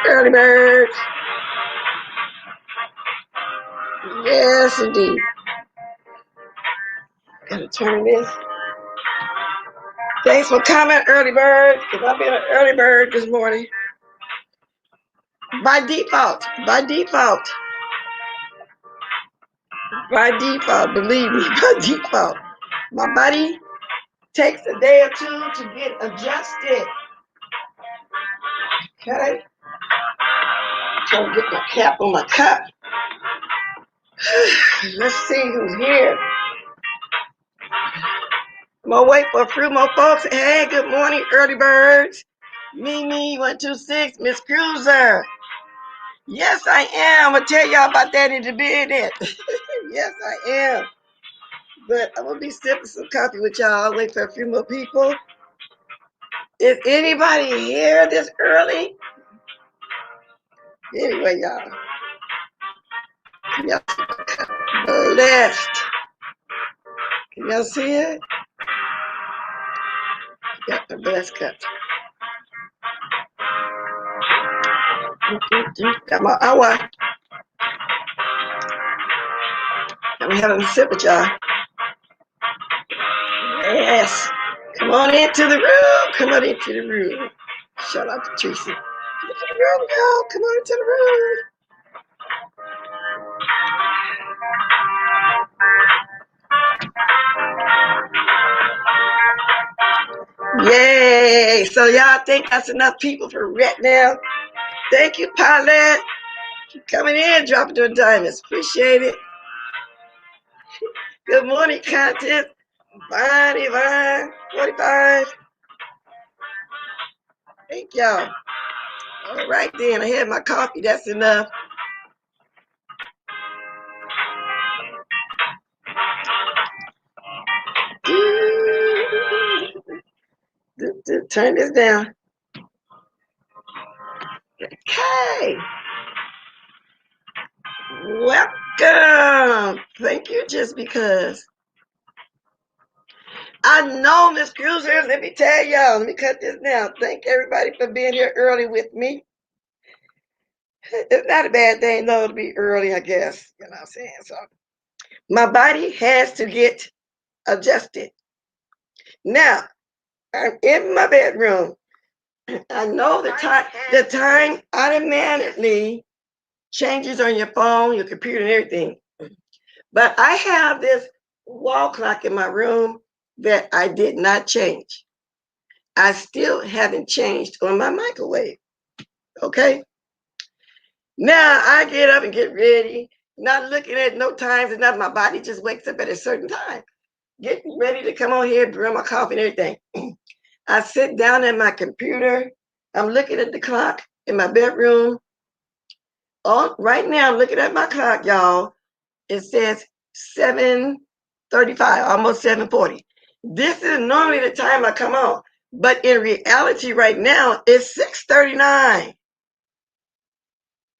early birds. Yes, indeed. Gotta turn this. Thanks for coming, early bird, because I've been an early bird this morning. By default, believe me, by default. My body takes a day or two to get adjusted. Okay? Trying to get my cap on my cup. Let's see who's here. I'm gonna wait for a few more folks. Hey, good morning, early birds. Mimi 126, Miss CRUSEIR. Yes, I am. I'm gonna tell y'all about that in a minute. Yes, I am. But I'm gonna be sipping some coffee with y'all. I'll wait for a few more people. Is anybody here this early? Anyway, y'all. Can y'all see my cup? Blessed. Can y'all see it? Got the blessed cup. Got my hour. I'm having a sip with y'all. Yes. Come on into the room. Come on into the room. Shout out to Tracy. Come into the room, y'all. Come on into the room. Yay. So y'all think that's enough people for right now? Thank you, Paulette. Keep coming in, dropping your diamonds. Appreciate it. Good morning, content. Bonnie, 45. Thank y'all. All right then, I had my coffee. That's enough. Turn this down. Okay. Welcome. Thank you, just because. I know, Miss CRUSEIR. Let me tell y'all. Let me cut this down. Thank everybody for being here early with me. It's not a bad thing, though, to be early, I guess. You know what I'm saying? So, my body has to get adjusted. Now, I'm in my bedroom. I know the time automatically changes on your phone, your computer, and everything. But I have this wall clock in my room that I did not change. I still haven't changed on my microwave. Okay? Now I get up and get ready, not looking at no times and nothing. My body just wakes up at a certain time. Getting ready to come on here, bring my coffee and everything. I sit down at my computer. I'm looking at the clock in my bedroom. Right now, I'm looking at my clock, y'all. It says 7:35, almost 7:40. This is normally the time I come on. But in reality, right now, it's 6:39.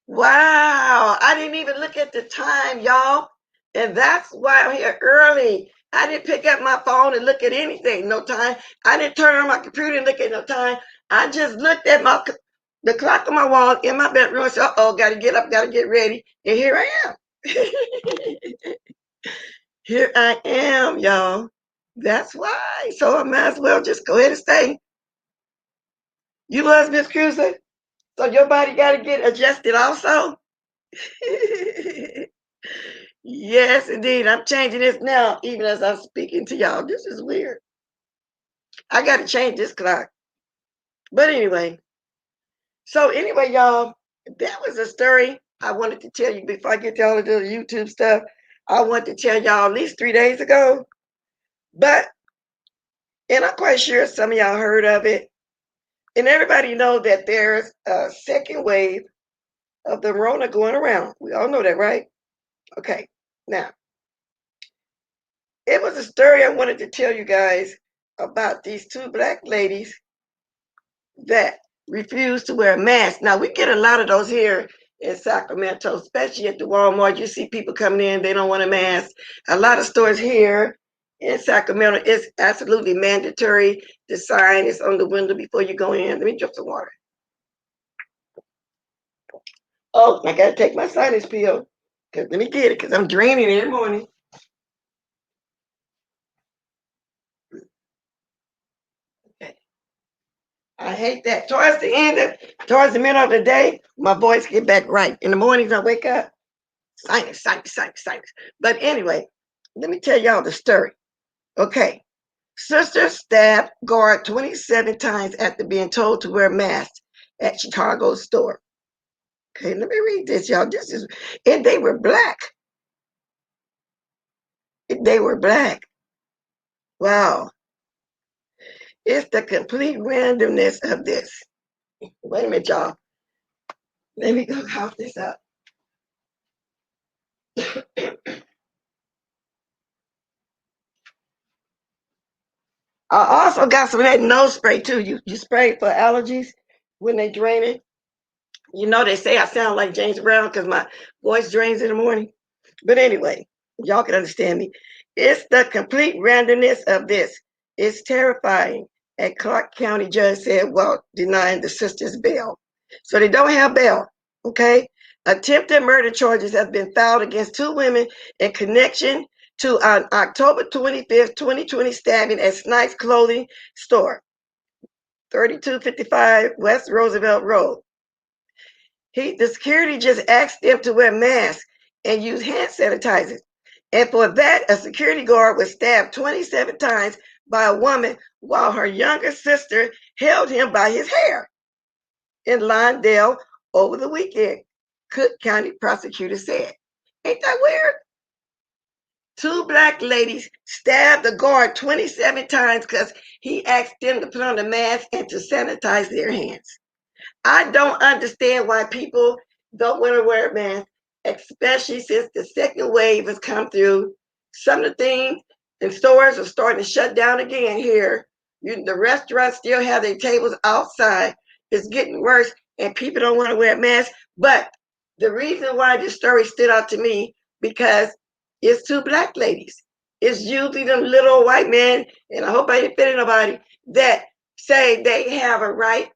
Wow, I didn't even look at the time, y'all. And that's why I'm here early. I didn't pick up my phone and look at anything, no time. I didn't turn on my computer and look at no time. I just looked at the clock on my wall in my bedroom and said, uh-oh, got to get up, got to get ready. And here I am. Here I am, y'all. That's why. So I might as well just go ahead and stay. You was, Miss CRUSEIR? So your body got to get adjusted also? Yes, indeed. I'm changing this now, even as I'm speaking to y'all. This is weird. I got to change this clock. But anyway. So anyway, y'all, that was a story I wanted to tell you before I get to all of the YouTube stuff. I wanted to tell y'all at least 3 days ago. But, and I'm quite sure some of y'all heard of it. And everybody know that there's a second wave of the Rona going around. We all know that, right? Okay. Now, it was a story I wanted to tell you guys about these two black ladies that refuse to wear a mask. Now, we get a lot of those here in Sacramento, especially at the Walmart. You see people coming in, they don't want a mask. A lot of stores here in Sacramento, it's absolutely mandatory. The sign is on the window before you go in. Let me drink some water. Oh, I gotta take my sinus pill. Cause let me get it, cause I'm draining every morning. Okay. I hate that. Towards the middle of the day, my voice get back right. In the mornings, I wake up, sinus, sinus, sinus, sinus. But anyway, let me tell y'all the story. Okay. Sister stabbed guard 27 times after being told to wear a mask at Chicago store. Okay, let me read this, y'all. And they were black. They were black. Wow. It's the complete randomness of this. Wait a minute, y'all. Let me go cough this up. I also got some of that nose spray too. You spray for allergies when they drain it. You know they say I sound like James Brown because my voice drains in the morning. But anyway, y'all can understand me. It's the complete randomness of this. It's terrifying. A Clark County judge said while denying the sisters bail. So they don't have bail. Okay. Attempted murder charges have been filed against two women in connection to an October 25th, 2020 stabbing at Snipes Clothing Store, 3255 West Roosevelt Road. The security just asked them to wear masks and use hand sanitizer. And for that, a security guard was stabbed 27 times by a woman while her younger sister held him by his hair in Lawndale over the weekend, Cook County prosecutor said. Ain't that weird? Two black ladies stabbed the guard 27 times because he asked them to put on a mask and to sanitize their hands. I don't understand why people don't want to wear masks, especially since the second wave has come through. Some of the things in stores are starting to shut down again here. The restaurants still have their tables outside. It's getting worse, and people don't want to wear masks. But the reason why this story stood out to me because it's two black ladies. It's usually them little white men, and I hope I didn't offend nobody, that say they have a right,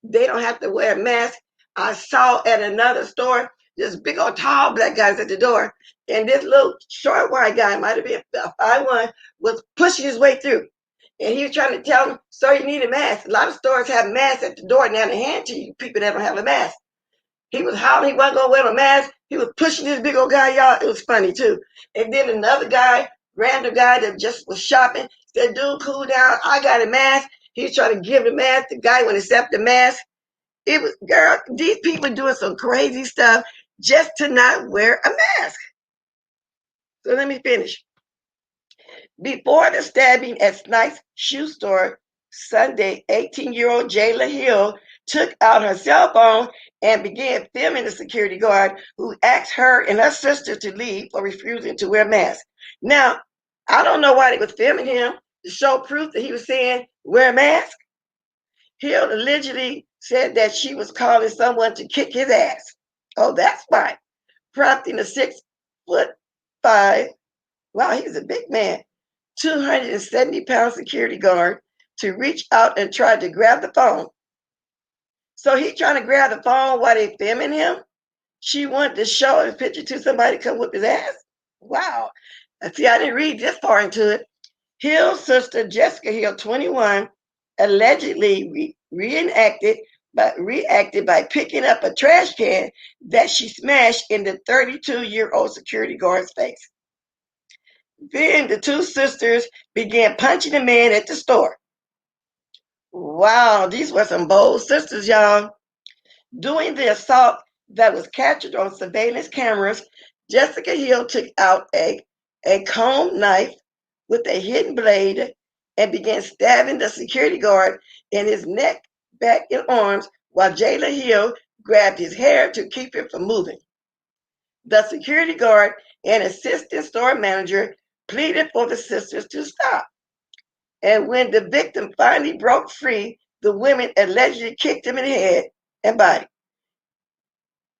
they don't have to wear a mask. I saw at another store this big old tall black guys at the door, and this little short white guy, might have been 5'1", was pushing his way through. And he was trying to tell them, sir, you need a mask. A lot of stores have masks at the door now to hand to you, people that don't have a mask. He was hollering, he wasn't going to wear a mask. He was pushing this big old guy, y'all. It was funny, too. And then another guy, random guy that just was shopping, said, dude, cool down. I got a mask. He was trying to give the mask. The guy wouldn't accept the mask. It was, girl, these people doing some crazy stuff just to not wear a mask. So let me finish. Before the stabbing at Snipes shoe store Sunday, 18-year-old Jayla Hill took out her cell phone and began filming the security guard who asked her and her sister to leave for refusing to wear masks. Now, I don't know why they was filming him to show proof that he was saying wear a mask. Hill allegedly said that she was calling someone to kick his ass. Oh, that's fine. Prompting a 6'5", wow, he's a big man, 270-pound security guard to reach out and try to grab the phone. So he trying to grab the phone while they filming him. She wanted to show his picture to somebody to come whip his ass. Wow. See, I didn't read this far into it. Hill's sister, Jessica Hill, 21, allegedly reacted by picking up a trash can that she smashed in the 32-year-old security guard's face. Then the two sisters began punching the man at the store. Wow, these were some bold sisters, y'all. During the assault that was captured on surveillance cameras, Jessica Hill took out a comb knife with a hidden blade and began stabbing the security guard in his neck, back, and arms while Jayla Hill grabbed his hair to keep him from moving. The security guard and assistant store manager pleaded for the sisters to stop. And when the victim finally broke free, the women allegedly kicked him in the head and body.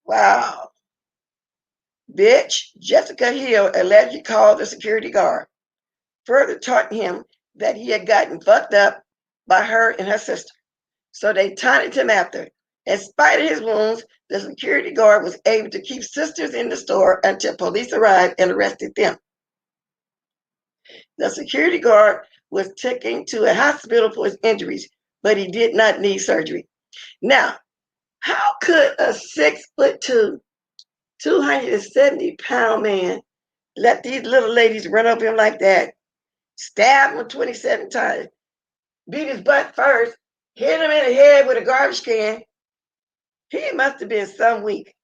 Wow. Bitch, Jessica Hill allegedly called the security guard, further taunting him that he had gotten fucked up by her and her sister. So they taunted him after. In spite of his wounds, the security guard was able to keep sisters in the store until police arrived and arrested them. The security guard was taken to a hospital for his injuries, but he did not need surgery. Now, how could a 6'2", 270-pound man let these little ladies run up him like that, stab him 27 times, beat his butt first, hit him in the head with a garbage can? He must have been some weak.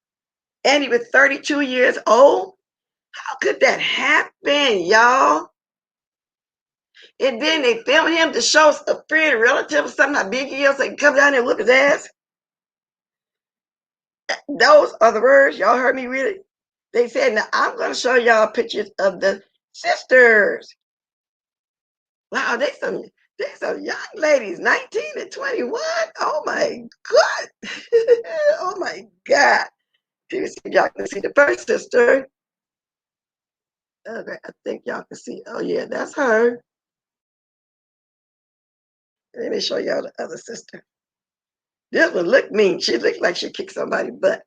And he was 32 years old. How could that happen, y'all? And then they filmed him to show a friend, relative, or something how big he is, so he can come down there and whoop his ass. Those are the words. Y'all heard me read it. They said, now I'm going to show y'all pictures of the sisters. Wow, they some young ladies, 19 and 21. Oh my God. Oh my God. Y'all can see the first sister. Okay, I think y'all can see. Oh yeah, that's her. Let me show y'all the other sister. This one look mean. She looked like she kicked somebody's butt.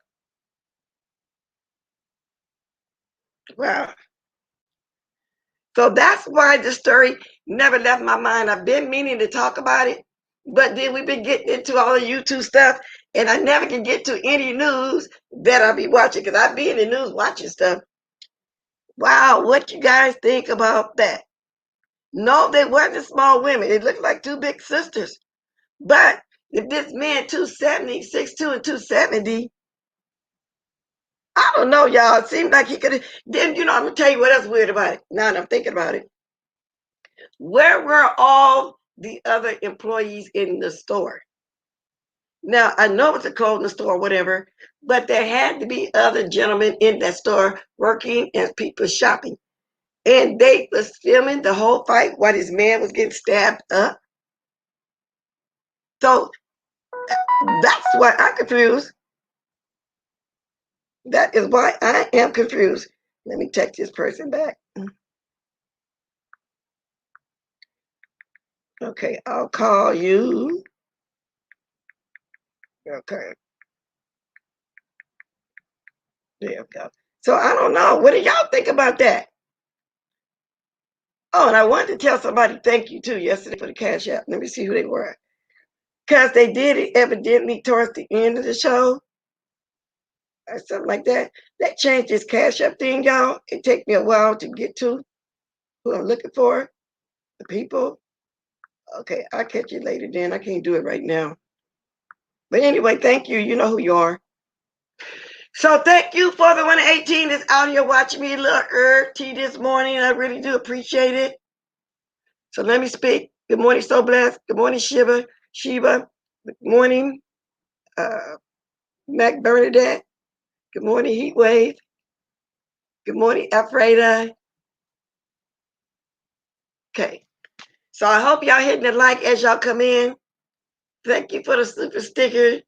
Wow. So that's why the story never left my mind. I've been meaning to talk about it, but then we've been getting into all the YouTube stuff, and I never can get to any news that I'll be watching because I be in the news watching stuff. Wow, what you guys think about that? No, they wasn't small women. It looked like two big sisters. But if this man 270, 6'2" and 270, I don't know, y'all. It seemed like he could have. Then, I'm going to tell you what else weird about it. Now that I'm thinking about it. Where were all the other employees in the store? Now, I know it's a clothing store, whatever, but there had to be other gentlemen in that store working and people shopping. And they was filming the whole fight while this man was getting stabbed up. So that's why I'm confused. That is why I am confused. Let me text this person back. Okay, I'll call you. Okay. There we go. So I don't know. What do y'all think about that? Oh, and I wanted to tell somebody thank you too yesterday for the Cash App. Let me see who they were. Because they did it evidently towards the end of the show or something like that. They changed this Cash App thing, y'all. It takes me a while to get to who I'm looking for, the people. Okay, I'll catch you later then. I can't do it right now. But anyway, thank you. You know who you are. So thank you for the 118 that's out here watching me a little early this morning. I really do appreciate it. So let me speak. Good morning, So Blessed. Good morning, Sheba. Good morning, Mac Bernadette. Good morning, Heat Wave. Good morning, Alfreda. Okay. So I hope y'all hitting the like as y'all come in. Thank you for the super sticker.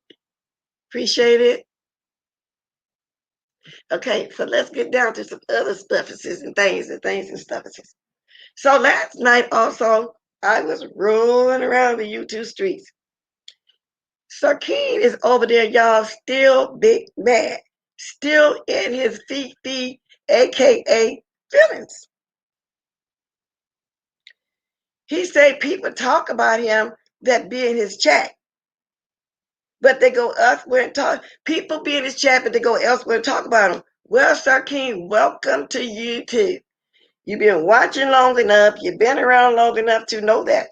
Appreciate it. Okay, so let's get down to some other stuffuses and things and stuffuses. So last night also, I was rolling around the YouTube streets. Sir King is over there, y'all, still big mad. Still in his Fifi, aka feelings. He said people talk about him that be in his chat, but they go elsewhere and talk. People be in his chat, but they go elsewhere and talk about him. Well, Sir King, welcome to YouTube. You've been watching long enough. You've been around long enough to know that.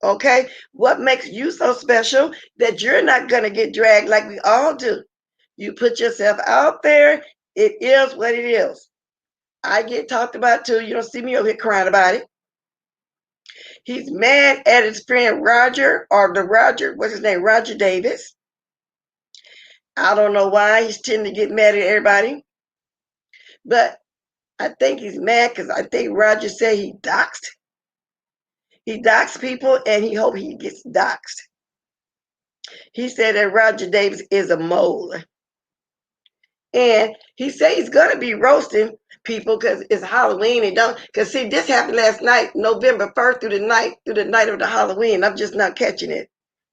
Okay? What makes you so special that you're not going to get dragged like we all do? You put yourself out there. It is what it is. I get talked about too. You don't see me over here crying about it. He's mad at his friend Roger, what's his name? Roger Davis. I don't know why he's tending to get mad at everybody. But I think he's mad because I think Roger said he doxed. He doxed people and he hope he gets doxed. He said that Roger Davis is a mole. And he said he's going to be roasting people because it's Halloween. And don't, because see, this happened last night, November 1st through the night of the Halloween. I'm just not catching it.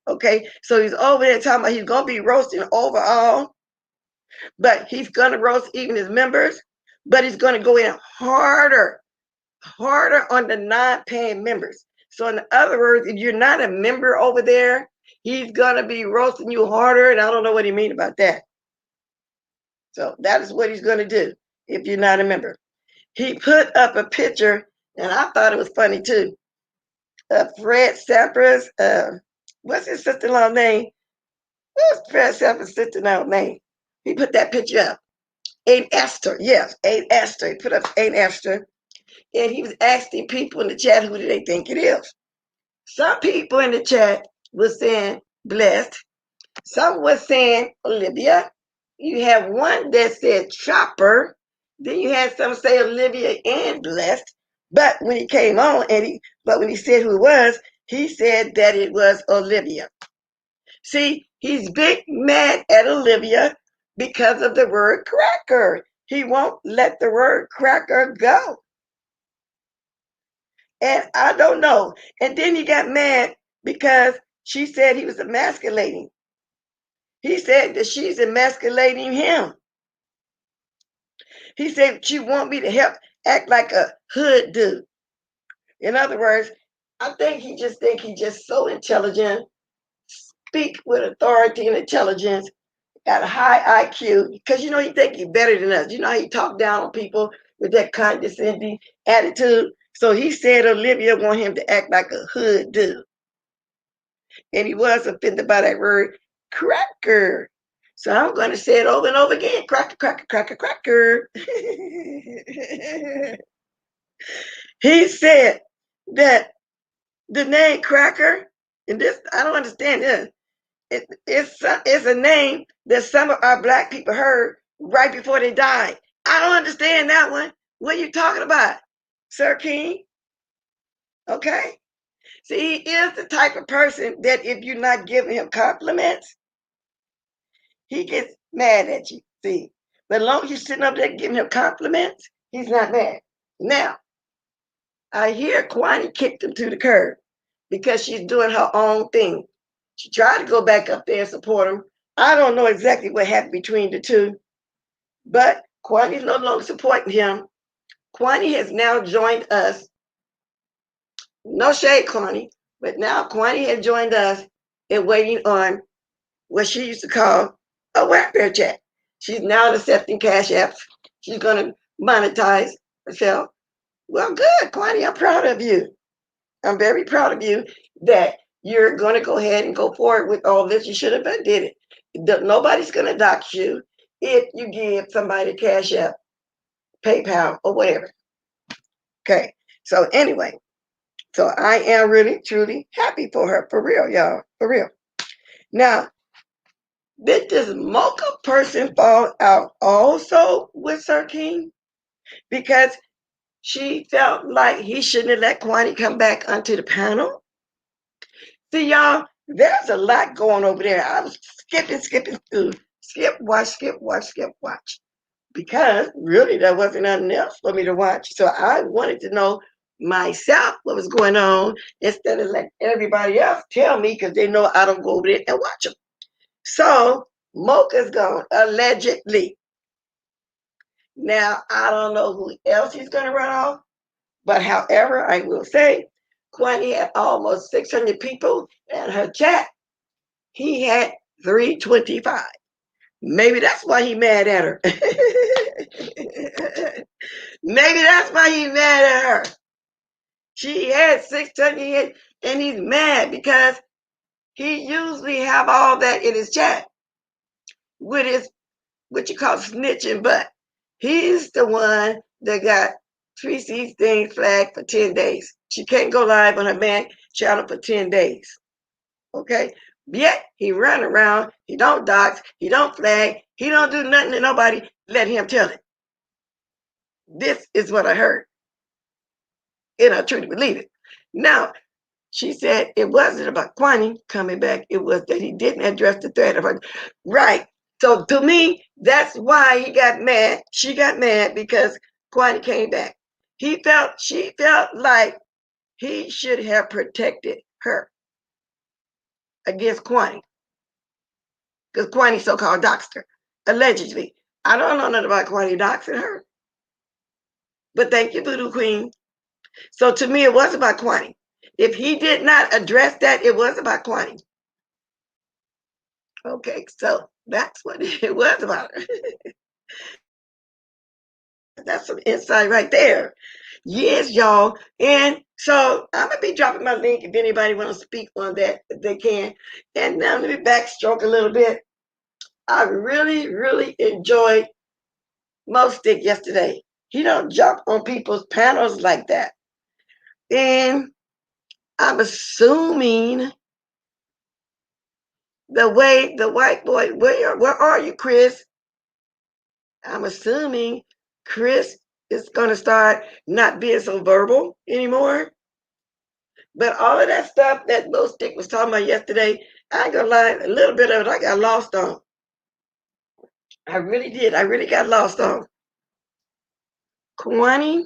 Okay, so he's over there talking about he's gonna be roasting overall, but he's gonna roast even his members, but he's gonna go in harder on the non-paying members. So in other words, if you're not a member over there, he's gonna be roasting you harder, and I don't know what he mean about that. So that is what he's gonna do if you're not a member. He put up a picture, and I thought it was funny too. Fred Sampras, what's his sister-in-law name? What's Fred Sampras' sister-in-law name? He put that picture up. Aunt Esther, yes, Aunt Esther. He put up Aunt Esther, and he was asking people in the chat who do they think it is. Some people in the chat were saying blessed. Some were saying Olivia. You have one that said Chopper. Then you had some say Olivia and blessed. But when he came on but when he said who it was, he said that it was Olivia. See, he's big mad at Olivia because of the word cracker. He won't let the word cracker go. And I don't know. And then he got mad because she said he was emasculating. He said that she's emasculating him. He said she want me to help act like a hood dude. In other words, I think he just so intelligent, speak with authority and intelligence, got a high IQ, because he think he's better than us. He talk down on people with that condescending attitude. So he said Olivia want him to act like a hood dude. And he was offended by that word cracker. So I'm going to say it over and over again. Cracker, cracker, cracker, cracker. He said that the name cracker, and this, I don't understand this. It's a name that some of our black people heard right before they died. I don't understand that one. What are you talking about, Sir King? Okay. See, he is the type of person that if you're not giving him compliments, he gets mad at you. See, but as long as you're sitting up there giving him compliments, he's not mad. Now, I hear Kwani kicked him to the curb because she's doing her own thing. She tried to go back up there and support him. I don't know exactly what happened between the two, but Kwani's no longer supporting him. Kwani has now joined us. No shade, Kwani, but now Kwani has joined us in waiting on what she used to call a welfare check. She's now accepting cash apps. She's going to monetize herself. Well, good, Kwani. I'm proud of you. I'm very proud of you that you're going to go ahead and go forward with all this. You should have did it. Nobody's going to dox you if you give somebody cash app, PayPal, or whatever. Okay. So anyway, so I am really, truly happy for her. For real, y'all. For real. Now, did this mocha person fall out also with Sir King? Because she felt like he shouldn't have let Kwani come back onto the panel. See, y'all, there's a lot going over there. I was skipping through. Skip, watch. Because really, there wasn't nothing else for me to watch. So I wanted to know myself what was going on instead of letting everybody else tell me because they know I don't go over there and watch them. So Mocha's gone, allegedly. Now, I don't know who else he's going to run off, but however, I will say, Kwani had almost 600 people in her chat. He had 325. Maybe that's why he mad at her. Maybe that's why he mad at her. She had 600 and he's mad because he usually have all that in his chat with his what you call snitching butt. He's the one that got Tracy's thing flagged for 10 days. She can't go live on her man channel for 10 days. Okay? Yet he run around, he don't dox, he don't flag, he don't do nothing to nobody, let him tell it. This is what I heard. And I truly believe it. Now, she said it wasn't about Kwani coming back, it was that he didn't address the threat of her. Right. So to me, that's why he got mad. She got mad because Kwani came back. She felt like he should have protected her. against Kwani, because Kwani's so-called doctor, allegedly. I don't know nothing about Kwani doxing her, but thank you, Voodoo Queen. So to me, it was about Kwani. If he did not address that, it was about Kwani. Okay, so that's what it was about. That's some insight right there. Yes, y'all. And so I'm gonna be dropping my link if anybody want to speak on that, if they can. And now let me backstroke a little bit. I really, really enjoyed Stick yesterday. He don't jump on people's panels like that. And I'm assuming the way the white boy, where are you, Chris? I'm assuming Chris is gonna start not being so verbal anymore. But all of that stuff that Stick was talking about yesterday, I ain't gonna lie, a little bit of it I got lost on. I really did. I really got lost on. Kwani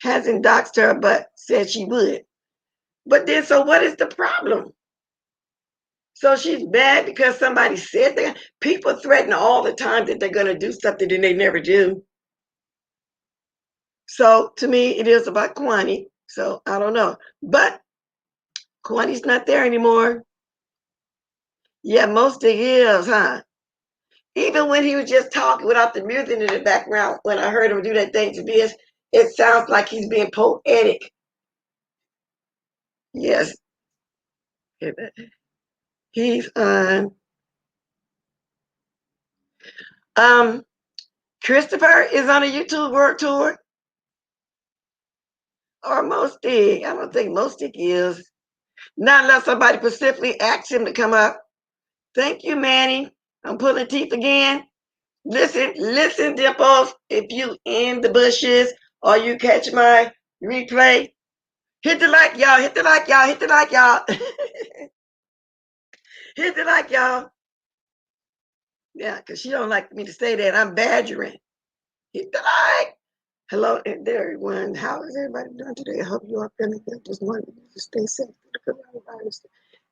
hasn't doxed her, but said she would. But then, so what is the problem? So she's bad because somebody said that. People threaten all the time that they're going to do something and they never do. So to me, it is about Kwani. So I don't know. But Kwani's not there anymore. Yeah, Mostig is, huh? Even when he was just talking without the music in the background, when I heard him do that thing to this, it sounds like he's being poetic. Yes. He's on. Christopher is on a YouTube world tour. Or Mostig. I don't think Mostig is. Not unless somebody specifically asks him to come up. Thank you, Manny. I'm pulling teeth again. Listen, Dimples. If you in the bushes or you catch my replay, hit the like, y'all. Hit the like, y'all. Hit the like, y'all. Hit the like, y'all. Yeah, because she don't like me to say that. I'm badgering. Hit the like. Hello there, everyone. How is everybody doing today? I hope you are feeling good this morning. Just stay safe.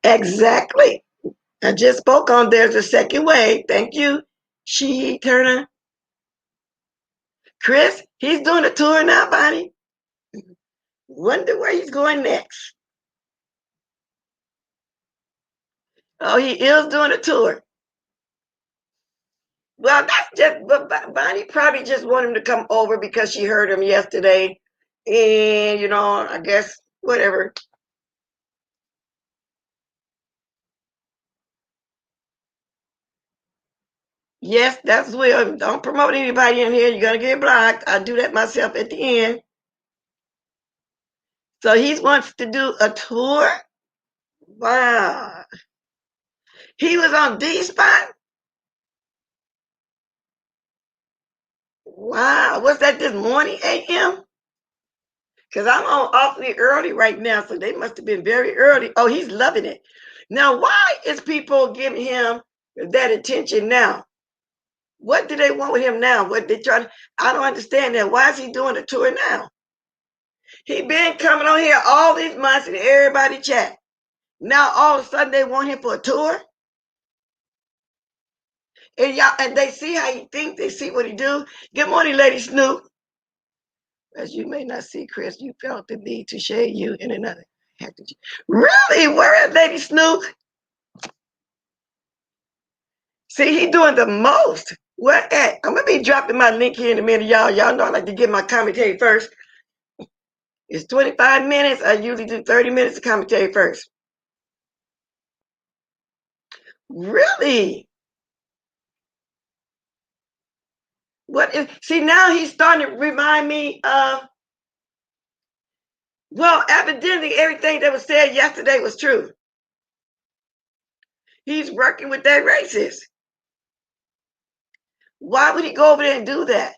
Exactly. I just spoke on there's a second wave. Thank you, She Turner. Chris, he's doing a tour now, Bonnie. Wonder where he's going next. Oh, he is doing a tour. Well, that's just, but Bonnie probably just wanted him to come over because she heard him yesterday. And, I guess, whatever. Yes, that's Will. Don't promote anybody in here. You're going to get blocked. I do that myself at the end. So he wants to do a tour. Wow. He was on D Spot. Wow. What's that this morning, AM? Because I'm on awfully early right now. So they must have been very early. Oh, he's loving it. Now, why is people giving him that attention now? What do they want with him now? What they trying? I don't understand that. Why is he doing a tour now? He been coming on here all these months and everybody chat. Now all of a sudden they want him for a tour. And they see how he think, they see what he do. Good morning, Lady Snoop. As you may not see, Chris, you felt the need to share you in another. Really? Where is Lady Snoop? See, he doing the most. Where at? I'm gonna be dropping my link here in a minute, y'all. Y'all know I like to get my commentary first. It's 25 minutes. I usually do 30 minutes of commentary first. Really? What is, see, now he's starting to remind me of, well, evidently everything that was said yesterday was true. He's working with that racist. Why would he go over there and do that?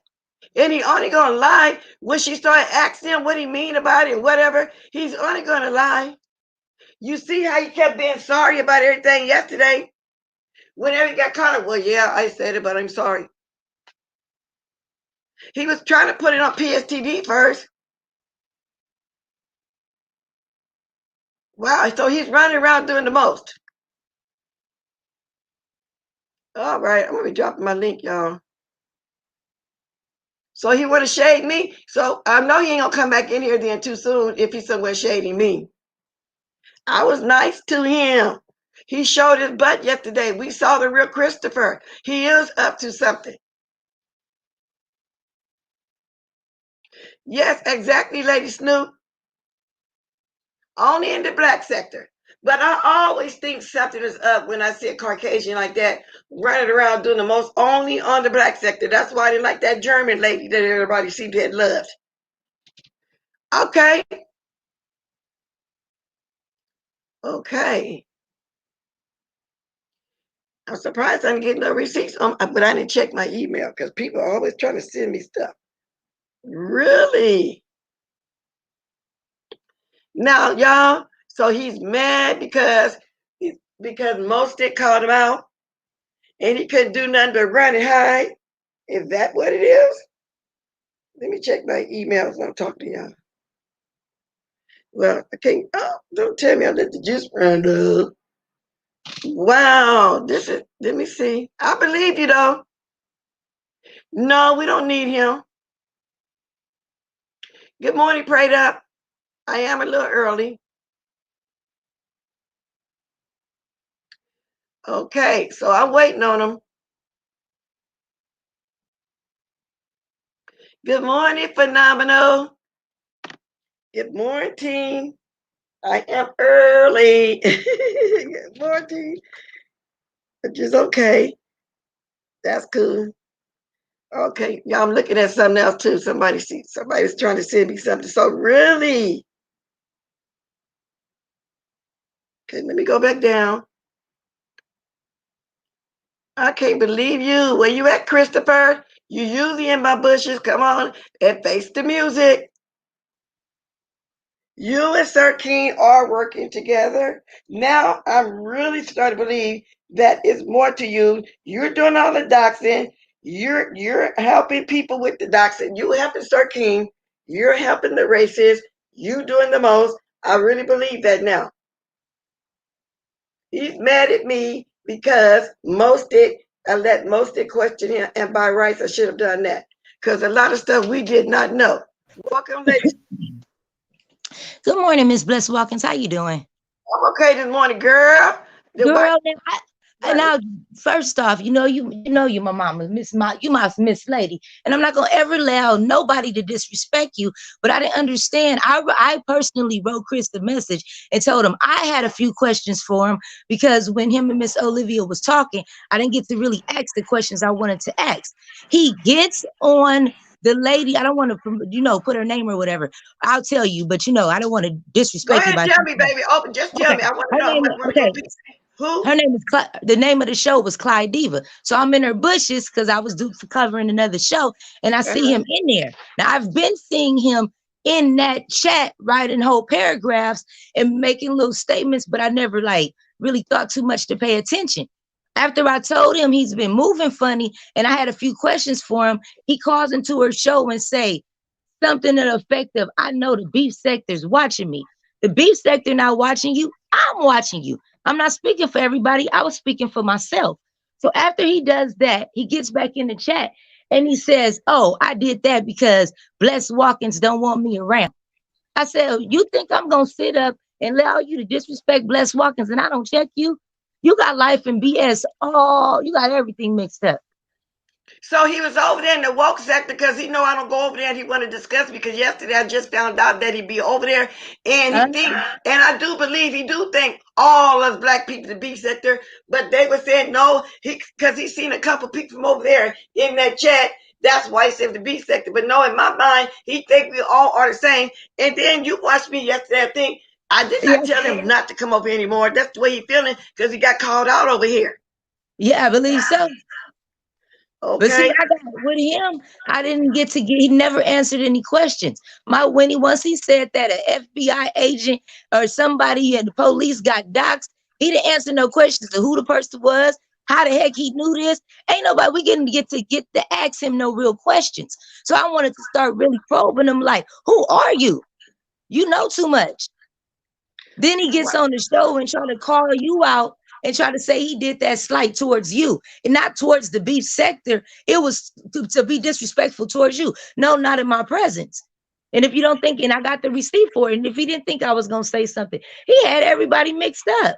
And he only gonna lie when she started asking him what he mean about it and whatever. He's only gonna lie. You see how he kept being sorry about everything yesterday? Whenever he got caught up, well, yeah, I said it, but I'm sorry. He was trying to put it on PSTV first. Wow, so he's running around doing the most. All right, I'm gonna be dropping my link, y'all. So he would have shaded me. So I know he ain't gonna come back in here then too soon if he's somewhere shading me. I was nice to him. He showed his butt yesterday. We saw the real Christopher. He is up to something. Yes, exactly, Lady Snoop. Only in the black sector. But I always think something is up when I see a Caucasian like that running around doing the most only on the black sector. That's why I didn't like that German lady that everybody seemed to have loved. Okay. Okay. I'm surprised I didn't get no receipts, but I didn't check my email because people are always trying to send me stuff. Really? Now, y'all, so he's mad because Mostic called him out and he couldn't do nothing but run and hide. Is that what it is? Let me check my emails when I'm talking to y'all. Well, I can't. Oh, don't tell me I let the juice run up. Wow, this is. Let me see. I believe you though. No, we don't need him. Good morning, prayed up. I am a little early. Okay, so I'm waiting on him. Good morning, phenomenal. Good morning. I am early. Good morning. Which is okay. That's cool. Okay, y'all, I'm looking at something else too. Somebody's trying to send me something. So really, okay, let me go back down. I can't believe you. Where you at, Christopher? You usually in my bushes. Come on and face the music. You and Sir King are working together. Now I'm really starting to believe that it's more to you. You're doing all the doxing. You're helping people with the doxing. You helping Sir King. You're helping the races. You doing the most. I really believe that now. He's mad at me because I let Mostic question him, and by rights I should have done that. Because a lot of stuff we did not know. Welcome, ladies. Good morning, Miss Bless Watkins. How you doing? I'm okay this morning, girl. The white Girl, now first off, you my mama, you my Miss Lady, and I'm not gonna ever allow nobody to disrespect you. But I didn't understand. I personally wrote Chris the message and told him I had a few questions for him because when him and Miss Olivia was talking, I didn't get to really ask the questions I wanted to ask. He gets on the lady. I don't want to, put her name or whatever. I'll tell you, but I don't want to Go disrespect you ahead, by tell me, baby. Open, just tell okay. me. I want to Her know. I name, want to okay. go pick. Who? Her name is the name of the show was Clyde Diva. So I'm in her bushes because I was due for covering another show, and I see him in there. Now I've been seeing him in that chat writing whole paragraphs and making little statements, but I never really thought too much to pay attention. After I told him he's been moving funny and I had a few questions for him, he calls into her show and say something to the effect of, I know the beef sector's watching me. The beef sector not watching you. I'm watching you. I'm not speaking for everybody. I was speaking for myself. So after he does that, he gets back in the chat and he says, oh, I did that because Bless Watkins don't want me around. I said, you think I'm going to sit up and allow you to disrespect Bless Watkins and I don't check you? You got life and BS. Oh, you got everything mixed up. So he was over there in the woke sector because he know I don't go over there and he want to discuss because yesterday I just found out that he'd be over there and and I do believe he do think all us black people the B sector, but they were saying no, because he seen a couple people from over there in that chat. That's why he said the B sector. But no, in my mind, he think we all are the same. And then you watched me yesterday. I think I did not tell him not to come over anymore. That's the way he feeling because he got called out over here. Yeah, I believe so. Okay. But see, with him, I didn't he never answered any questions. Once he said that an FBI agent or somebody in the police got doxxed, he didn't answer no questions of who the person was, how the heck he knew this. Ain't nobody we get to ask him no real questions. So I wanted to start really probing him like, who are you? You know too much. Then he gets on the show and trying to call you out and try to say he did that slight towards you and not towards the beef sector. It was to be disrespectful towards you. No, not in my presence. And if you don't think, and I got the receipt for it, and if he didn't think I was gonna say something, he had everybody mixed up.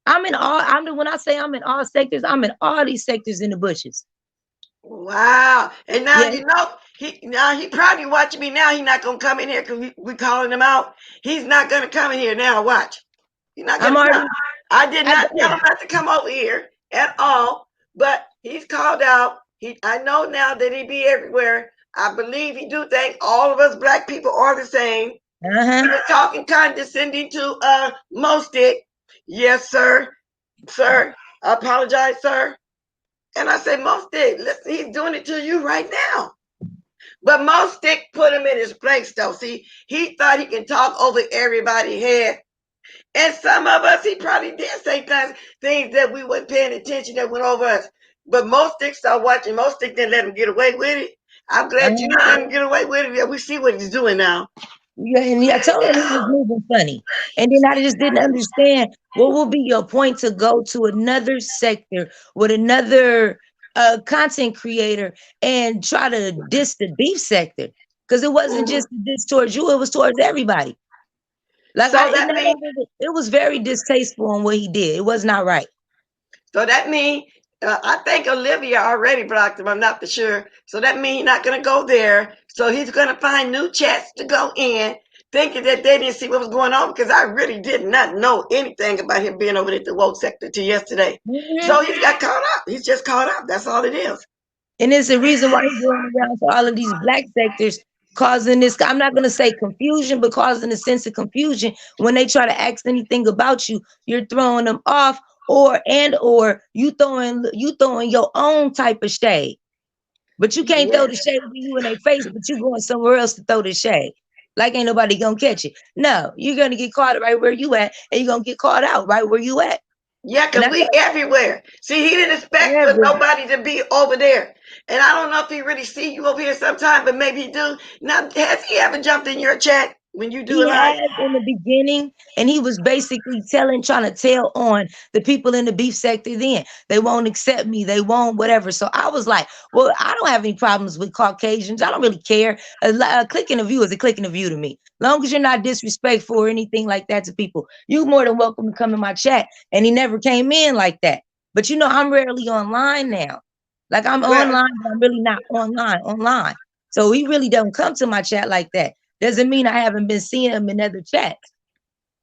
When I say I'm in all sectors, I'm in all these sectors in the bushes. Wow. And now Yeah. you know he probably watching me now. He's not gonna come in here because we calling him out. He's not gonna come in here now. Watch. He's not I'm gonna already come. I did I, not tell him not to come over here at all. But he's called out. I know now that he be everywhere. I believe he do think all of us black people are the same. He was talking condescending to Mostic. Yes, sir. Sir. I apologize, sir. And I say, Mostic, listen, he's doing it to you right now. But Mostic put him in his place, though. See, he thought he can talk over everybody's head. And some of us, he probably did say things that we weren't paying attention that went over us. But Mostic started watching. Mostic didn't let him get away with it. I'm glad you let him get away with it. Yeah, we see what he's doing now. Yeah, and I told him he was moving funny. And then I just didn't understand what will be your point to go to another sector with another content creator and try to diss the beef sector. Because it wasn't just a diss towards you, it was towards everybody. Like so it was very distasteful on what he did. It was not right. So that means I think Olivia already blocked him. I'm not for sure. So that means he's not going to go there. So he's going to find new chats to go in, thinking that they didn't see what was going on because I really did not know anything about him being over at the woke sector till yesterday. So he's got caught up. He's just caught up. That's all it is. And it's the reason why he's going around to all of these black sectors, causing this, I'm not going to say confusion, but causing a sense of confusion. When they try to ask anything about you, you're throwing them off, or you throwing your own type of shade. But you can't throw the shade with you in their face, but you going somewhere else to throw the shade. Like ain't nobody gonna catch it. No, you're gonna get caught right where you at, and you're gonna get caught out right where you at. Yeah, because we everywhere. See, he didn't expect for nobody to be over there. And I don't know if he really see you over here sometime, but maybe he do. Now, has he ever jumped in your chat when you do He a live? has in the beginning, and he was basically trying to tell on the people in the beef sector then. They won't accept me. They won't whatever. So I was like, well, I don't have any problems with Caucasians. I don't really care. A click in a view is a click in a view to me. Long as you're not disrespectful or anything like that to people, you're more than welcome to come in my chat. And he never came in like that. But I'm rarely online now. Like I'm online, but I'm really not online. So he really don't come to my chat like that. Doesn't mean I haven't been seeing him in other chats.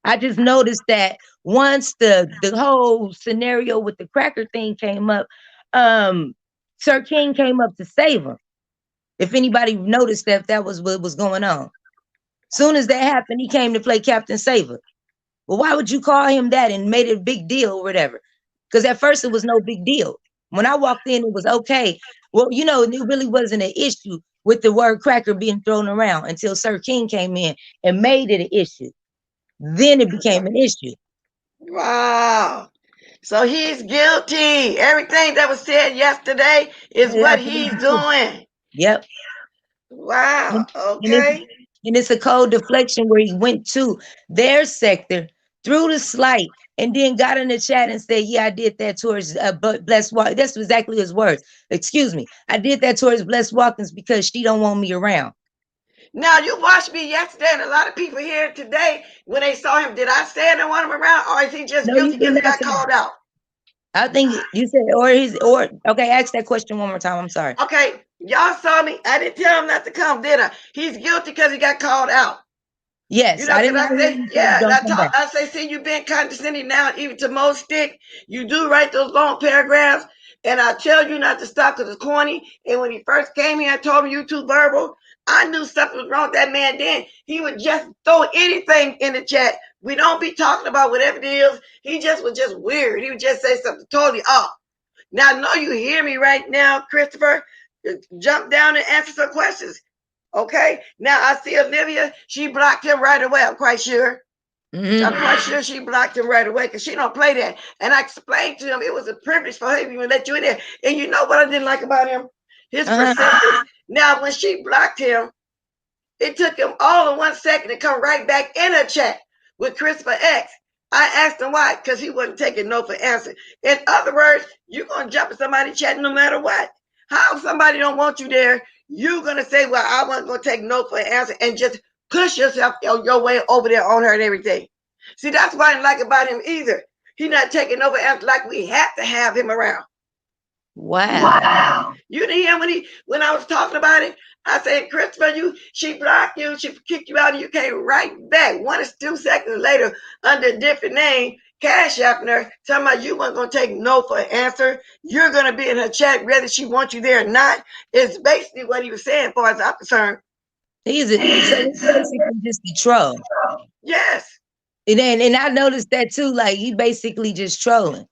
I just noticed that once the whole scenario with the cracker thing came up, Sir King came up to save him. If anybody noticed that was what was going on. Soon as that happened, he came to play Captain Saver. Well, why would you call him that and made it a big deal or whatever? Because at first it was no big deal. When I walked in, it was okay. Well, it really wasn't an issue with the word cracker being thrown around until Sir King came in and made it an issue. Then it became an issue. Wow. So he's guilty. Everything that was said yesterday is what he's doing. Yep. Wow. Okay. And it's a cold deflection where he went to their sector through the slight and then got in the chat and said, yeah, I did that towards Blessed Watkins. That's exactly his words. Excuse me. I did that towards Blessed Watkins because she don't want me around. Now, you watched me yesterday, and a lot of people here today, when they saw him, did I say I didn't want him around, or is he just guilty because he got called out? I think you said, okay, ask that question one more time. I'm sorry. Okay, y'all saw me. I didn't tell him not to come, did I? He's guilty because he got called out. Yes, I didn't. I say, see, you've been condescending now, even to most stick. You do write those long paragraphs, and I tell you not to stop because it's corny. And when he first came here, I told him you too verbal. I knew something was wrong with that man then. He would just throw anything in the chat. We don't be talking about whatever it is. He was just weird. He would just say something totally off. Now, I know you hear me right now, Christopher. Jump down and answer some questions. Okay. Now I see Olivia. She blocked him right away. I'm quite sure. I'm quite sure she blocked him right away because she don't play that. And I explained to him it was a privilege for him to let you in there. And you know what I didn't like about him? His persistence. Now, when she blocked him, it took him all of 1 second to come right back in her chat with Christopher X. I asked him why, because he wasn't taking no for answer. In other words, you're gonna jump at somebody chat no matter what. How somebody don't want you there, you're gonna say, "Well, I wasn't gonna take no for an answer," and just push yourself your way over there on her and everything. See, that's what I didn't like about him either. He not taking no for answer like we have to have him around. Wow. You didn't hear when I was talking about it. I said, Christopher, she blocked you, she kicked you out, and you came right back. 1 or 2 seconds later, under a different name, cash apping her, talking about you weren't gonna take no for an answer. You're gonna be in her chat whether she wants you there or not. It's basically what he was saying, as far as I'm concerned. So he's basically just a troll. Yes. And I noticed that too. Like he basically just trolling.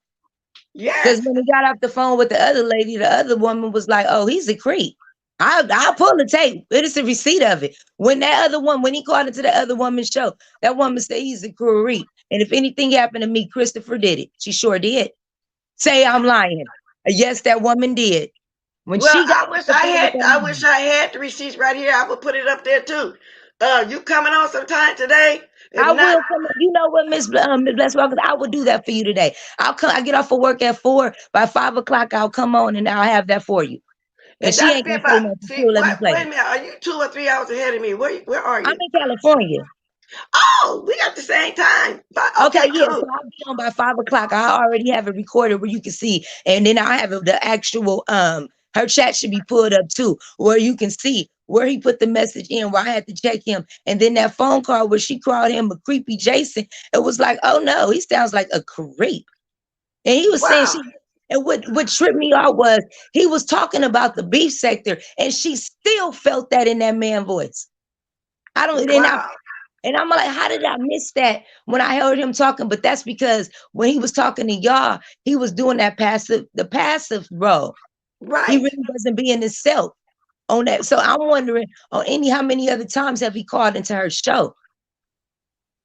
Yes. Because when he got off the phone with the other lady, the other woman was like, "Oh, he's a creep. I'll pull the tape. It is a receipt of it." When he called into the other woman's show, that woman said he's a creep. And if anything happened to me, Christopher did it. She sure did. Say I'm lying. Yes, that woman did. When Well, she got I wish I had the receipts right here. I would put it up there too. You coming on sometime today? If I not, will come. You know what, Miss Bless Walker, I will do that for you today. I'll come. I get off of work at 4. By 5 o'clock, I'll come on and I'll have that for you. And she ain't gonna say nothing. She'll let me play. Wait a minute. Are you 2 or 3 hours ahead of me? Where are you? I'm in California. Oh, we got the same time. Okay, yeah. cool. So I'll be on by 5 o'clock. I already have it recorded where you can see, and then I have the actual her chat should be pulled up too, where you can see where he put the message in, where I had to check him, and then that phone call where she called him a creepy Jason. It was like, oh no, he sounds like a creep, and he was saying she. And what tripped me out was he was talking about the beef sector, and she still felt that in that man's voice. I don't. And I'm like, how did I miss that when I heard him talking? But that's because when he was talking to y'all, he was doing the passive role. Right. He really wasn't being himself on that. So I'm wondering how many other times have he called into her show?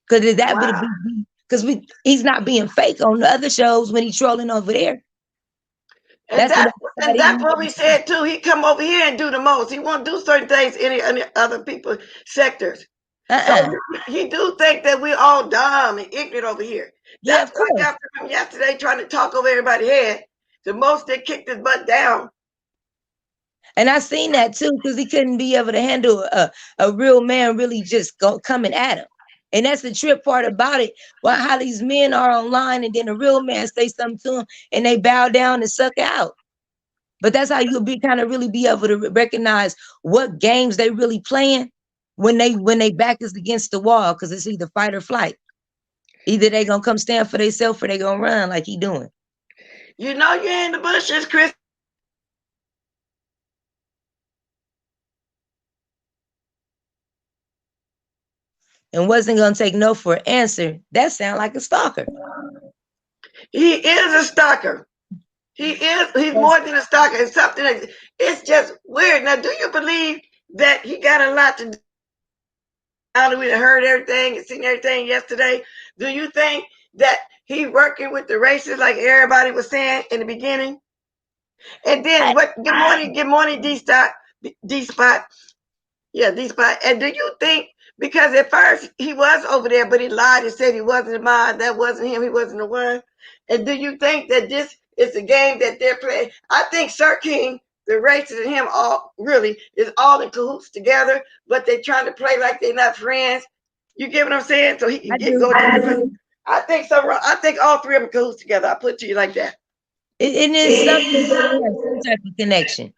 Because that would be because he's not being fake on the other shows when he's trolling over there. And that's what we said too. He come over here and do the most. He won't do certain things in any other people's sectors. So he do think that we're all dumb and ignorant over here. That's why I got from him yesterday trying to talk over everybody's head. The most they kicked his butt down. And I seen that too, because he couldn't be able to handle a real man really just coming at him. And that's the trip part about it. Well, how these men are online and then a real man say something to them and they bow down and suck out. But that's how you'll really be able to recognize what games they really playing when they back is against the wall, because it's either fight or flight. Either they gonna come stand for themselves or they gonna run like he doing. You know you're in the bushes, Chris. And wasn't gonna take no for an answer. That sound like a stalker. He is a stalker. He's more than a stalker. It's something that it's just weird. Now, do you believe that he got a lot to do? Now that we heard everything and seen everything yesterday, do you think that he working with the racists like everybody was saying in the beginning? And then good morning, D-Spot. Yeah, D-Spot. And do you think, because at first he was over there, but he lied and said he wasn't mine, that wasn't him, he wasn't the one. And do you think that this is a game that they're playing? I think Sir King, the racist, and him all really is all in cahoots together, but they're trying to play like they're not friends. You get what I'm saying? So he can go to I think so. I think all three of them cahoots together. I put it to you like that. It is something that has some type of connection.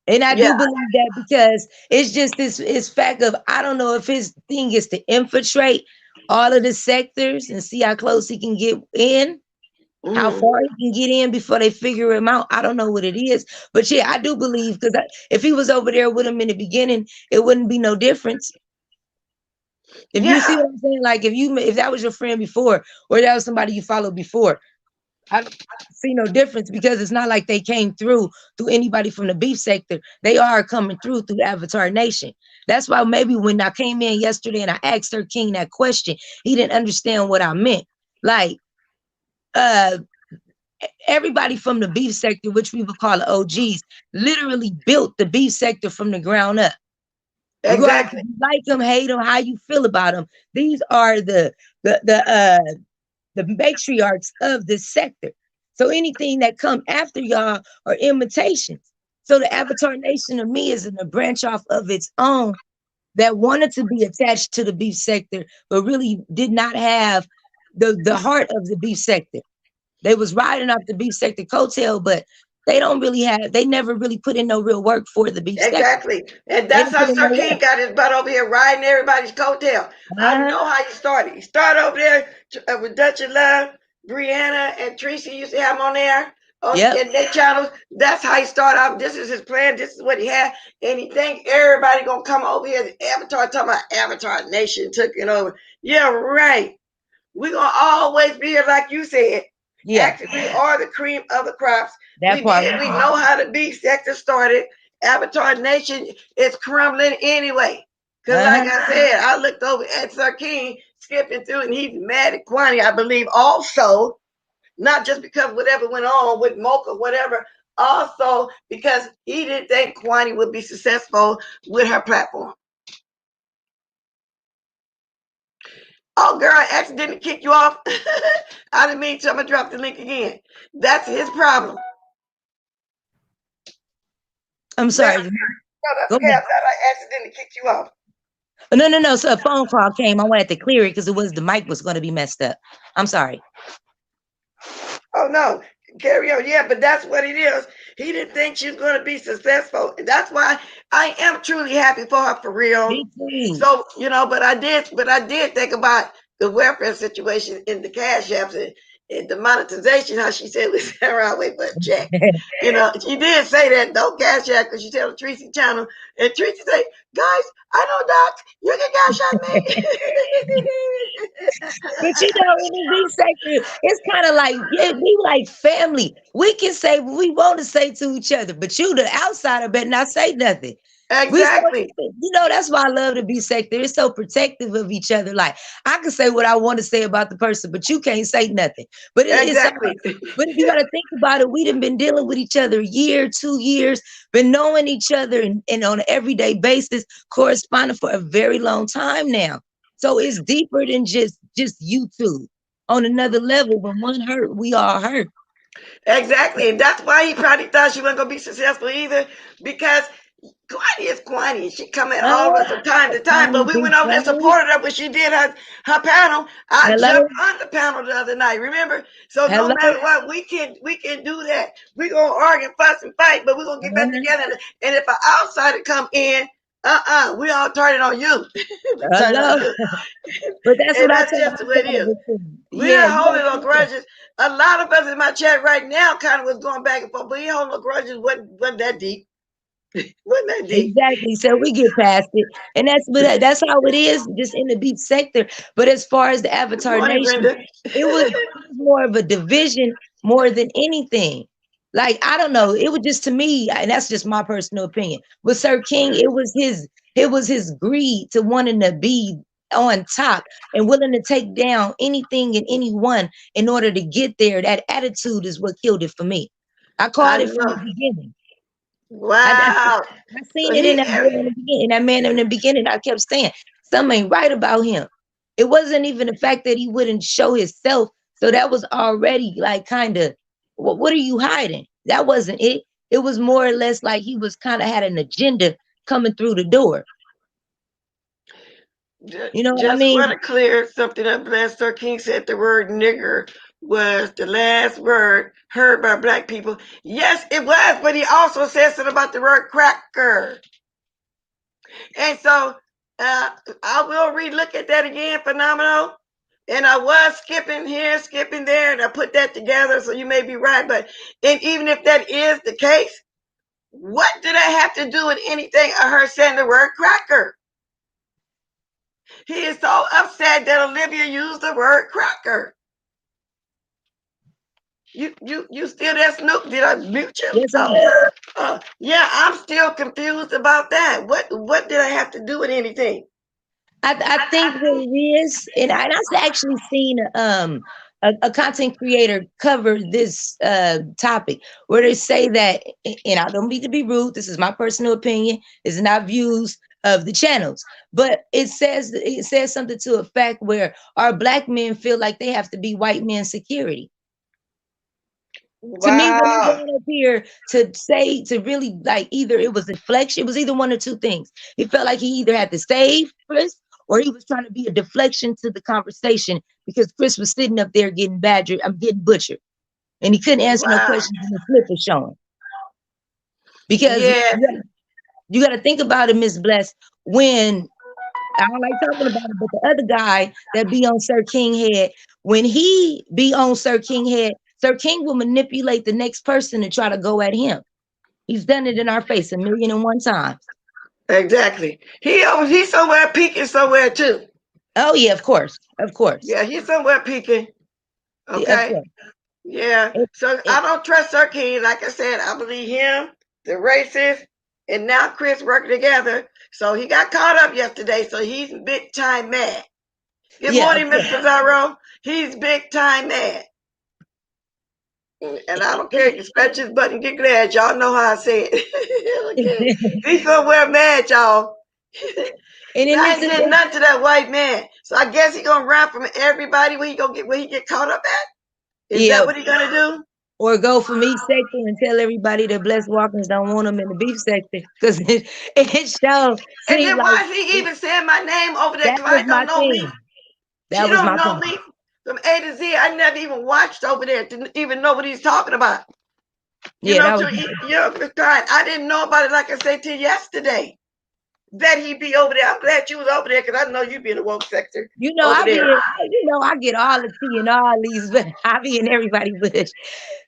And I do believe that, because it's just this fact of, I don't know if his thing is to infiltrate all of the sectors and see how close he can get in, how far he can get in before they figure him out. I don't know what it is. But yeah, I do believe, because if he was over there with him in the beginning, it wouldn't be no difference. If you see what I'm saying, like if that was your friend before, or that was somebody you followed before, I don't see no difference, because it's not like they came through anybody from the beef sector. They are coming through Avatar Nation. That's why maybe when I came in yesterday and I asked Sir King that question, he didn't understand what I meant. Like, everybody from the beef sector, which we would call the OGs, literally built the beef sector from the ground up. Exactly. You like them, hate them, how you feel about them. These are the the matriarchs of this sector. So anything that come after y'all are imitations. So the Avatar Nation of me is in a branch off of its own that wanted to be attached to the beef sector, but really did not have the heart of the beef sector. They was riding off the beef sector coattail, but they never really put in no real work for the beef sector. Exactly. And They that's didn't put how in no Sir King work. got his butt over here riding everybody's coattail. I Uh-huh. know how he started. He started over there with Dutch and Love, Brianna, and Tracy used to have him on there. Yep. In their channels. That's how he started off. This is his plan. This is what he had. And he think everybody gonna come over here. The Avatar talking about Avatar Nation took it over. Yeah, right. We're gonna always be here, like you said. Yeah. Actually, we are the cream of the crops. That part. We know how the beef sector started. Avatar Nation is crumbling anyway. Because, like I said, I looked over at Sir King skipping through, and he's mad at Kwani, I believe, also. Not just because whatever went on with Mocha, whatever, also because he didn't think Kwani would be successful with her platform. Oh, girl, I accidentally kicked you off. I didn't mean to. I'm going to drop the link again. That's his problem. I'm sorry. No, that's okay. I accidentally kicked you off. No. So a phone call came. I wanted to clear it because the mic was going to be messed up. I'm sorry. Oh, no. Carry on. Yeah, but that's what it is. He didn't think she was going to be successful. That's why I am truly happy for her, for real. Me too. So, but I did think about the welfare situation in the cash apps and the monetization, how she said we sat around waiting for a check. She did say that, though, cash app, because she tell the Tracy channel, and Tracy say, guys, I know, Doc, you can cash out me. But in the beef sector, it's kind of like we like family. We can say what we want to say to each other, but you, the outsider, better not say nothing. Exactly. That's why I love the beef sector. It's so protective of each other. Like I can say what I want to say about the person, but you can't say nothing. But exactly. But if you got to think about it, we've been dealing with each other a year, 2 years, been knowing each other and on an everyday basis, corresponding for a very long time now. So it's deeper than just YouTube. On another level, when one hurt, we all hurt. Exactly. And that's why he probably thought she wasn't going to be successful either, because Kwani is Kwani. She come at all of us from time to time. But we went over there and supported her when she did her panel. I jumped on the panel the other night, remember? So no matter what, we can do that. We're going to argue, fuss, and fight, but we're going to get back together. And if an outsider come in, we all turn it on you. But that's what that's just the way it is. We're not holding no grudges. A lot of us in my chat right now kind of was going back and forth, but we holding no grudges. Wasn't that deep. Wasn't that deep? Exactly. So we get past it, and that's how it is, just in the beef sector. But as far as the Avatar Nation, it was more of a division more than anything. Like I don't know, it was just, to me, and that's just my personal opinion. With Sir King, it was his greed to wanting to be on top and willing to take down anything and anyone in order to get there. That attitude is what killed it for me. I called it from the beginning. Wow. I seen it in that man in the beginning. In that man in the beginning, I kept saying, something ain't right about him. It wasn't even the fact that he wouldn't show himself. So that was already like kind of, what are you hiding? That wasn't it. It was more or less like he was kind of had an agenda coming through the door. You know what I mean? Just want to clear something up. Last Sir King said the word nigger was the last word heard by black people. Yes, it was, but he also said something about the word cracker. And so I will relook at that again, phenomenal. And I was skipping here, skipping there, and I put that together, so you may be right. But even if that is the case, what did that have to do with anything I heard saying the word cracker? He is so upset that Olivia used the word cracker. You still there, Snoop? Did I mute you? Yes, yeah, I'm still confused about that. What did I have to do with anything? I think what it is, and I've actually seen a content creator cover this topic where they say that, and I don't mean to be rude, this is my personal opinion, it's not views, of the channels. But it says something to a fact where our black men feel like they have to be white men's security. To me, when he Wow. got up here to really like either it was a deflection, it was either one or two things. He felt like he either had to save Chris or he was trying to be a deflection to the conversation because Chris was sitting up there getting badgered, I'm getting butchered. And he couldn't answer no Wow. questions and the slip was showing. Because Yeah. you got to think about it, Miss Bless, when I don't like talking about it, but the other guy that be on Sir King head, when he be on Sir King head, Sir King will manipulate the next person to try to go at him. He's done it in our face 1,000,001 times. Exactly. He's somewhere peeking somewhere too. Oh yeah, of course, of course, Yeah, he's somewhere peeking. yeah, of Okay. course. Yeah. It, So it, I don't trust Sir King. Like I said, I believe him, the racist, and now Chris working together. So he got caught up yesterday. So he's big time mad. Good yeah, of morning, course. Mr. Zarro. He's big time mad. And I don't care. You can scratch his butt and get glad. Y'all know how I say it. Okay. He's somewhere mad, y'all. And then I this ain't is did nothing to that white man. So I guess he gonna run from everybody where he get caught up at? Is yeah, that what he gonna do? or go from each sector and tell everybody that Blessed Walkers don't want them in the beef sector because it show And seems then like why is he even saying my name over there? that was Clyde my don't know me. thing. She That was don't my know thing. me from A to Z. I never even watched over there to even know what he's talking about. You Yeah, know, that was. to Clyde, I didn't know about it like I said to you yesterday. That he be over there. I'm glad you was over there because I know you be in the woke sector You know, over I be there. in, I get all the tea and all these, but I be in everybody bush.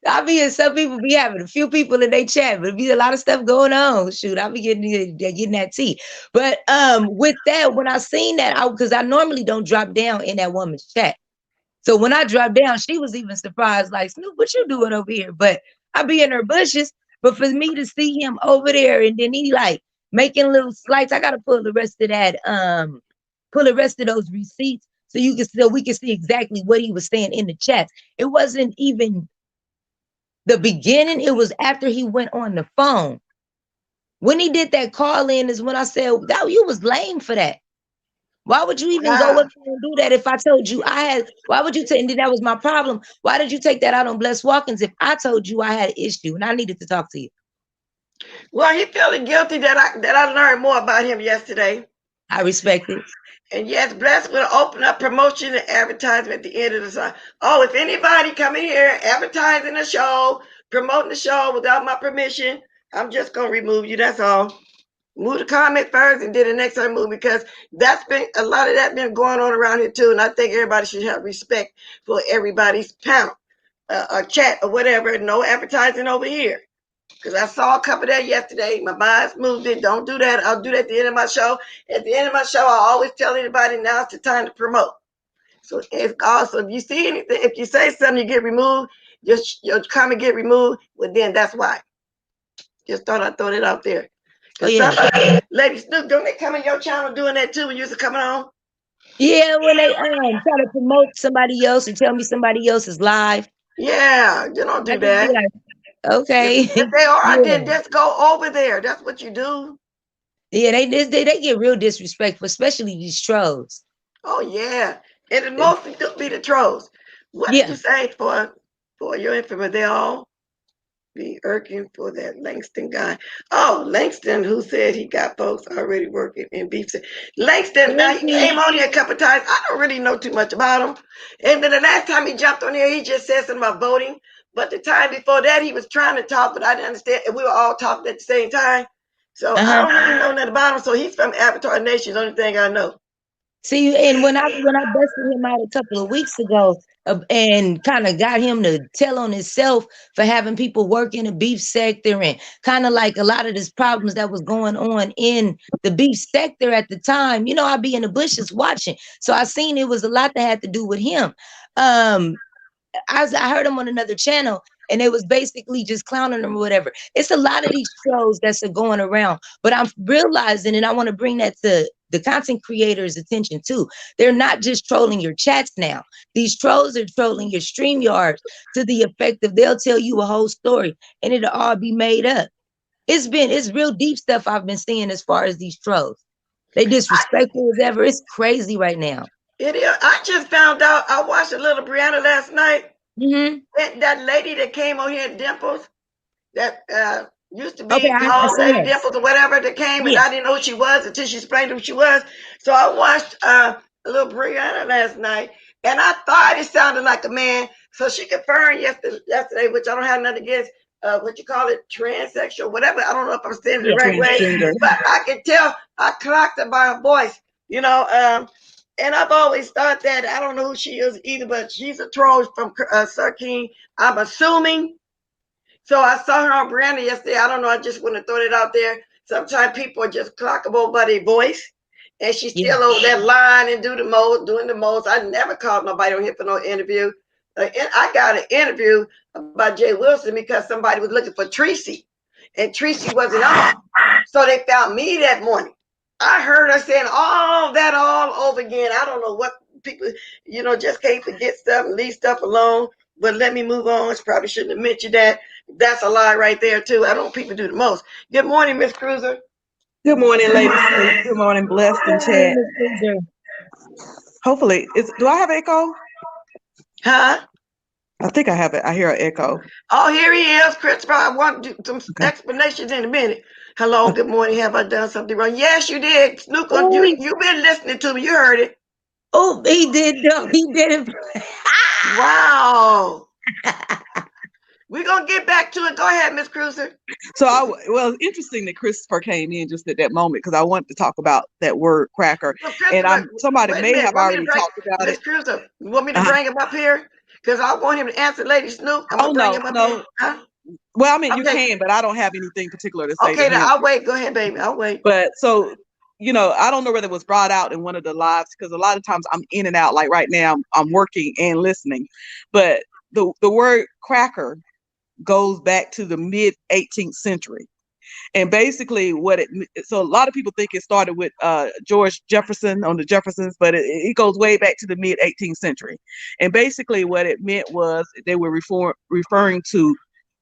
I be in some people be having a few people in their chat, but be a lot of stuff going on. Shoot, I be getting that tea. But with that, when I seen that, because I normally don't drop down in that woman's chat. So when I dropped down, she was even surprised, like, Snoop, what you doing over here? But I be in her bushes. But for me to see him over there and then he like making little slights, I gotta pull the rest of that, pull the rest of those receipts so we can see exactly what he was saying in the chat. It wasn't even the beginning, it was after he went on the phone. When he did that call in is when I said that you was lame for that. Why would you even go Wow. up there and do that if I told you I had? Why would you take? And then that was my problem. Why did you take that out on Bless Walkins if I told you I had an issue and I needed to talk to you? Well, he feeling guilty that I learned more about him yesterday. I respect it. And yes, Bless will open up promotion and advertisement at the end of the song. Oh, if anybody coming here advertising the show, promoting the show without my permission, I'm just gonna remove you. That's all. Move the comment first and then the next time move because that's been a lot of that been going on around here too. And I think everybody should have respect for everybody's panel, or chat or whatever. No advertising over here. Because I saw a couple of that yesterday. My mind's moved it. Don't do that. I'll do that at the end of my show. At the end of my show, I always tell anybody now it's the time to promote. So it's awesome. If you see anything, if you say something, you get removed, your comment get removed, well, then that's why. Just thought I'd throw that out there. Oh Because yeah, somebody, Lady Snoop, don't they come in your channel doing that too when you used to coming on? yeah. When they try to promote somebody else and tell me somebody else is live, Yeah, you don't I do just be that. like, If, okay, if they are, yeah, then just go over there. That's what you do. yeah. They get real disrespectful, especially these trolls. Oh yeah, and it mostly do be the trolls. What did Yeah, you say for your infamy? They all be irking for that Langston guy. Oh, Langston, who said he got folks already working in beef. Langston, now he Langston. came on here a couple times. I don't really know too much about him. And then the last time he jumped on here, he just said something about voting. But the time before that, he was trying to talk, but I didn't understand. And we were all talking at the same time. So Uh I huh. don't really know nothing about him. So he's from Avatar Nation. The only thing I know. See, and when I busted him out a couple of weeks ago, and kind of got him to tell on himself for having people work in the beef sector and kind of like a lot of these problems that was going on in the beef sector at the time, I'd be in the bushes watching. So I seen it was a lot that had to do with him. Um, I heard him on another channel and it was basically just clowning him or whatever. It's a lot of these shows that's going around, but I'm realizing, and I want to bring that to the content creators' attention too. They're not just trolling your chats now. These trolls are trolling your stream yards to the effect of they'll tell you a whole story and it'll all be made up. It's real deep stuff I've been seeing as far as these trolls. They disrespectful as ever. It's crazy right now. It is. I just found out. I watched a little Brianna last night. That lady that came on here, Dimples, that used to be called Lady Dimples or whatever, that came, and I didn't know who she was until she explained who she was. So I watched a little Brianna last night, and I thought it sounded like a man. So she confirmed yesterday, which I don't have nothing against. What you call it, transsexual, whatever. I don't know if I'm saying it the right way, but I can tell. I clocked it by her voice, you know. And I've always thought that. I don't know who she is either, but she's a troll from Sir King, I'm assuming. So I saw her on Brianna yesterday. I don't know. I just want to throw it out there. Sometimes people are just clockable by their voice. And she's still over there lying and doing the most. I never called nobody on here for no interview. I got an interview about Jay Wilson because somebody was looking for Tracy. And Tracy wasn't on. So they found me that morning. I heard her saying all that all over again. I don't know what people, just can't forget stuff and leave stuff alone. But let me move on. She probably shouldn't have mentioned that. That's a lie right there, too. I don't know people do the most. Good morning, Miss Cruiser. Good morning, ladies. Good morning, blessed and chat. Hopefully, do I have echo? Huh? I think I have it. I hear an echo. Oh, here he is, Christopher. I want to do some explanations in a minute. Hello, good morning. Have I done something wrong? Yes, you did. Snoop, you've been listening to me. You heard it. Oh, he did. No, he did it. Wow. We're going to get back to it. Go ahead, Miss Cruiser. So, it's interesting that Christopher came in just at that moment because I wanted to talk about that word cracker. And somebody may have already talked about it. Miss Cruiser, you want me to bring him up here? Because I want him to answer Lady Snoop. I'm going to bring him up here. Huh? Well, I mean, you can, but I don't have anything particular to say. Okay, then I'll wait. Go ahead, baby. I'll wait. But so, I don't know whether it was brought out in one of the lives because a lot of times I'm in and out. Like right now, I'm working and listening. But the word cracker goes back to the mid 18th century. And basically so a lot of people think it started with George Jefferson on the Jeffersons, but it goes way back to the mid 18th century. And basically what it meant was they were referring to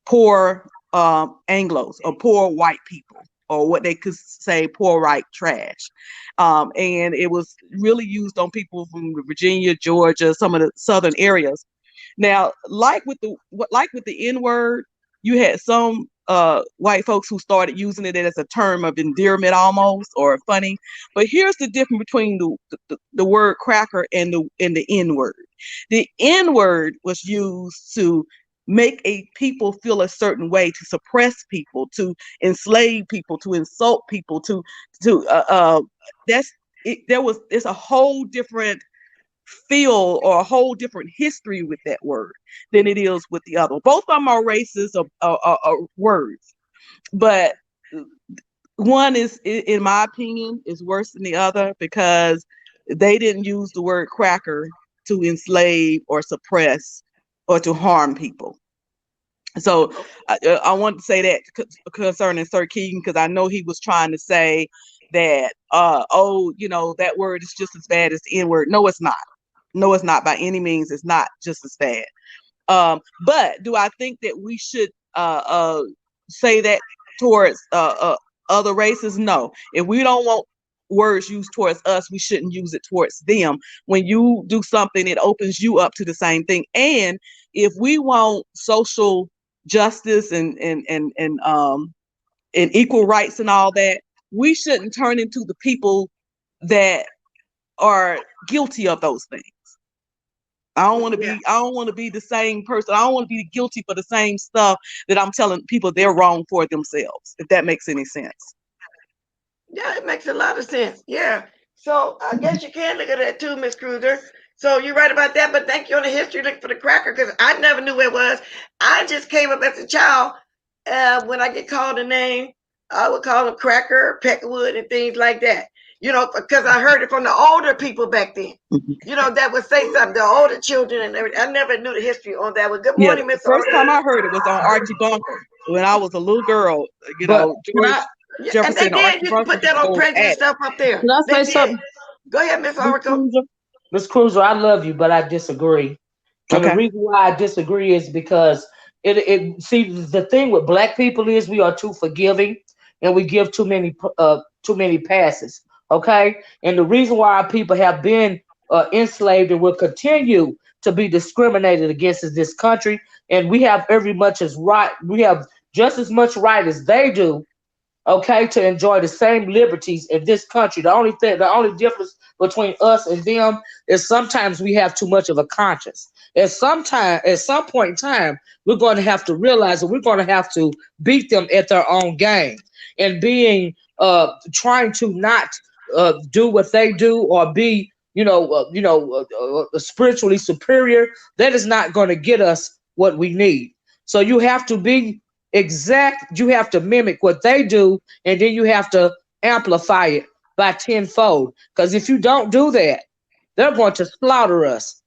poor Anglos or poor white people, or what they could say poor white trash. And it was really used on people from Virginia, Georgia, some of the southern areas. Now, like with the N-word, you had some white folks who started using it as a term of endearment almost, or funny. But here's the difference between the word cracker and the N-word. The N-word was used to make people feel a certain way, to suppress people, to enslave people, to insult people, it's a whole different feel or a whole different history with that word than it is with the other. Both of them are racist words, but one is, in my opinion, is worse than the other because they didn't use the word cracker to enslave or suppress or to harm people. So I want to say that concerning Sir King, because I know he was trying to say that, that word is just as bad as the N-word. No, it's not. No, it's not by any means. It's not just as bad. But do I think that we should say that towards other races? No. If we don't want words used towards us, we shouldn't use it towards them. When you do something, it opens you up to the same thing. And if we want social justice and equal rights and all that, we shouldn't turn into the people that are guilty of those things. I don't want to be the same person. I don't want to be guilty for the same stuff that I'm telling people they're wrong for themselves, if that makes any sense. Yeah, it makes a lot of sense. Yeah. So I guess you can look at that too, Miss Cruiser. So you're right about that, but thank you on the history look for the cracker, because I never knew where it was. I just came up as a child. When I get called a name, I would call them cracker, peckerwood, and things like that. Because I heard it from the older people back then. That would say something, the older children and everything. I never knew the history on that. Well, good morning, Miss. The first time I heard it was on Archie Bunker when I was a little girl. George Jefferson. And they did. You can put that on prejudice stuff up there. Can I say something? Go ahead, Miss Oracle. Miss Cruiser, I love you, but I disagree. And the reason why I disagree is because the thing with Black people is we are too forgiving and we give too many passes. Okay, and the reason why our people have been enslaved and will continue to be discriminated against in this country, and we have every much as right, we have just as much right as they do, okay, to enjoy the same liberties in this country. The only difference between us and them is sometimes we have too much of a conscience. At some point in time, we're going to have to realize that we're going to have to beat them at their own game, and being trying to not do what they do or be spiritually superior. That is not going to get us what we need. So you have to be exact. You have to mimic what they do, and then you have to amplify it by tenfold. Because if you don't do that, they're going to slaughter us,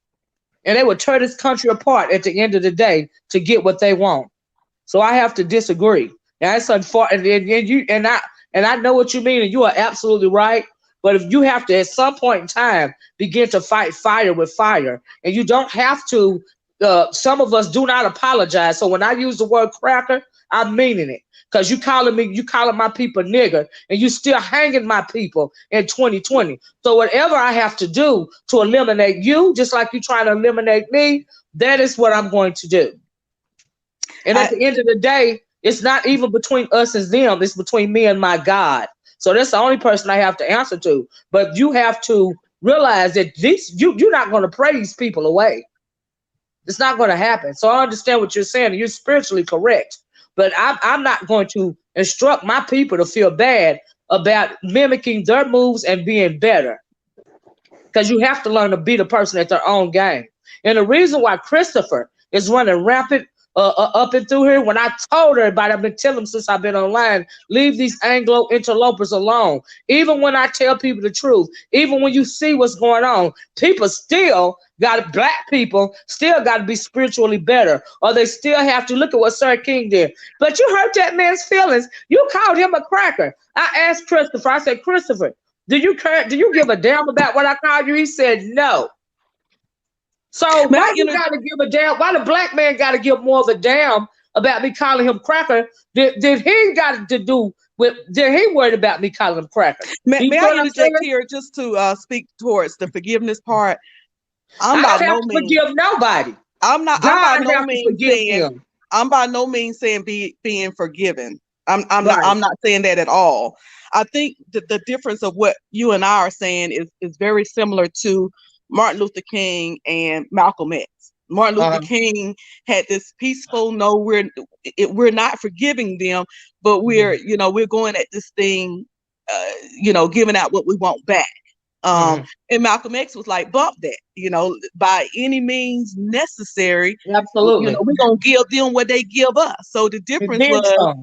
and they will tear this country apart at the end of the day to get what they want. So I have to disagree. Now it's unfortunate, and I know what you mean, and you are absolutely right. But if you have to, at some point in time, begin to fight fire with fire, and you don't have to. Some of us do not apologize. So when I use the word cracker, I'm meaning it. Because you calling my people nigger, and you still hanging my people in 2020. So whatever I have to do to eliminate you, just like you trying to eliminate me, that is what I'm going to do. And at the end of the day, it's not even between us and them. It's between me and my God. So that's the only person I have to answer to. But you have to realize that you're not going to pray these people away. It's not going to happen. So I understand what you're saying, and you're spiritually correct. But I'm not going to instruct my people to feel bad about mimicking their moves and being better. Because you have to learn to beat a person at their own game. And the reason why Christopher is running rampant up and through here, when I told everybody, I've been telling them since I've been online, leave these Anglo interlopers alone. Even when I tell people the truth, even when you see what's going on, people still black people still got to be spiritually better, or they still have to look at what Sir King did. But you hurt that man's feelings. You called him a cracker. I asked Christopher, I said, Christopher, do you give a damn about what I called you? He said no. So why you gotta give a damn? Why the black man gotta give more of a damn about me calling him cracker? Did he got to do with? Did he worried about me calling him cracker? May I interject here just to speak towards the forgiveness part? I don't have to forgive nobody. I'm by no means saying being forgiven. I'm not saying that at all. I think that the difference of what you and I are saying is very similar to Martin Luther King and Malcolm X. Martin Luther King had this peaceful, no, we're not forgiving them, but we're going at this thing, giving out what we want back. And Malcolm X was like, bump that, by any means necessary. Absolutely. We're going to give them what they give us. So the difference was,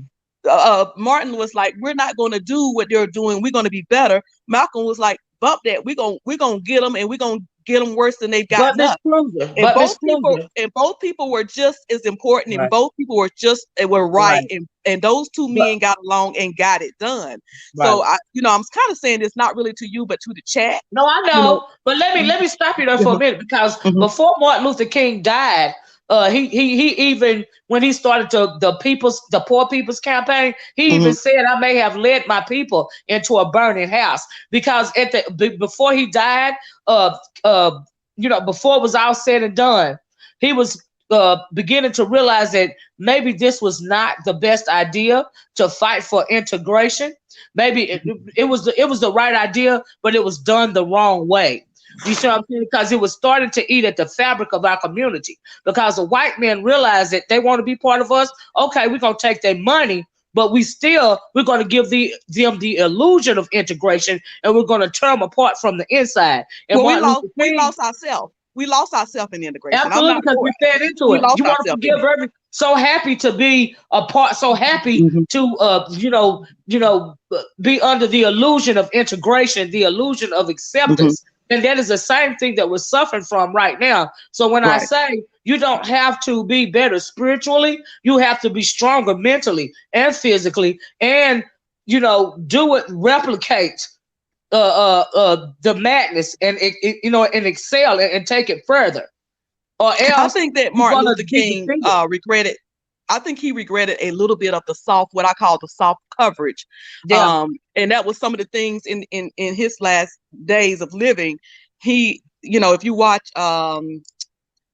Martin was like, we're not going to do what they're doing. We're going to be better. Malcolm was like, bump that. We're going to get them, and we're going to get them worse than they've gotten us. And both people were just as important, and both people were right. And those two men got along and got it done. So I'm kind of saying it's not really to you, but to the chat. No, I know. But let me stop you there for a minute, because before Martin Luther King died, he even, when he started the Poor People's Campaign, he even said, I may have led my people into a burning house, because before he died, before it was all said and done, he was beginning to realize that maybe this was not the best idea to fight for integration. Maybe it was the right idea, but it was done the wrong way. You see what I'm saying? Because it was starting to eat at the fabric of our community. Because the white men realized that they want to be part of us. Okay, we're going to take their money, but we're going to give them the illusion of integration, and we're going to tear them apart from the inside. And we lost ourselves. We lost ourselves in integration. Absolutely, because we fed into it. You want to forgive everything. So happy to be a part. So happy to be under the illusion of integration, the illusion of acceptance. And that is the same thing that we're suffering from right now. So when I say you don't have to be better spiritually, you have to be stronger mentally and physically, and replicate the madness and and excel and take it further. Or else I think that Martin Luther King regretted I think he regretted a little bit of the soft, what I call the soft coverage. Yeah. And that was some of the things in his last days of living. He, if you watch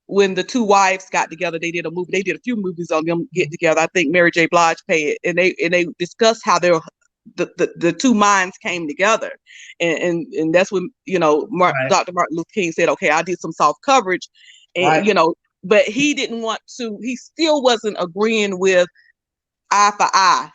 when the two wives got together, they did a movie. They did a few movies on them getting together. I think Mary J. Blige paid it, and they discussed how the two minds came together, and that's when Right. Dr. Martin Luther King said, "Okay, I did some soft coverage," and Right. but he didn't want to. He still wasn't agreeing with eye for eye.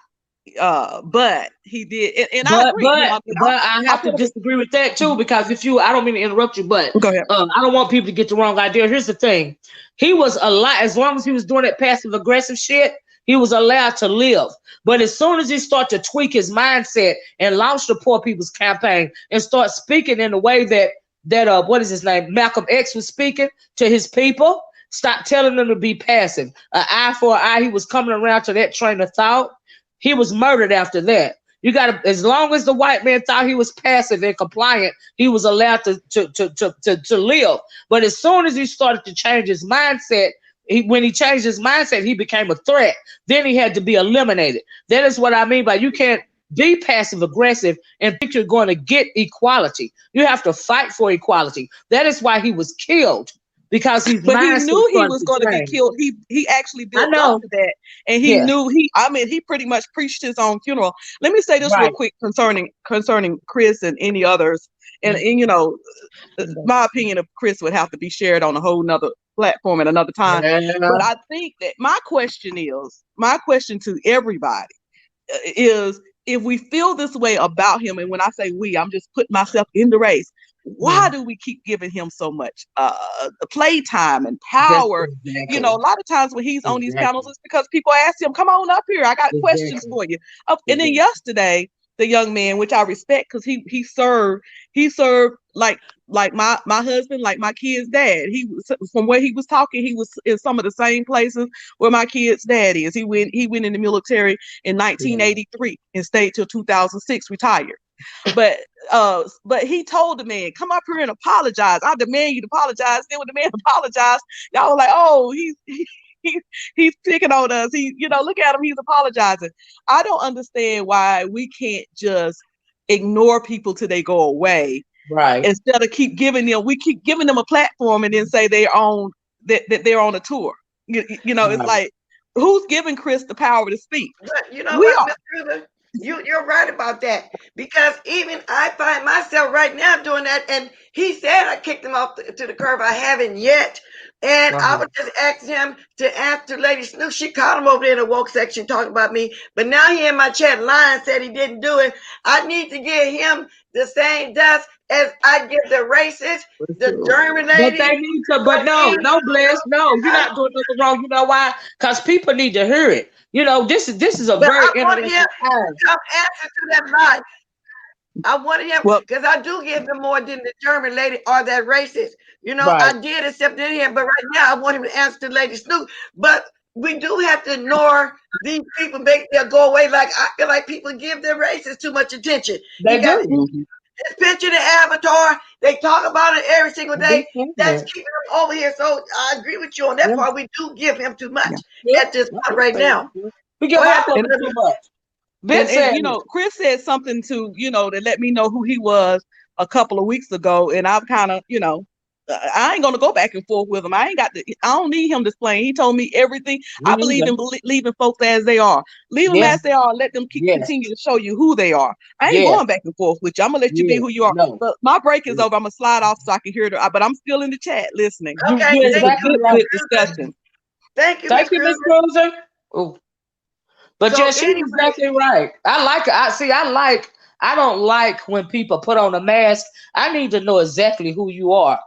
But he did, and I But agree. but but I I have to feel like, disagree with that too, because I don't mean to interrupt you, but go ahead. I don't want people to get the wrong idea. Here's the thing: he was alive as long as he was doing that passive aggressive shit. He was allowed to live. But as soon as he started to tweak his mindset and launch the Poor People's Campaign and start speaking in the way that what is his name, Malcolm X was speaking to his people, stop telling them to be passive. An eye for an eye. He was coming around to that train of thought. He was murdered after that. You got to, as long as the white man thought he was passive and compliant, he was allowed to live. But as soon as he started to change his mindset, when he changed his mindset, he became a threat. Then he had to be eliminated. That is what I mean by you can't be passive aggressive and think you're going to get equality. You have to fight for equality. That is why he was killed. Because his But he mindset knew he was started going to be change. killed. He actually I built up know. to that, and he Yeah. knew he pretty much preached his own funeral. Let me say this real Right. quick concerning Chris and any others, and my opinion of Chris would have to be shared on a whole nother platform at another time. Yeah. But I think that my question to everybody is, if we feel this way about him, and when I say we, I'm just putting myself in the race. Why do we keep giving him so much playtime and power? Exactly. A lot of times when he's on these panels, Exactly. it's because people ask him, "Come on up here, I got questions Exactly. for you." And then yesterday, the young man, which I respect, because he served like my husband, like my kid's dad. He was, from where he was talking, he was in some of the same places where my kid's dad is. He went in the military in 1983 and stayed till 2006, retired. But he told the man, "Come up here and apologize. I demand you to apologize." Then when the man apologized, y'all were like, "Oh, he's picking on us. Look at him, he's apologizing." I don't understand why we can't just ignore people till they go away. Right. Instead of keep giving them a platform and then say they're on that they're on a tour. It's like, who's giving Chris the power to speak? But you know We what, are. Mr. Ruben? You're right about that, because even I find myself right now doing that. And he said I kicked him off to the curb. I haven't yet. And I was just asking him to answer Lady Snoop. She called him over there in the woke section talking about me. But now he in my chat line said he didn't do it. I need to give him the same dust as I give the racist, the German But lady. they need to, but no, Bless, no, you're not doing nothing wrong. You know why? Because people need to hear it. This is a But very I want him interesting to time. come answer to that lie. I wanted him, Well, because I do give him more than the German lady or that racist. Right. I did accept it in here, but right now I want him to answer to Lady Snoop. But we do have to ignore these people, make them go away. Like, I feel like people give their races too much attention. They He got do. his picture, the avatar. They talk about it every single day. That's Yeah. keeping him over here. So I agree with you on that Yeah. part. We do give him too much Yeah. at this point right now. We give What all of happened? them too much. Ben said, Chris said something to to let me know who he was a couple of weeks ago, and I've kind of I ain't gonna go back and forth with him. I don't need him displaying. He told me everything. I believe in leaving folks as they are. Leave them as they are. Let them continue to show you who they are. I ain't going back and forth with you. I'm gonna let you be who you are. No. But my break is over. I'm gonna slide off so I can hear it. But I'm still in the chat listening. Okay, This is a exactly good, right. good discussion. Thank you, Thank you, Miss Cruiser. Oh. But So yeah, she's anyway, exactly right. I don't like when people put on a mask. I need to know exactly who you are.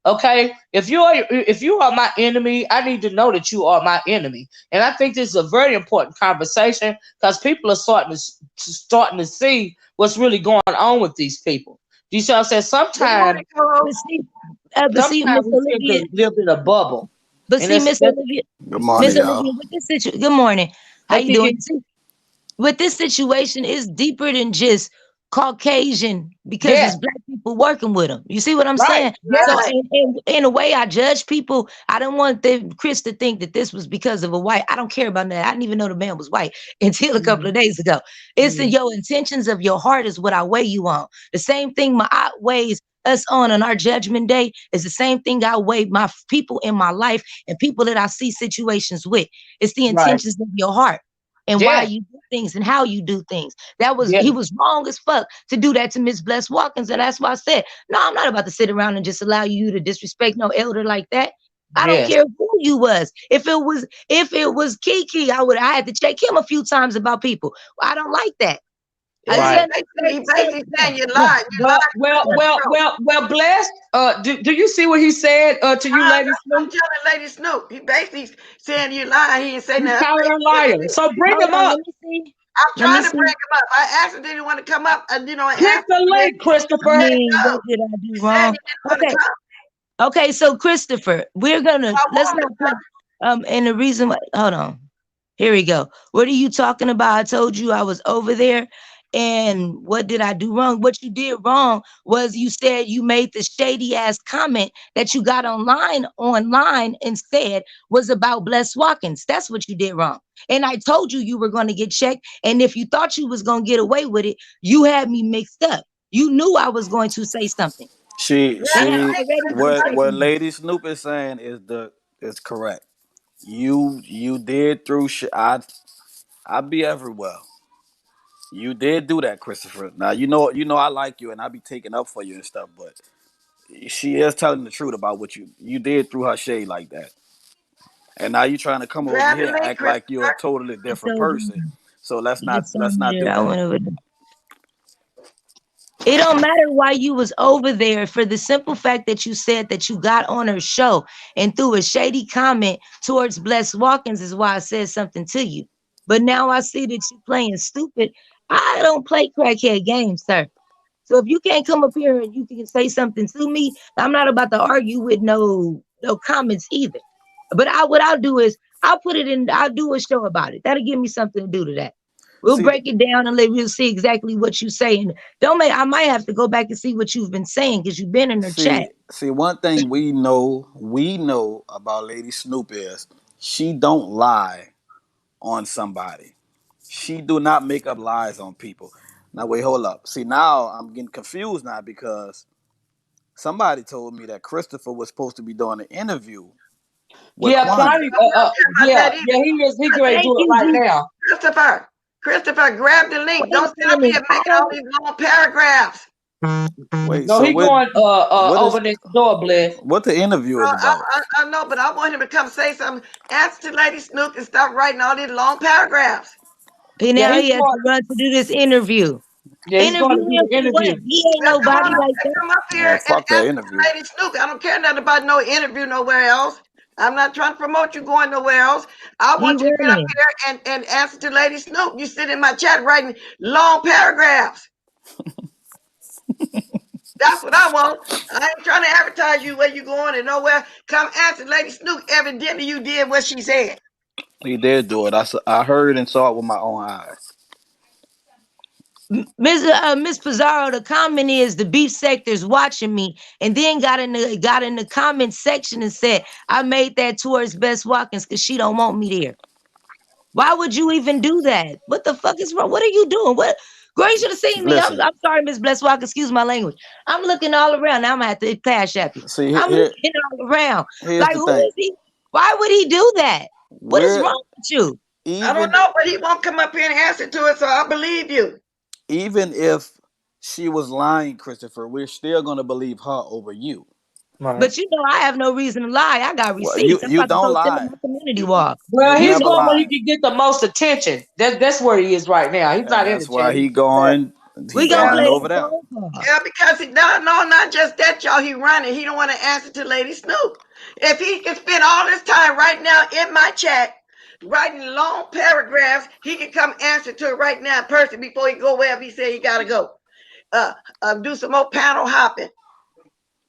Okay? If you are my enemy, I need to know that you are my enemy. And I think this is a very important conversation, because people are starting to see what's really going on with these people. Do you see what I'm saying? Sometimes But see, Miss we tend Olivia, to live in a bubble. but see, Miss Olivia, Good morning, y'all. with this situation, good morning. How I you think doing? See, with this situation, it's deeper than just Caucasian because Yes, it's black people working with them. You see what I'm right. saying? So Yes, Right. in a way, I judge people. I don't want Chris to think that this was because of a white. I don't care about that. I didn't even know the man was white until a couple of days ago. It's in your intentions of your heart is what I weigh you on. The same thing my eye weighs us on our judgment day is the same thing I weigh my people in my life and people that I see situations with. It's the right. intentions of your heart and why Yes, you do things and how you do things. That was yes, he was wrong as fuck to do that to Miss Bless Watkins, and that's why I said, no, I'm not about to sit around and just allow you to disrespect no elder like that. I don't yes. care who you was. If it was Kiki, I had to check him a few times about people. I don't like that. I Yeah, just Right. had to he say basically saying you no, lied. You lied. Blessed. Do you see what he said to you, That's Lady what I'm Snoop? telling Lady Snoop. He basically saying you lying. He ain't saying He's that. calling her liar. So bring hold him on, up. let me see. I'm Let me trying to see. bring him up. I asked him, did he want to come up? And Click answer the me. link, I He Christopher. said mean, no. what did I do He said he wrong? didn't want to Okay. come. Okay, so Christopher, we're gonna I let's want him not to play. come. And the reason why, hold on, here we go. What are you talking about? I told you I was over there, and what did I do wrong? What you did wrong was you said you made the shady ass comment that you got online and said was about Bless Watkins. That's what you did wrong. And I told you were going to get checked, and if you thought you was going to get away with it, you had me mixed up. You knew I was going to say something. Yeah, They had I She ain't already been what checking me. Lady Snoop is saying is correct. You did through I be everywhere. You did do that, Christopher. Now you know I like you and I be taking up for you and stuff, but she is telling the truth about what you did through her shade like that. And now you trying to come over grab the here and link, act like you're a Christopher. totally I different told person. you. So let's You not just told let's not me that do I that. went over there. It don't matter why you was over there for the simple fact that you said that you got on her show and threw a shady comment towards Bless Watkins is why I said something to you. But now I see that you playing stupid. I don't play crackhead games, sir. So if you can't come up here and you can say something to me, I'm not about to argue with no comments either. But what I'll do is I'll put it in. I'll do a show about it. That'll give me something to do to that. We'll See break it down and we'll see exactly what you say. And don't make. I might have to go back and see what you've been saying because you've been in her chat. see one thing we know about Lady Snoop is she don't lie on somebody. She do not make up lies on people. Now wait, hold up. See now I'm getting confused now because somebody told me that Christopher was supposed to be doing an interview with Yeah, Quanda. Connie. We don't care about that Yeah. either. He is. He going to Thank do it you, right G. now. Christopher, Christopher, grab the link. What I'm Don't sit up saying is here I making all don't. these long paragraphs. Wait, No, so he going what is over next door, Bless. what the interview is about? I know, but I want him to come say something. Answer to Lady Snoop and stop writing all these long paragraphs. Yeah, Now he's he has going. to run to do this interview. Yeah, he's going Interview to do him the for what? interview. He ain't Now nobody like that. come up Man, here and fuck that answer interview. to Lady Snoop. I don't care nothing about no interview nowhere else. I'm not trying to promote you going nowhere else. I He want you to get up running. here and answer to Lady Snoop. You sit in my chat writing long paragraphs. That's what I want. I ain't trying to advertise you where you going and nowhere. Come answer Lady Snoop. Evidently you did what she said. He did do it. I heard and saw it with my own eyes. Miss Pizarro, the comment is the beef sector's watching me, and then got in the comment section and said, I made that towards Bess Watkins because she don't want me there. Why would you even do that? What the fuck is wrong? What are you doing? What girl, you should have seen me. I'm, Listen, I'm sorry, Miss Bless Watkins, excuse my language. I'm looking all around. Now I'm gonna have to cash app you. see I'm here looking all around. here's Like, the who thing. is he? Why would he do that? What is We're wrong with you? I don't even know, but he won't come up here and answer to it, so I believe you. even if she was lying, Christopher, we're still gonna believe her over you. Right. But you know, I have no reason to lie. I got Well, receipts. I'm you about to don't post them on lie. my community You wall. you Well, You he's never know, going where he lie, can get the most attention. That's where he is right now. He's and not in the that's why chat. He's there. we he's gonna Yeah, going play over that there. phone call. yeah, because no, not just that, y'all. He running. He don't want to answer to Lady Snoop. If he can spend all this time right now in my chat writing long paragraphs, he can come answer to it right now in person before he go wherever he said he gotta go. Do some more panel hopping.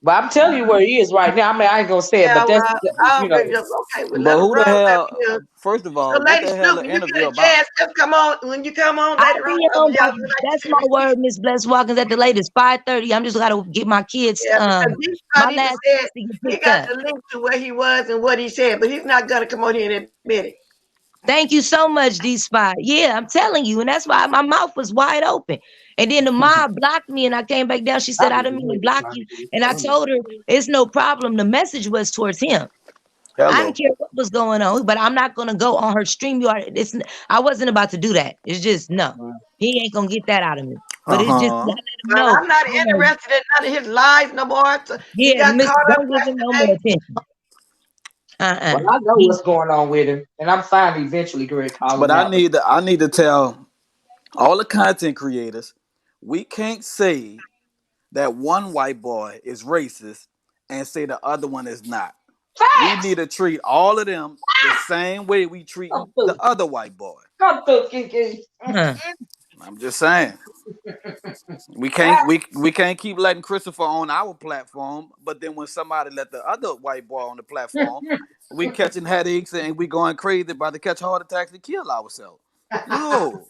But I'm telling you where he is right now. I mean, I ain't gonna say it, Yeah, but that's well, I'll you know. be just okay. Well, But let him who the run wherever hell? he is. First of So, all, what Lady the hell Snoop, the when you get interview a about? chance, just come on. When you come on, let I'll it be run. on, Y'all but do like that's to my hear me. word, Miss Bless Walkins. At the latest 5:30. I'm just gotta get my kids. Yeah, because this My spot even last said kids to get he picked got up. the link to where he was and what he said, but he's not gonna come on here and admit it. Thank you so much, D Spot. Yeah, I'm telling you, and that's why my mouth was wide open. And then the mob blocked me, and I came back down. She said, "I didn't mean to block you," and I told her it's no problem. The message was towards him. I didn't Hello. care what was going on, but I'm not gonna go on her stream yard. I wasn't about to do that. It's just no. He ain't gonna get that out of me. But it's just I Uh-huh. let him But know. I'm not You know, interested in none of his lies no more. So he yeah, got Miss, caught up don't give him no more yesterday. attention. Well, I know He, what's going on with him, and I'm finally eventually going to call But him out. But I need to tell all the content creators, we can't say that one white boy is racist and say the other one is not. We facts. need to treat all of them the same way we treating the other white boy. Come through, Kiki. uh, I'm just saying. We can't keep letting Christopher on our platform, but then when somebody let the other white boy on the platform, we catching headaches and we going crazy about to catch heart attacks and kill ourselves. No,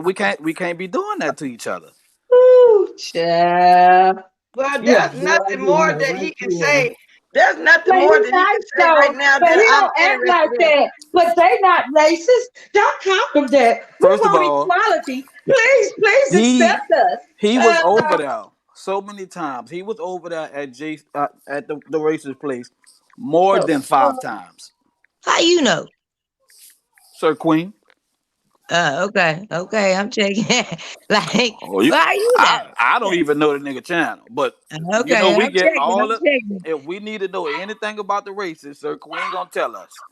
we can't be doing that to each other. Ooh, child. Well, You have there's no nothing idea more how that right he can you are. say. There's nothing But more he that he can nice say right though. now But that he I'm don't act like interested in. that. But they not racist. Don't call them that. We First of want all, equality. Please he accept us. he was Uh, over there so many times. He was over there at at the racist place more than 5 times. how you know? Sir Queen. Okay, I'm checking. Like, Oh, you, well, how you I don't know? even know the nigga channel, but you know Okay, we I'm get checking. all I'm of. checking. If we need to know anything about the races, Sir Queen gonna tell us.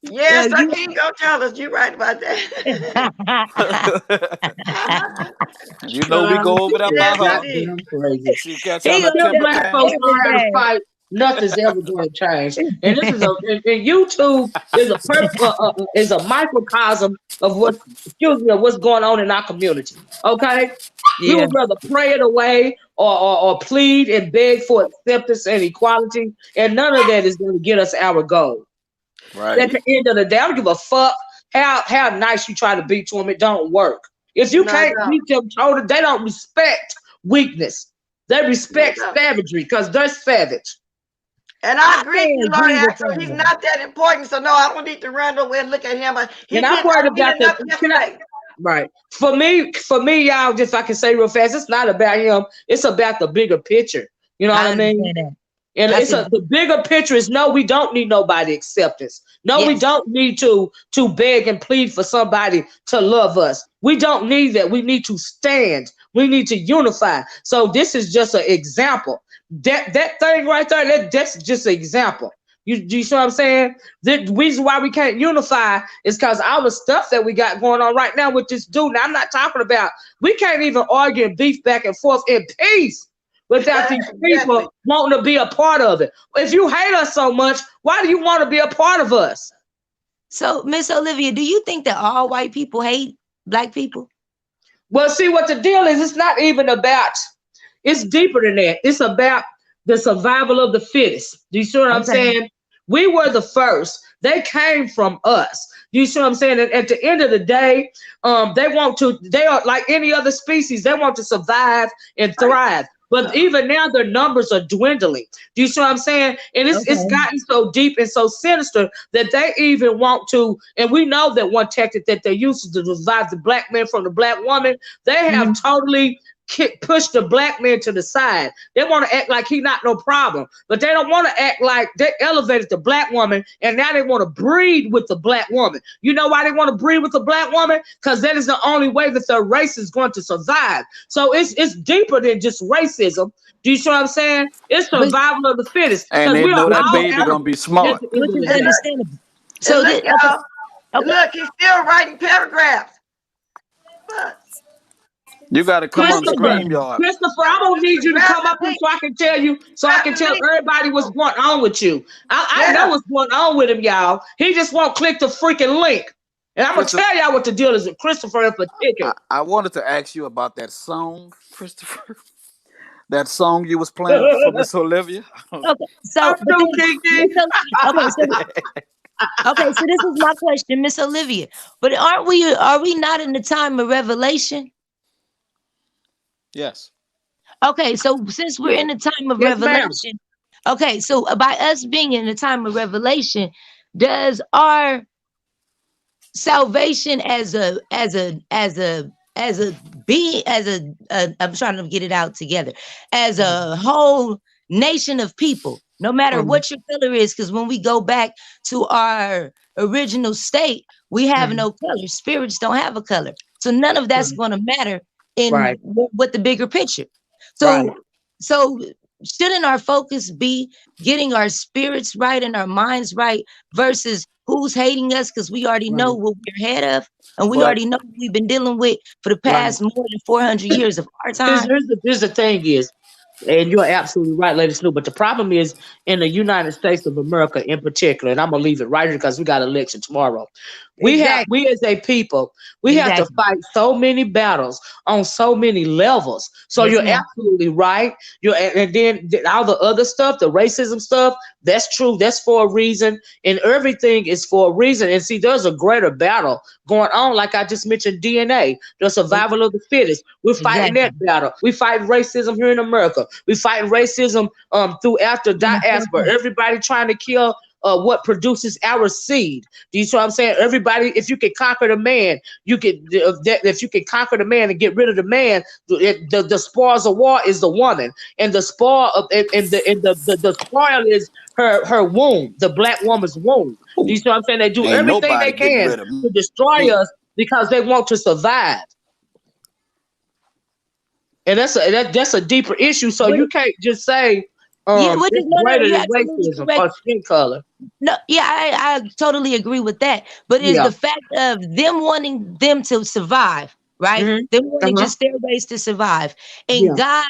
Yes, I You. can't go tell us. You're right about that. You know we go over there by Yes, her. indeed. goddamn crazy. She catch her He little gonna Till temper tell black us folks tantrum. learn how to everything. fight, nothing's ever going to change. And this is and YouTube is a microcosm of what's going on in our community. Okay, we Yeah. would rather pray it away or plead and beg for acceptance and equality, and none of that is going to get us our goal. At Right. the end of the day, I don't give a fuck how nice you try to be to them. It don't work. If you No, can't no, beat them total, they don't respect weakness. They no, respect no. savagery because they're savage. And I I agree with may you, Lord agree with Axel. He's that. not that important. So no, I don't need to run over and look at him. But he And I'm did. I worried seen about the enough can I yesterday. right. For me, y'all, just if I can say real fast, it's not about him, it's about the bigger picture. You know what I I mean? understand that. And I see. the bigger picture is no, we don't need nobody acceptance. No, we Yes. don't need to beg and plead for somebody to love us. We don't need that. We need to stand. We need to unify. So this is just an example. That thing right there, that's just an example. You see what I'm saying? The reason why we can't unify is because all the stuff that we got going on right now with this dude. Now, I'm not talking about we can't even argue and beef back and forth in peace without these Exactly. people wanting to be a part of it. If you hate us so much, why do you want to be a part of us? So, Miss Olivia, do you think that all white people hate black people? Well, see what the deal is, it's not even about, it's deeper than that. It's about the survival of the fittest. Do you see what I'm Okay. saying? We were the first. They came from us. You see what I'm saying? And at the end of the day, they are like any other species, they want to survive and Right. thrive. But even now, their numbers are dwindling. Do you see what I'm saying? And it's Okay. gotten so deep and so sinister that they even want to. And we know that one tactic that they use to divide the black man from the black woman, they have Mhm. totally pushed the black man to the side. They want to act like he not no problem, but they don't want to act like they elevated the black woman and now they want to breed with the black woman. You know why they want to breed with the black woman? Because that is the only way that their race is going to survive. So it's deeper than just racism. Do you see what I'm saying? It's Which, survival of the fittest And because they we are know which that is all baby gonna be animals at smart. the end which of is the day. understandable. And So look, this, okay, y'all. okay. Look, he's still writing paragraphs. But You got to come on Christopher, StreamYard. Christopher, I'm gonna need you to grab come the up here link. so I can tell you, so I Grab can the tell link. everybody what's going on with you. I know Yeah. what's going on with him, y'all. He just won't click the freaking link. And I'm gonna Christopher, tell y'all what the deal is with Christopher in particular. I wanted to ask you about that song, Christopher. That song you was playing for Miss Olivia. Okay, I'm so but through, then Kiki. Miss okay, so this is my question, Miss Olivia. But are we not in the time of revelation? Yes. Okay, so since we're in the time of Yes, ma'am. revelation, okay, so by us being in the time of revelation, does our salvation as a being I'm trying to get it out together, as a whole nation of people, no matter Mhm. what your color is, because when we go back to our original state, we have no color. Spirits don't have a color, so none of that's going to matter in Right, what the bigger picture. right, So shouldn't our focus be getting our spirits right and our minds right versus who's hating us, because we already know right, what we're ahead of, and we But already know what we've been dealing with for the right. past more than 400 years of our time. Here's the thing is, and you're absolutely right, Lady Snoop. But the problem is in the United States of America in particular, and I'm gonna leave it right here because we got an election tomorrow. Exactly. We as a people, we have to Exactly. fight so many battles on so many levels. So Yes, you're ma'am. absolutely right. And then all the other stuff, the racism stuff, that's true. That's for a reason, and everything is for a reason. And see, there's a greater battle going on, like I just mentioned, DNA, the survival of the fittest. We're fighting Exactly. that battle. We fight racism here in America. We fight racism throughout the diaspora. Everybody trying to kill what produces our seed. Do you see what I'm saying? Everybody, if you can conquer the man, you can. If you can conquer the man and get rid of the man, the spoils of war is the woman, and the spoil of the spoil is her womb, the black woman's womb. Do you see what I'm saying? They do ain't everything they nobody getting can rid of to destroy me. us because they want to survive. And that's a deeper issue. So What you can't just say Yeah, which is it's no, greater you're than absolutely racism correct. or skin color. No, yeah, I totally agree with that. But is Yeah. the fact of them wanting them to survive, right? Mm-hmm. Them wanting Uh-huh. just their ways to survive, and Yeah. God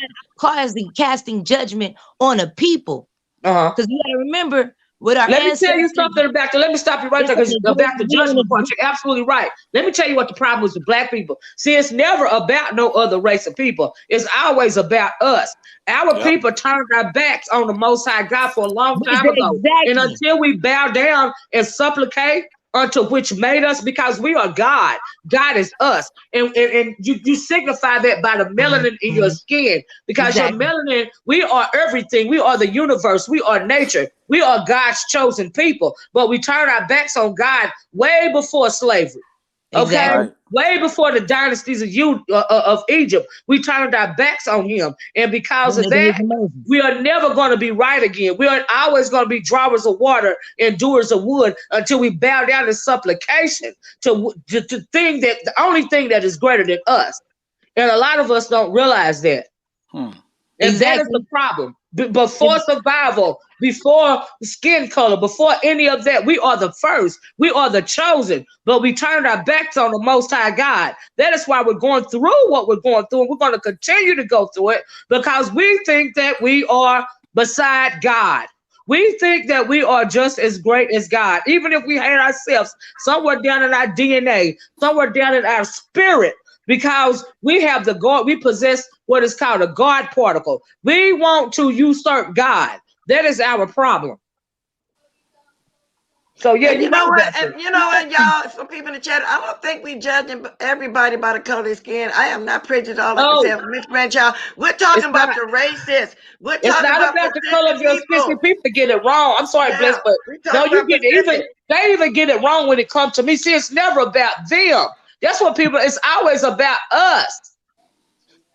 casting judgment on a people. Uh-huh. Because you got to remember what our Let me tell you ancestors. something about that. Let me stop you right It's there on because the about the being judgment part, you're absolutely right. Let me tell you what the problem is with black people. See, it's never about no other race of people. It's always about us. Our Yep. people turned our backs on the Most High God for a long time ago. And exactly. until we bow down and supplicate unto which made us, because we are God. God is us. And you signify that by the melanin in your skin, because your Exactly. melanin, we are everything. We are the universe. We are nature. We are God's chosen people. But we turn our backs on God way before slavery. Okay, Exactly. Right. way before the dynasties of Egypt, we turned our backs on Him, and because In of the days that, of Moses. we are never going to be right again. We are always going to be drawers of water and doers of wood until we bow down in supplication to think that the only thing that is greater than us. And a lot of us don't realize that. Hmm. And that is the Exactly. problem. Before survival, before skin color, before any of that, we are the first. We are the chosen. But we turned our backs on the Most High God. That is why we're going through what we're going through. And we're going to continue to go through it because we think that we are beside God. We think that we are just as great as God, even if we hate ourselves somewhere down in our DNA, somewhere down in our spirit, because we have the God, we possess what is called a God particle. We want to usurp God. That is our problem. So yeah, And you're you know right what? about that. And you know what, y'all? Some people in the chat. I don't think we judging everybody by the color of their skin. I am not prejudiced. All like I No, said, Miss Grandchild. We're it's talking about not. the racists. We're It's talking not about about the color Pacific of your skin. See, people. people get it wrong. I'm sorry, Yeah, Bless, but we're no, talking you about get even Pacific. they even get it wrong when it comes to me. See, it's never about them. That's what people. It's always about us.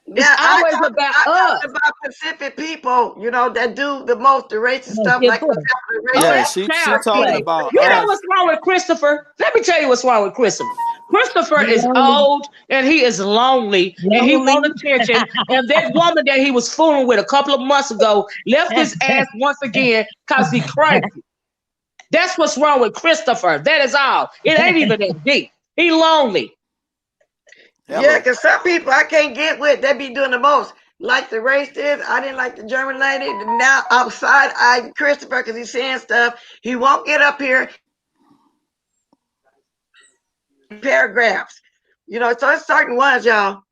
It's Yeah, always about I us. talked about Pacific people. You know that do the most the racist stuff. Of Like for course. example, the Oh, Yeah, racist. that's she child's talking play. about You know us. what's wrong with Christopher? Let me tell you what's wrong with Christopher. Christopher is Lonely. old and he is lonely and he Lonely. wants attention. And that woman that he was fooling with a couple of months ago left his ass once again because he crazy. That's what's wrong with Christopher. That is all. It ain't even that deep. He lonely. Yeah, Hello. because some people I can't get with. They be doing the most. Like the racist. I didn't like the German lady. Now outside, I Christopher because he's saying stuff. He won't get up here. Paragraphs. You know, so it's certain ones, y'all.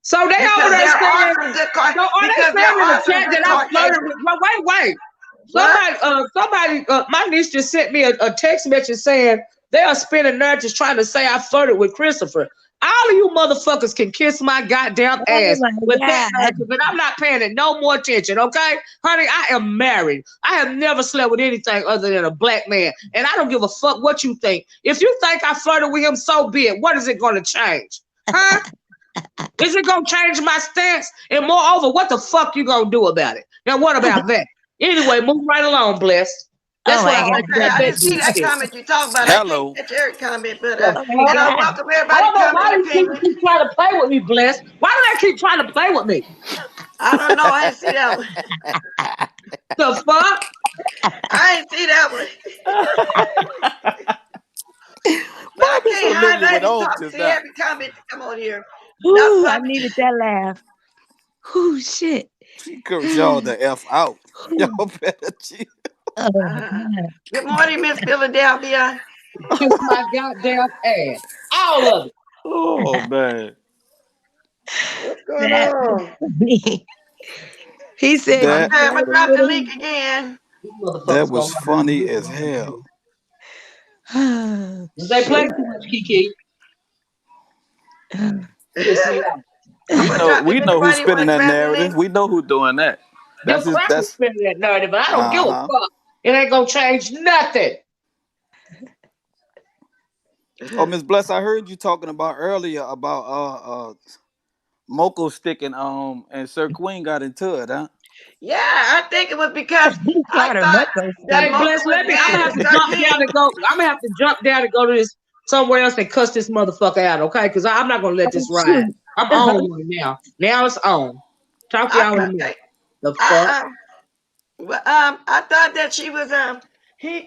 So they over Because there there are saying, some good cards. so are they Because there saying in the are some chat good that I card cases. flirted with? Wait. What? Somebody, my niece just sent me a text message saying they are spinning narratives trying to say I flirted with Christopher. All of you motherfuckers can kiss my goddamn Oh ass my with that God. narrative, but I'm not paying it no more attention, okay? Honey, I am married. I have never slept with anything other than a black man, and I don't give a fuck what you think. If you think I flirted with him, so be it. What is it going to change? Huh? Is it going to change my stance? And moreover, what the fuck you going to do about it? Now, what about that? Anyway, move right along, Bless. That's Oh what my I God. like Okay, about I that didn't see that shit. comment you talking about. I can't Hello. catch every comment, but The Oh my fuck? God. welcome I everybody don't to know come in why the these people opinion. keep trying to play with me, Bless. Why do they keep trying to play with me? I don't know. I didn't see that one. The fuck? I didn't see that one. But I Why Miss can't Olivia went highlight and off talk just see now? every comment to come on here. Not Ooh, I public. needed that laugh. Ooh, shit. She cursed y'all the F out. Ooh. Y'all better chill. Oh my Uh-huh. God. Good morning, Miss Philadelphia. Kiss my goddamn ass. All of it. Oh man. What's going That was on? funny. He said you That Okay, I'm gonna flirted drop with the him. link again. These that motherfuckers was gonna make me funny get as what I'm hell. doing. Oh, They play shit. too much, Kiki. Piss me off. I'm We gonna know drop if we know who's anybody spinning wanna that grab the narrative. link. We know who's doing that. Them That's just crackers that's spinning that narrative, but I don't give a uh-huh. fuck. It ain't gonna change nothing. Oh, Miss Bless, I heard you talking about earlier about Moko stick and Sir Queen got into it, huh? Yeah, I think it was because He I called her thought Moko that stick. Hey, Mocha Bless, was let me. I'm mad gonna at have to Sir jump down King. and go. I'm gonna have to jump down and go to this somewhere else and cuss this motherfucker out, okay? Because I'm not gonna let Oh, this ride. shoot. I'm on one now. Now it's on. Talk to I y'all in a thought minute. The fuck? I I thought that she was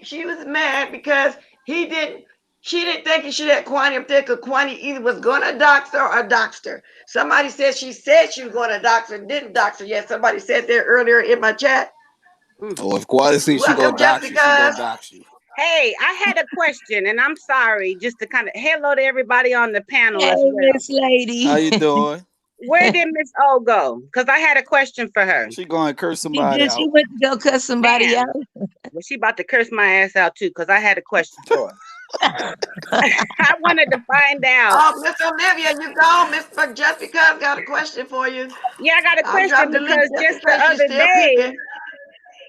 she was mad because he didn't she didn't think he should have Kwani up there because Kwani either was gonna dox her or doxed her. Somebody said she was gonna dox her, didn't dox her yet. Somebody said there earlier in my chat. Oh, if Quality see she gonna Welcome just dox you, she gonna because. dox you. Hey, I had a question, and I'm sorry, just to kind of hello to everybody on the panel Hey, as well. Miss How Lady. you doing? Where did Miss O go? Because I had a question for her. She gonna curse She somebody did. She out. went to go cuss somebody out. Damn. Well, she about to curse my ass out too, because I had a question for her. I wanted to find out. Oh, Miss Olivia, you gone. Miss Just because got a question for you. Yeah, I got a I'll question drop the link because just in case you're still picking.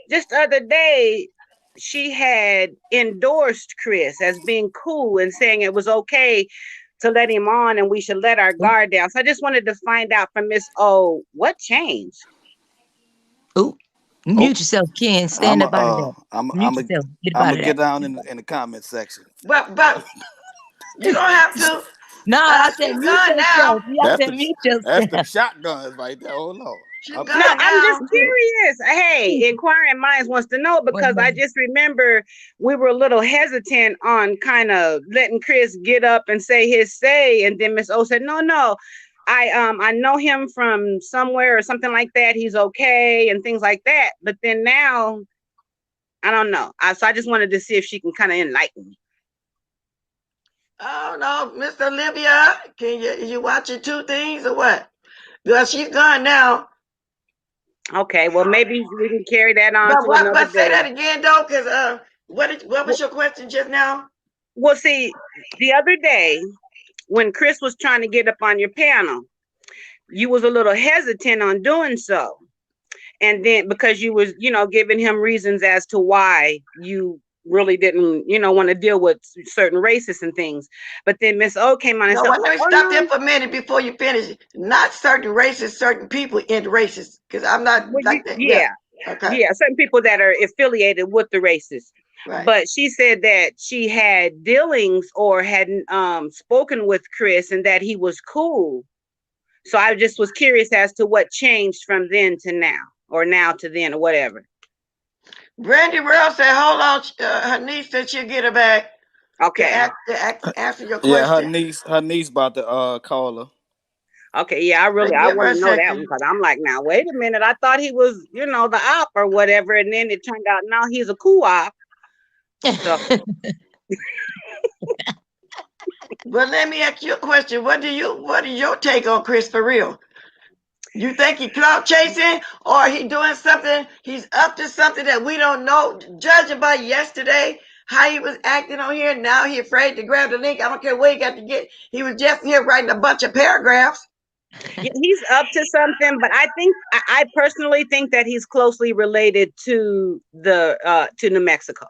just the other day, she had endorsed Chris as being cool and saying it was okay to let him on and we should let our guard down. So I just wanted to find out from Miss O what changed. Ooh, Oh, mute yourself, Ken. I'm Stand a up out of that. Mute yourself. Get up I'm out gonna of get that. down in the comment section. But you don't have to. No, I said She's mute gone now. yourself. Yeah, I That's said the mute that's them yourself. shotguns right there. Oh Lord. She's I'm No, gone I'm just now. curious. Hey, inquiring minds wants to know What because I happened? just remember we were a little hesitant on kind of letting Chris get up and say his say, and then Miss O said, "No, I know him from somewhere or something like that. He's okay and things like that." But then now, I don't know. So I just wanted to see if she can kind of enlighten me. Oh no, Miss Olivia, can you watching two things or what? Well, she's gone now. Okay, well maybe we can carry that on But to what? another But say day. that again though, because what was your question just now? Well, see, the other day when Chris was trying to get up on your panel, you was a little hesitant on doing so. And then because you was, giving him reasons as to why you really didn't, want to deal with certain racists and things. But then Miss O came on and No, said, well, let me "Oh stop there no, for a minute before you finish. Not certain races, certain people in races, because I'm not well, like that. Yeah. yeah, Okay. yeah, certain people that are affiliated with the racists." Right. But she said that she had dealings or had spoken with Chris and that he was cool. So I just was curious as to what changed from then to now, or now to then, or whatever. Brandy World said, "Hold on." Her niece said she'll get her back Okay. answer your Yeah, question. her niece about to call her. Okay. Yeah, So I give her want a to know that one second. because I'm like, now wait a minute. I thought he was, the op or whatever, and then it turned out now he's a cool op. So But let me ask you a question. What is your take on Chris for real? You think he clout chasing or he doing something? He's up to something that we don't know. Judging by yesterday, how he was acting on here, now he afraid to grab the link. I don't care where he got to get. He was just here writing a bunch of paragraphs. Yeah, he's up to something, but I personally think that he's closely related to New Mexico.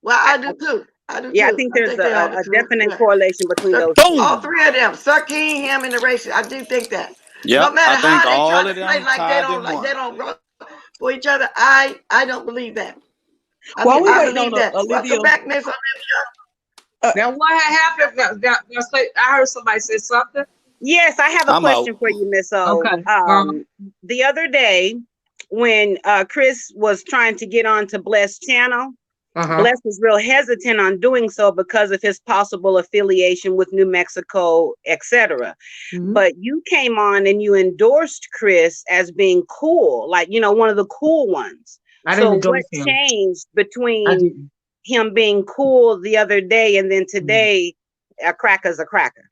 Well, I do too. I do Yeah, I too. think I there's think they are a too. definite Yeah. correlation between those two. All Boom. three of them, Sir King, him, and the racist. I do think that. No Yep. I matter think how they try all to of play them tied in like they one. don't roll for each other, I don't believe that. I While mean, we I waiting believe on that. Olivia, Welcome back, Miss. Now what happened? Now say, I heard somebody say something. Yes, I have a I'm out. question for you, Miss O. Okay. The other day when Chris was trying to get on to Bless channel, Bless was real hesitant on doing so because of his possible affiliation with New Mexico, etc. But you came on and you endorsed Chris as being cool, like, one of the cool ones. I didn't So what endorse him. changed I between didn't. him being cool the other day and then today a cracker's a cracker?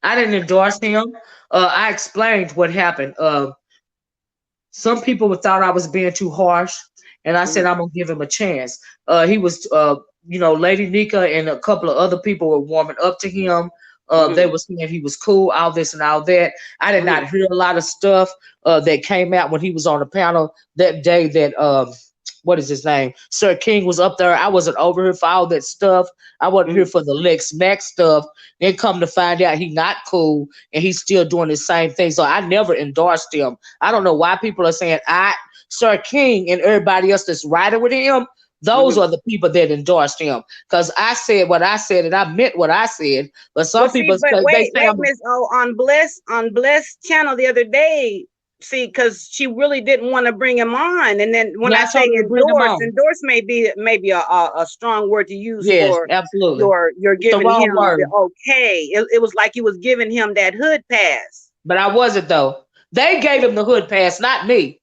I didn't endorse him. I explained what happened. Some people thought I was being too harsh, and I said I'm gonna give him a chance. He was, Lady Nika and a couple of other people were warming up to him. They were saying he was cool, all this and all that. I did not hear a lot of stuff that came out when he was on the panel that day. That what is his name? Sir King was up there. I wasn't over here for all that stuff. I wasn't here for the Lex Max stuff. Then come to find out he not cool and he's still doing the same thing. So I never endorsed him. I don't know why people are saying Sir King and everybody else that's riding with him. Those are the people that endorsed him. Because I said what I said and I meant what I said. But some people But they say I'm Miss O, on Bless channel the other day, because she really didn't want to bring him on. And then when I say told her to bring him on. endorse may be maybe a strong word to use Yes, for absolutely. you're It's the giving wrong him word. the okay. It was like you was giving him that hood pass. But I wasn't though. They gave him the hood pass, not me.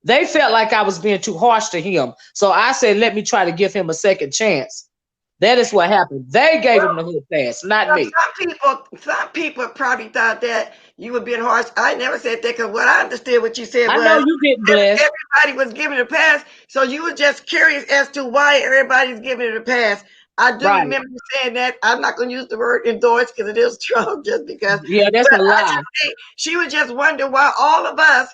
They felt like I was being too harsh to him. So I said, let me try to give him a second chance. That is what happened. They gave him the hood pass, not me. Some people probably thought that you were being harsh. I never said that because what I understood what you said I know was you didn't, Bless. everybody was giving it a pass. So you were just curious as to why everybody's giving it a pass. I do Right. remember you saying that. I'm not going to use the word endorse because it is strong just because. Yeah, that's But a I lie. just think she was just wondering why all of us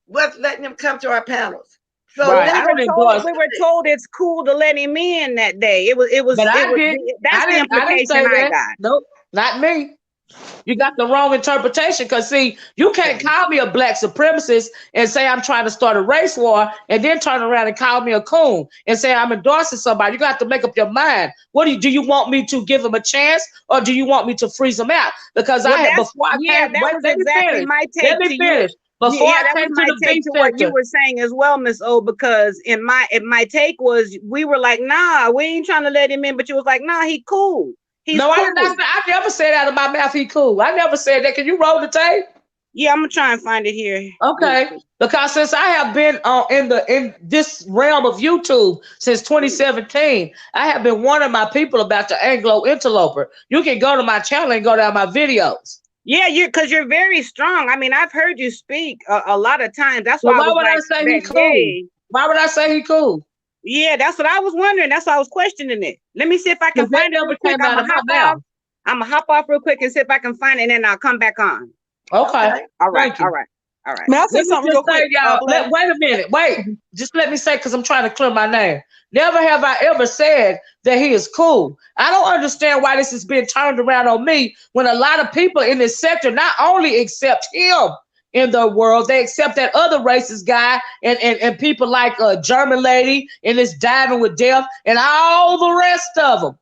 was letting them come to our panels. So Right. let I me didn't endorse. We were told it's cool to let him in that day. But I didn't. That's the I didn't say implication I that. got. Nope, not me. You got the wrong interpretation because, see, you can't call me a black supremacist and say I'm trying to start a race war and then turn around and call me a coon and say I'm endorsing somebody. You got to make up your mind. What do you want me to give him a chance or do you want me to freeze him out? Because Well, before I came, that was let me exactly finish. my take Let me to finish. you. Before I that came was my to the take beef to what you center, were saying as well, Miss O, because in my take was we were like, nah, we ain't trying to let him in, but you was like, nah, he cool. He's no, cool. I did not say. I never said out of my mouth he cool. I never said that. Can you roll the tape? Yeah, I'm gonna try and find it here. Okay, because since I have been in this realm of YouTube since 2017, I have been warning my people about the Anglo interloper. You can go to my channel and go down my videos. Yeah, because you're very strong. I mean, I've heard you speak a lot of times. That's why why I was would like, I say he cool? Why would I say he cool? Yeah, that's what I was wondering. That's why I was questioning it. Let me see if I can find it real quick. I'm gonna hop off real quick and see if I can find it, and then I'll come back on. Okay. All right. May I say Let me something just real say, quick? y'all. Wait a minute. Wait. Just let me say, because I'm trying to clear my name. Never have I ever said that he is cool. I don't understand why this has been turned around on me when a lot of people in this sector not only accept him in the world, they accept that other racist guy and people like a German lady and this diving with death and all the rest of them.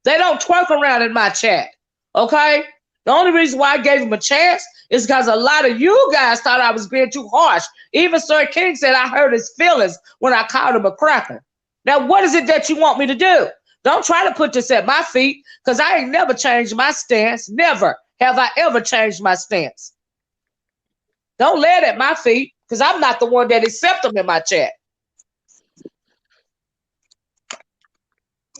They don't twerk around in my chat. Okay? The only reason why I gave him a chance is because a lot of you guys thought I was being too harsh. Even Sir King said I hurt his feelings when I called him a cracker. Now, what is it that you want me to do? Don't try to put this at my feet because I ain't never changed my stance. Never have I ever changed my stance. Don't lay it at my feet because I'm not the one that accepts them in my chat.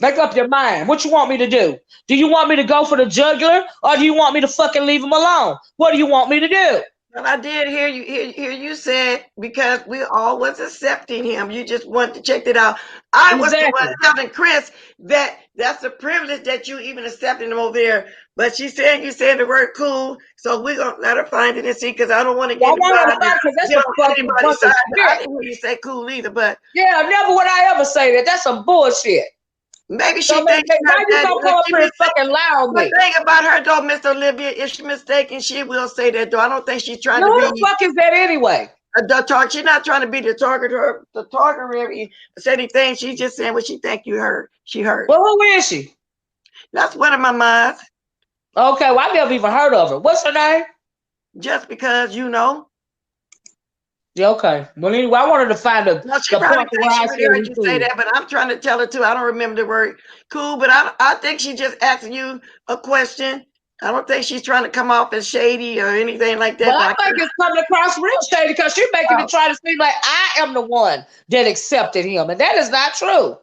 Make up your mind. What you want me to do? Do you want me to go for the jugular or do you want me to fucking leave him alone? What do you want me to do? But I did hear you said because we all was accepting him. You just wanted to check it out. I was the one Exactly. telling Chris that that's a privilege that you even accepting him over there. But she said you said the word cool, so we're gonna let her find it and see because I don't want to I get want her to involved and fight because that's get a on fucking anybody's bunch of side. I shit. didn't hear you say cool either, but Yeah, never would I ever say that. That's some bullshit. maybe So she thinks now you that gonna come up she here and mistaken. fucking lie on The me. thing about her though, Miss Olivia, if she's mistaken, she will say that though. I don't think she's trying Now, to who be the fuck is that anyway? the talk. She's not trying to be the target. The target said anything. She's just saying what she think you heard. She heard. Well, who is she? That's one of my minds. Okay, well, I never even heard of her. What's her name? Just because you know. Yeah, okay. Well, anyway, I wanted to find No, she the probably part where thinks she I really said heard he you say cool. that, but I'm trying to tell her too. I don't remember the word cool, but I think she just asking you a question. I don't think she's trying to come off as shady or anything like that. Well, I But think it's coming across real shady because you're making it try to seem like I am the one that accepted him, and that is not true.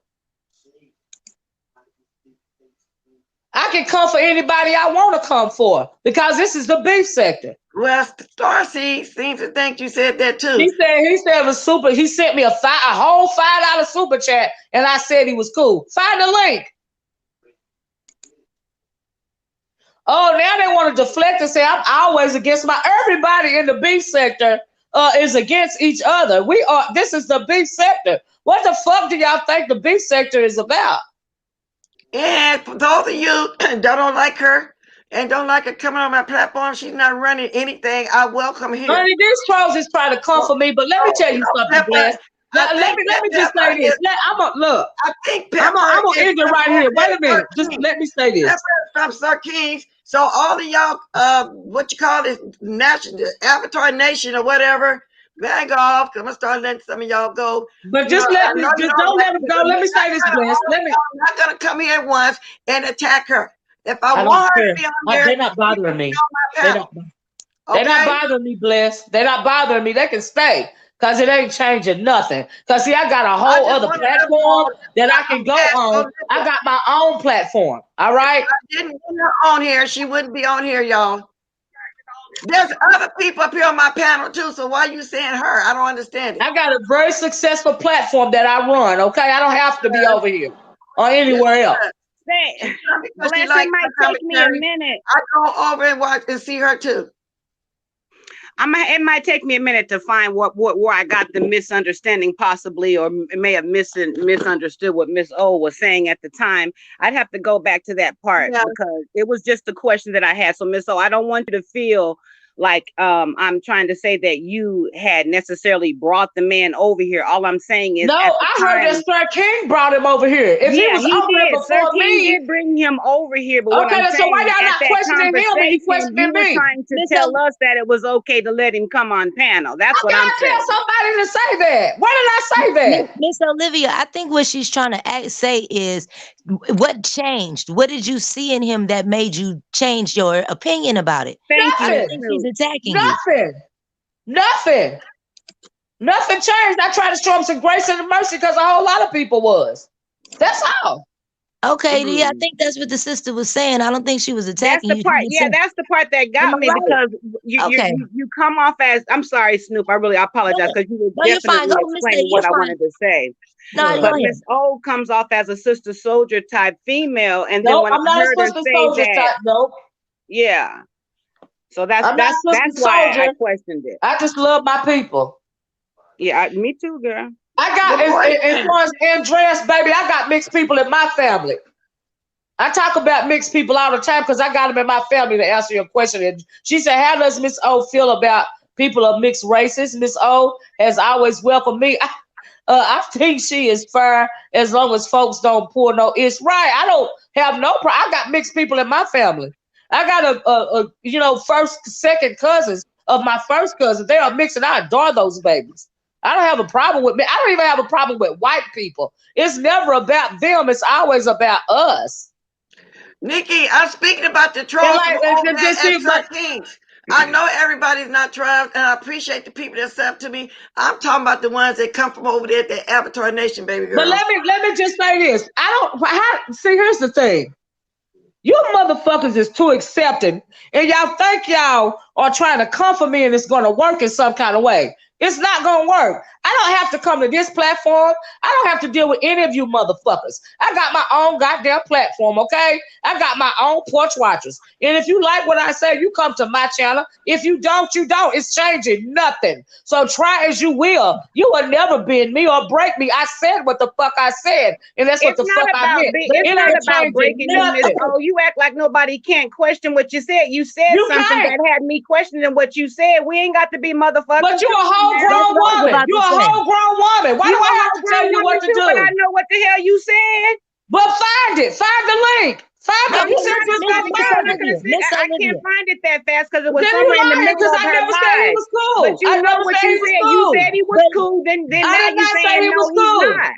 I can come for anybody I want to come for because this is the beef sector. well, Starseed seems to think you said that too. He said it was super. He sent me a whole $5 super chat, and I said he was cool. Find the link. Oh, now they want to deflect and say I'm always against everybody in the beef sector is against each other. This is the beef sector. What the fuck do y'all think the beef sector is about? And for those of you that don't like her and don't like her coming on my platform, she's not running anything. I welcome here. Honey, these trolls is trying to come for me, but let me tell you something, Bless. Let me just say this. Look. I think I'm gonna end it right here. Wait a minute. Just let me say this. From Sir Kings. So all of y'all, what you call it, national Avatar Nation or whatever, back off. I'm gonna start letting some of y'all go. But just don't let them go. Let me say this, Bless. I'm not gonna come here at once and attack her. If I don't want her care. to be on there, They're not bothering me. They're not Okay? bothering me, Bless. They're not bothering me. They can stay. Because it ain't changing nothing. Because, see, I got a whole other platform that I can go on. I got my own platform. All right? If I didn't get her on here, she wouldn't be on here, y'all. There's other people up here on my panel, too. So why are you saying her? I don't understand it. I got a very successful platform that I run, okay? I don't have to be over here or anywhere else. Bless, it might take me a minute. I go over and watch and see her, too. It might take me a minute to find where I got the misunderstanding possibly, or may have misunderstood what Miss O was saying at the time. I'd have to go back to that part because it was just the question that I had. So Miss O, I don't want you to feel like I'm trying to say that you had necessarily brought the man over here. All I'm saying is, no, I heard that Sir King brought him over here. If he was over here before Sir me, King did bring him over here. But what I'm saying, so why y'all not questioning him and you questioning me? Trying to tell us that it was okay to let him come on panel. That's what I'm saying. Tell somebody to say that. Why did I say that? Miss Olivia, I think what she's trying to say is what changed? What did you see in him that made you change your opinion about it? Thank I you. don't think he's attacking you. Nothing changed. I tried to show him some grace and mercy because a whole lot of people was. That's all. Okay, yeah, I think that's what the sister was saying. I don't think she was attacking you. That's the part that got me because you come off as, I'm sorry, Snoop, I really apologize because you were definitely explaining what I wanted to say. But Miss O comes off as a sister soldier type female, and then when I heard her say that, yeah. So that's why I questioned it. I just love my people. Yeah, me too, girl. I got, as far as Andreas, baby, I got mixed people in my family. I talk about mixed people all the time because I got them in my family to answer your question. And she said, how does Miss O feel about people of mixed races? Miss O has always welcomed me. I think she is fair as long as folks don't pull no. It's right. I don't have no problem. I got mixed people in my family. I got a first, second cousins of my first cousin. They are mixed and I adore those babies. I don't have a problem with me. I don't even have a problem with white people. It's never about them. It's always about us. Nikki, I'm speaking about the trolls Kings. I know everybody's not tribes, and I appreciate the people that step to me. I'm talking about the ones that come from over there, the Avatar Nation, baby girl. But let me just say this. Here's the thing. You motherfuckers is too accepting, and y'all think y'all or trying to comfort me and it's going to work in some kind of way. It's not going to work. I don't have to come to this platform. I don't have to deal with any of you motherfuckers. I got my own goddamn platform, okay? I got my own porch watchers. And if you like what I say, you come to my channel. If you don't, you don't. It's changing nothing. So try as you will. You will never bend me or break me. I said what the fuck I said. And that's what It's the fuck I meant. it's It not ain't about changing breaking you, Miss nothing. O. You act like nobody can't question what you said. You said You something can't. that had me questioning what you said. We ain't got to be motherfuckers. But you a whole That's grown what I was woman. about You to a say. whole grown woman. Why You do a I have whole to tell grown you what woman to too, do? but I know what the hell you said. But find it. Find the link. Find No, it. You I'm said not, you was I'm gonna Miss not find it. gonna Olivia, sit. Miss I Olivia. can't find it that fast because it was Then you somewhere in the lying middle because of I her never said he live. was cool. But you I know never what said you he was said. You cool. said he was But cool. Then I now did you not say saying he no, was he's cool. not.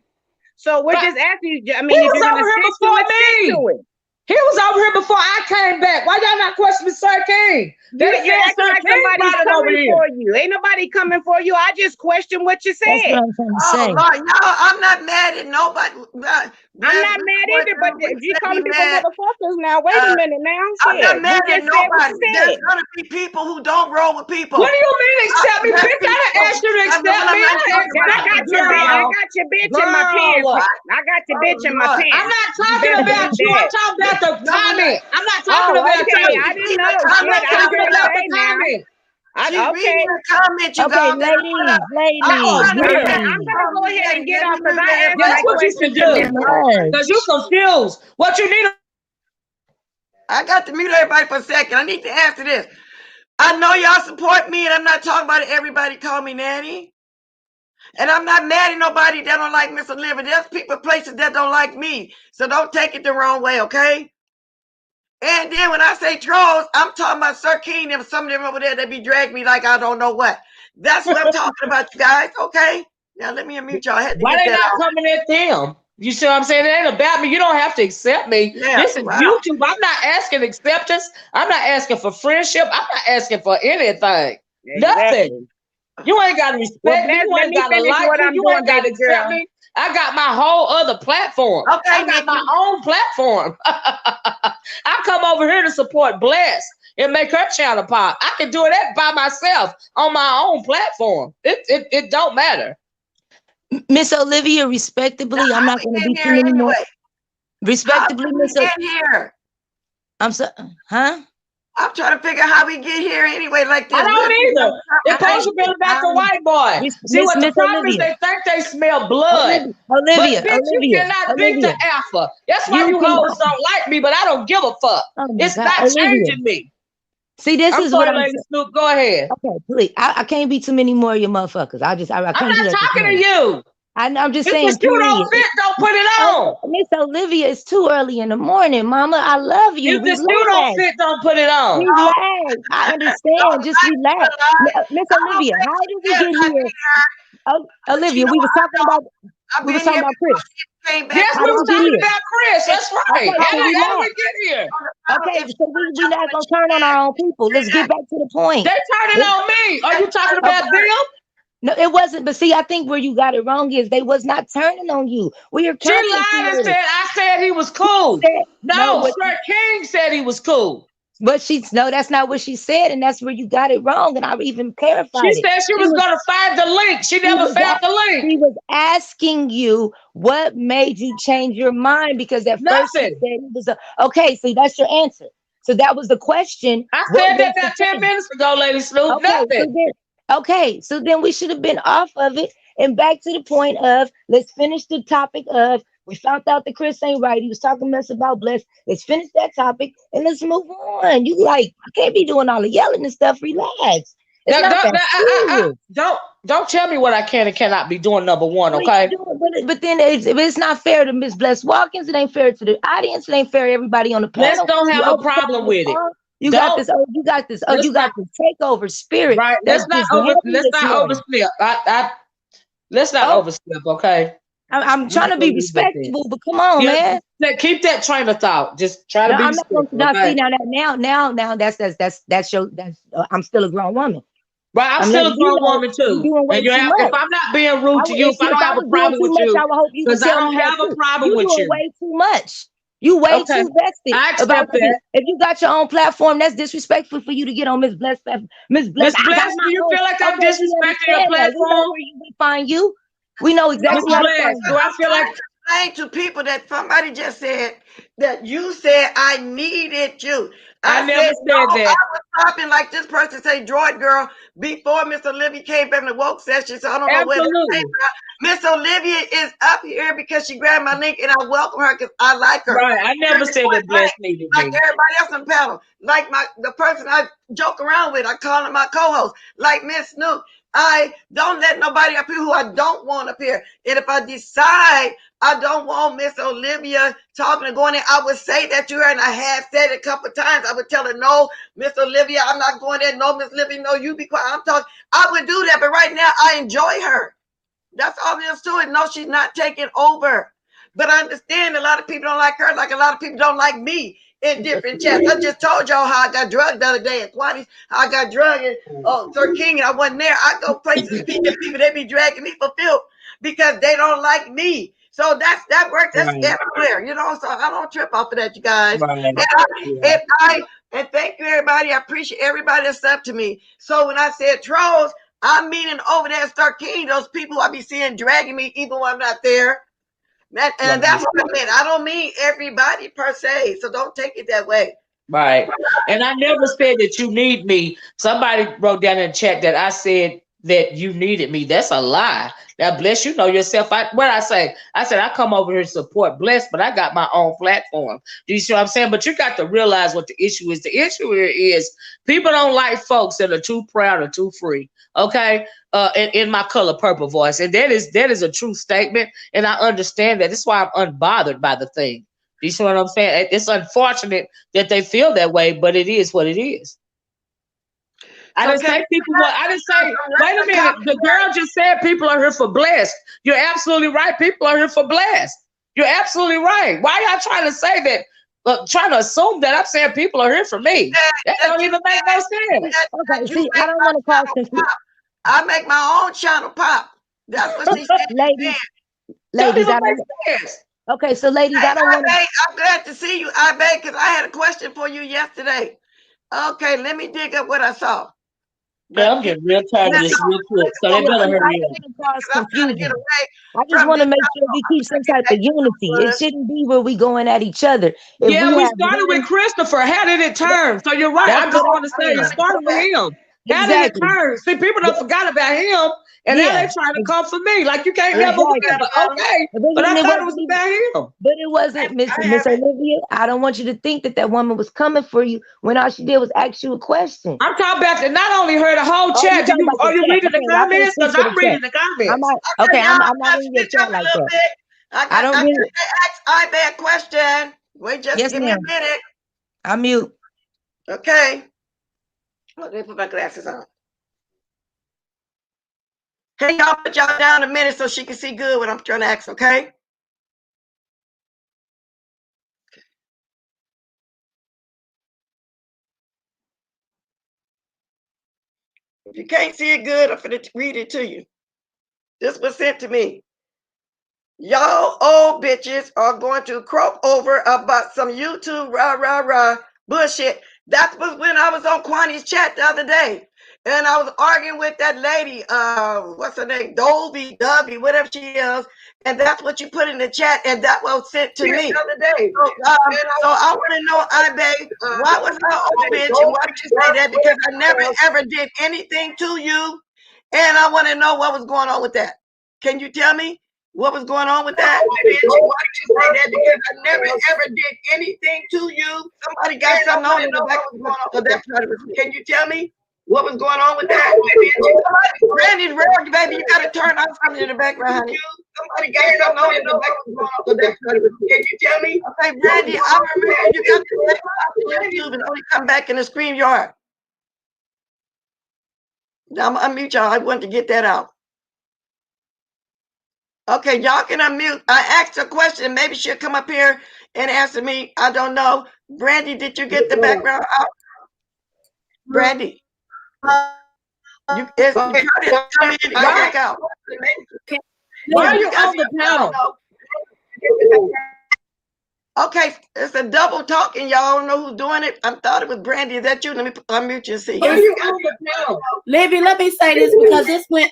So we're But just asking you. I he mean, if was you're over gonna here stick to before it, stick me. to it. He was over here before I came back. Why y'all not questioning Sir King? They You're said acting Sir like King somebody's brought it over coming here. for you. Ain't nobody coming for you. I just question what you that's what said. I'm trying to Oh say. Lord, y'all, I'm not mad at nobody. I'm not mad either, but you Be calling people mad. motherfuckers now. Wait a minute now. I'm not Shit. mad You at just said what nobody. you There's said. gonna be people who don't roll with people. What do you mean accept me? There's Bitch, I done people. asked you to I'm accept me. I done That I got accepted your bitch. I girl. got your bitch in my pants. Girl. I got your Oh bitch in my Lord. I'm pants. not You talking better about believe you. I'm that. talking about the No, comment. I'm not talking Oh, about okay. you. I didn't know. I'm Shit, not I was talking gonna about say the now. comment. She's Okay. reading the comments, you Okay, guys. And I'm Oh, ladies, trying to I'm figure gonna, out I'm ladies. gonna go ahead and get off because I asked yeah, my that's what you questions should to Too Miss do. O. Because you confused. What you need I got to mute everybody for a second. I need to answer this. I know y'all support me, and I'm not talking about everybody call me nanny. And I'm not mad at nobody that don't like Miss Olivia. There's people, places that don't like me. So don't take it the wrong way, okay? And then when I say trolls, I'm talking about Sir King and some of them over there that be dragging me like I don't know what. That's what I'm talking about, you guys, okay? Now let me unmute y'all. I had to Why get they that not out. coming at them? You see what I'm saying? It ain't about me. You don't have to accept me. Yeah, This is wow. YouTube. I'm not asking acceptance. I'm not asking for friendship. I'm not asking for anything. Nothing. Exactly. You ain't got to Well, respect me. You let ain't me got to finish like what me. I'm You doing, ain't got to baby accept girl. me. I got my whole other platform. Okay, I got my own platform. I come over here to support Bless and make her channel pop. I can do that by myself on my own platform. It don't matter. Miss Olivia, respectably, I'm not going to be too many more. Anyway, Respectably, how Miss. we get here? I'm so, huh? I'm trying to figure out how we get here anyway like this. I don't either. It's supposed to be about the white boy. See what the problem is? They think they smell blood. But Olivia, bitch, you cannot beat the Olivia. alpha. That's why You you cannot. hoes don't like me, but I don't give a fuck. Oh my It's God, not Olivia. changing me. See, this I'm is what sorry, I'm Lady saying. Snoop. Go ahead. Okay, please. I can't be too many more of your motherfuckers. I can't I'm do not that. talking to you. I'm just If saying, the shoe don't period. fit, don't put it on. Miss Olivia, it's too early in the morning, Mama. I love you. If the shoe don't Relax. fit, don't put it on. Relax. I understand. Just relax. Miss Olivia, how did we get here? Oh, Olivia, we was talking about Chris. Yes, How we did was we get talking here? about Chris. That's right. Okay, so How did relax. we get here? Okay, so we not gonna turn on our own people. Let's get back to the point. They turning on me. Are you talking about them? No, it wasn't. But see, I think where you got it wrong is they was not turning on you. We are She lied and said I said he was cool. No, Sir King said he was cool. But no, that's not what she said, and that's where you got it wrong. And I even clarified She it. said she was gonna find the link. She never found the link. She was asking you what made you change your mind because at first she said it was okay. See, that's your answer. So that was the question. I said that about 10 minutes ago, Lady Snoop. Okay, so then we should have been off of it and back to the point of let's finish the topic of we found out that Chris ain't right. He was talking mess about Bless. Let's finish that topic and let's move on. You can't be doing all the yelling and stuff. Relax. It's not that serious. Don't tell me what I can and cannot be doing. Number one, okay? But then it's not fair to Miss Bless Watkins. It ain't fair to the audience. It ain't fair to everybody on the panel. Let's don't have a problem with it. You got this takeover spirit. Right. Let's not overstep. Let's not overstep, okay? I'm trying to be respectful, but come on, man. Keep that train of thought. Just try to be respectful. I'm still a grown woman. Right, I'm still a grown woman too. If I'm not being rude to you, if I don't have a problem with you, because I don't have a problem with you. You're doing way too much. You way Okay, too vested I about accept to be. that. If you got your own platform, that's disrespectful for you to get on Miss Bless platform. Miss Bless, Miss I got Bless, my do you own. feel like I'm Okay, we disrespecting your understand that. We know platform? where you we find you. We know Miss exactly how to Bless, find do you. I feel like Explain to people that somebody just said that you said I needed you. I I never said no. said I that? was talking like this person say, Droid girl, before Miss Olivia came back from the woke session. So I don't know where that came Absolutely. from. Miss Olivia is up here because she grabbed my link, and I welcome her because I like her. Right. I never said that Bless needed Like me. everybody else on the panel, like the person I joke around with, I call him my co-host, like Miss Snoop. I don't let nobody up here who I don't want up here. And if I decide I don't want Miss Olivia talking and going in, I would say that to her, and I have said it a couple of times. I would tell her, no, Miss Olivia, I'm not going there. No, Miss Olivia, no, you be quiet. I'm talking. I would do that, but right now I enjoy her. That's all there is to it. No, she's not taking over. But I understand a lot of people don't like her, like a lot of people don't like me in different chats. I just told y'all how I got drugged the other day at Quanti's, how I got drugged in Sir King, and I wasn't there. I go places, people, they be dragging me for filth because they don't like me. So that works. That's Right. everywhere, So I don't trip off of that, you guys. Right. And thank you, everybody. I appreciate everybody that's up to me. So when I said trolls, I'm meaning over there at Star King, those people I be seeing dragging me even when I'm not there. And that's what I meant. I don't mean everybody per se, so don't take it that way. Right. And I never said that you need me. Somebody wrote down in the chat that I said that you needed me. That's a lie. Now, Bless, you know yourself. What I say? I said I come over here to support Bless, but I got my own platform. Do you see what I'm saying? But you got to realize what the issue is. The issue here is people don't like folks that are too proud or too free. Okay. In my color purple voice. And that is a true statement. And I understand that. That's why I'm unbothered by the thing. You see what I'm saying? It's unfortunate that they feel that way, but it is what it is. I didn't say people were, I didn't say, wait a minute, the girl just said people are here for blessed. You're absolutely right. People are here for blessed. You're absolutely right. Why y'all trying to say that, trying to assume that I'm saying people are here for me? That don't even make no sense. Okay, see, I don't want to cause confusion. I make my own channel pop. That's what she said. Ladies, Don't even I make don't. sense. Okay, so ladies, I don't want to. I'm glad to see you, I beg, because I had a question for you yesterday. Okay, let me dig up what I saw. Yeah, I'm getting real tired of this real quick, so they better hurry up. Confusion. I just want to make sure we keep some type of unity. It shouldn't be where we going at each other. If Yeah, we have started with Christopher. How did it turn? So you're right. I That's just what want to say it started with him. How did it Exactly. turn? See, people don't forgot about him, and now they're trying to come for me. Like you can't never win. But okay, but I thought it was about him. But it wasn't, Miss Olivia. I don't want you to think that one was coming for you when all she did was ask you a question. I'm talking about that. Not only her, the whole chat. Are you reading the comments? Because I'm reading the comments. I'm not in your chat like that. I don't really ask I bad question. Wait, just give me a minute. I'm mute. Okay. Let me put my glasses on. Hey, y'all, put y'all down a minute so she can see good what I'm trying to ask, okay? If you can't see it good, I'm going to read it to you. This was sent to me. Y'all old bitches are going to croak over about some YouTube rah bullshit. That was when I was on Kwani's chat the other day. And I was arguing with that lady, what's her name? Dovey, whatever she is. And that's what you put in the chat, and that was sent to me the other day. So I want to know, I beg, why was I old bitch, and why did you say that? Because I never ever did anything to you, and I want to know what was going on with that. Can you tell me what was going on with that? Why did you say that? Because I never ever did anything to you. Somebody got something on in the back. So that's not it. Can you tell me what was going on with that? Randy's rare, baby. You gotta turn on something in the background, honey. Somebody got something on in the background. So that's not it. Can you tell me? Okay, Randy, I remember you got to take off YouTube and only come back in the screen yard. Now I'm unmute y'all. I want to get that out. Okay, y'all can unmute. I asked a question. Maybe she'll come up here and answer me. I don't know. Brandy, did you get the background out? Brandy. You try to come in and back out. Why are you on the panel? Okay, it's a double talking. Y'all don't know who's doing it. I thought it was Brandy. Is that you? Let me unmute you and see. Where you on the panel? Libby, let me say this because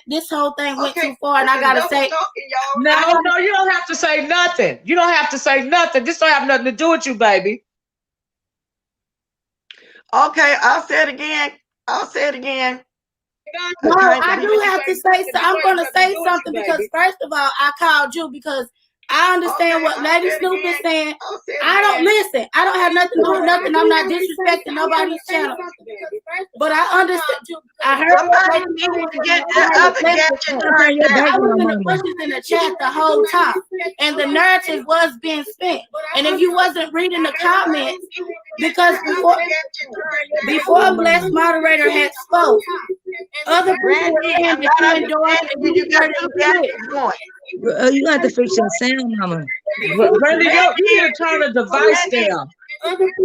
this whole thing went too far, and I gotta say, no, you don't have to say nothing. You don't have to say nothing. This don't have nothing to do with you, baby. Okay, I'll say it again. No, I do have to say. So I'm gonna say something because first of all, I called you because I understand what Lady Snoop is saying. I don't listen. I don't have nothing to do with nothing. I'm not disrespecting nobody's channel. But I understand. I heard somebody needed to get the other gadget turned down. I was in the bushes in the chat the whole time, and the narrative was being spent. And if you wasn't reading the comments, because before a blessed moderator had spoke, other people were saying that you endorsed and you got to gadgets going. You have to fix your sound, mama. Brandy, you need to turn the device down.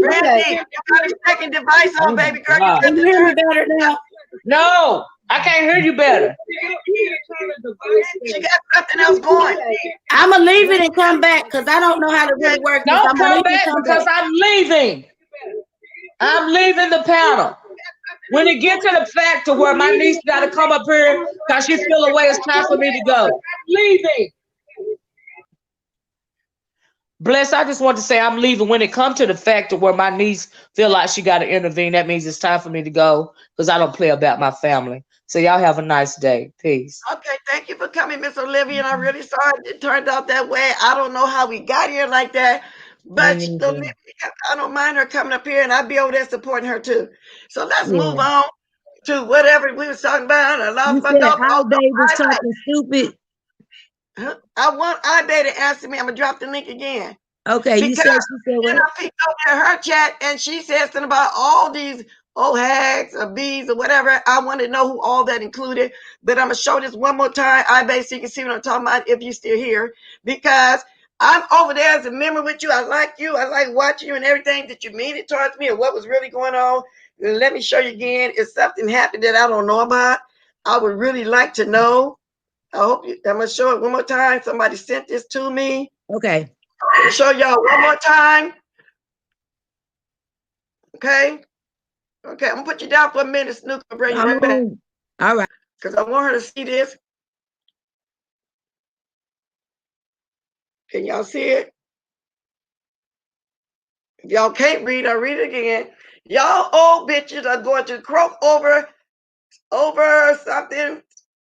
Brandy, you got a second device on, baby girl. You Can you hear me better now? No, I can't hear you better. She got something else going. I'm going to leave it and come back because I don't know how to really work this. Don't come back because I'm leaving. I'm leaving the panel. When it gets to the fact to where my niece got to come up here because she feel away, it's time for me to go. I'm leaving. Bless, I just want to say I'm leaving. When it comes to the fact of where my niece feel like she got to intervene, that means it's time for me to go because I don't play about my family. So y'all have a nice day. Peace. Okay, thank you for coming, Miss Olivia. And I'm really sorry it turned out that way. I don't know how we got here like that. But Olivia, I don't mind her coming up here, and I'll be over there supporting her too. So let's move on to whatever we was talking about. I lost my thought. Babe was talking stupid. I want iBay to answer me. I'm gonna drop the link again. Okay, because she said what? I picked over her chat, and she said something about all these hags or bees or whatever. I want to know who all that included. But I'm gonna show this one more time, iBay, so you can see what I'm talking about if you're still here. Because I'm over there as a member with you. I like you. I like watching you and everything that you mean it towards me and what was really going on. And let me show you again. If something happened that I don't know about, I would really like to know. I hope I'm gonna show it one more time. Somebody sent this to me. Okay. I'll show y'all one more time. Okay. Okay, I'm gonna put you down for a minute, Snoop. I'll bring you right back. All right. Because I want her to see this. Can y'all see it? If y'all can't read, I'll read it again. Y'all old bitches are going to croak over something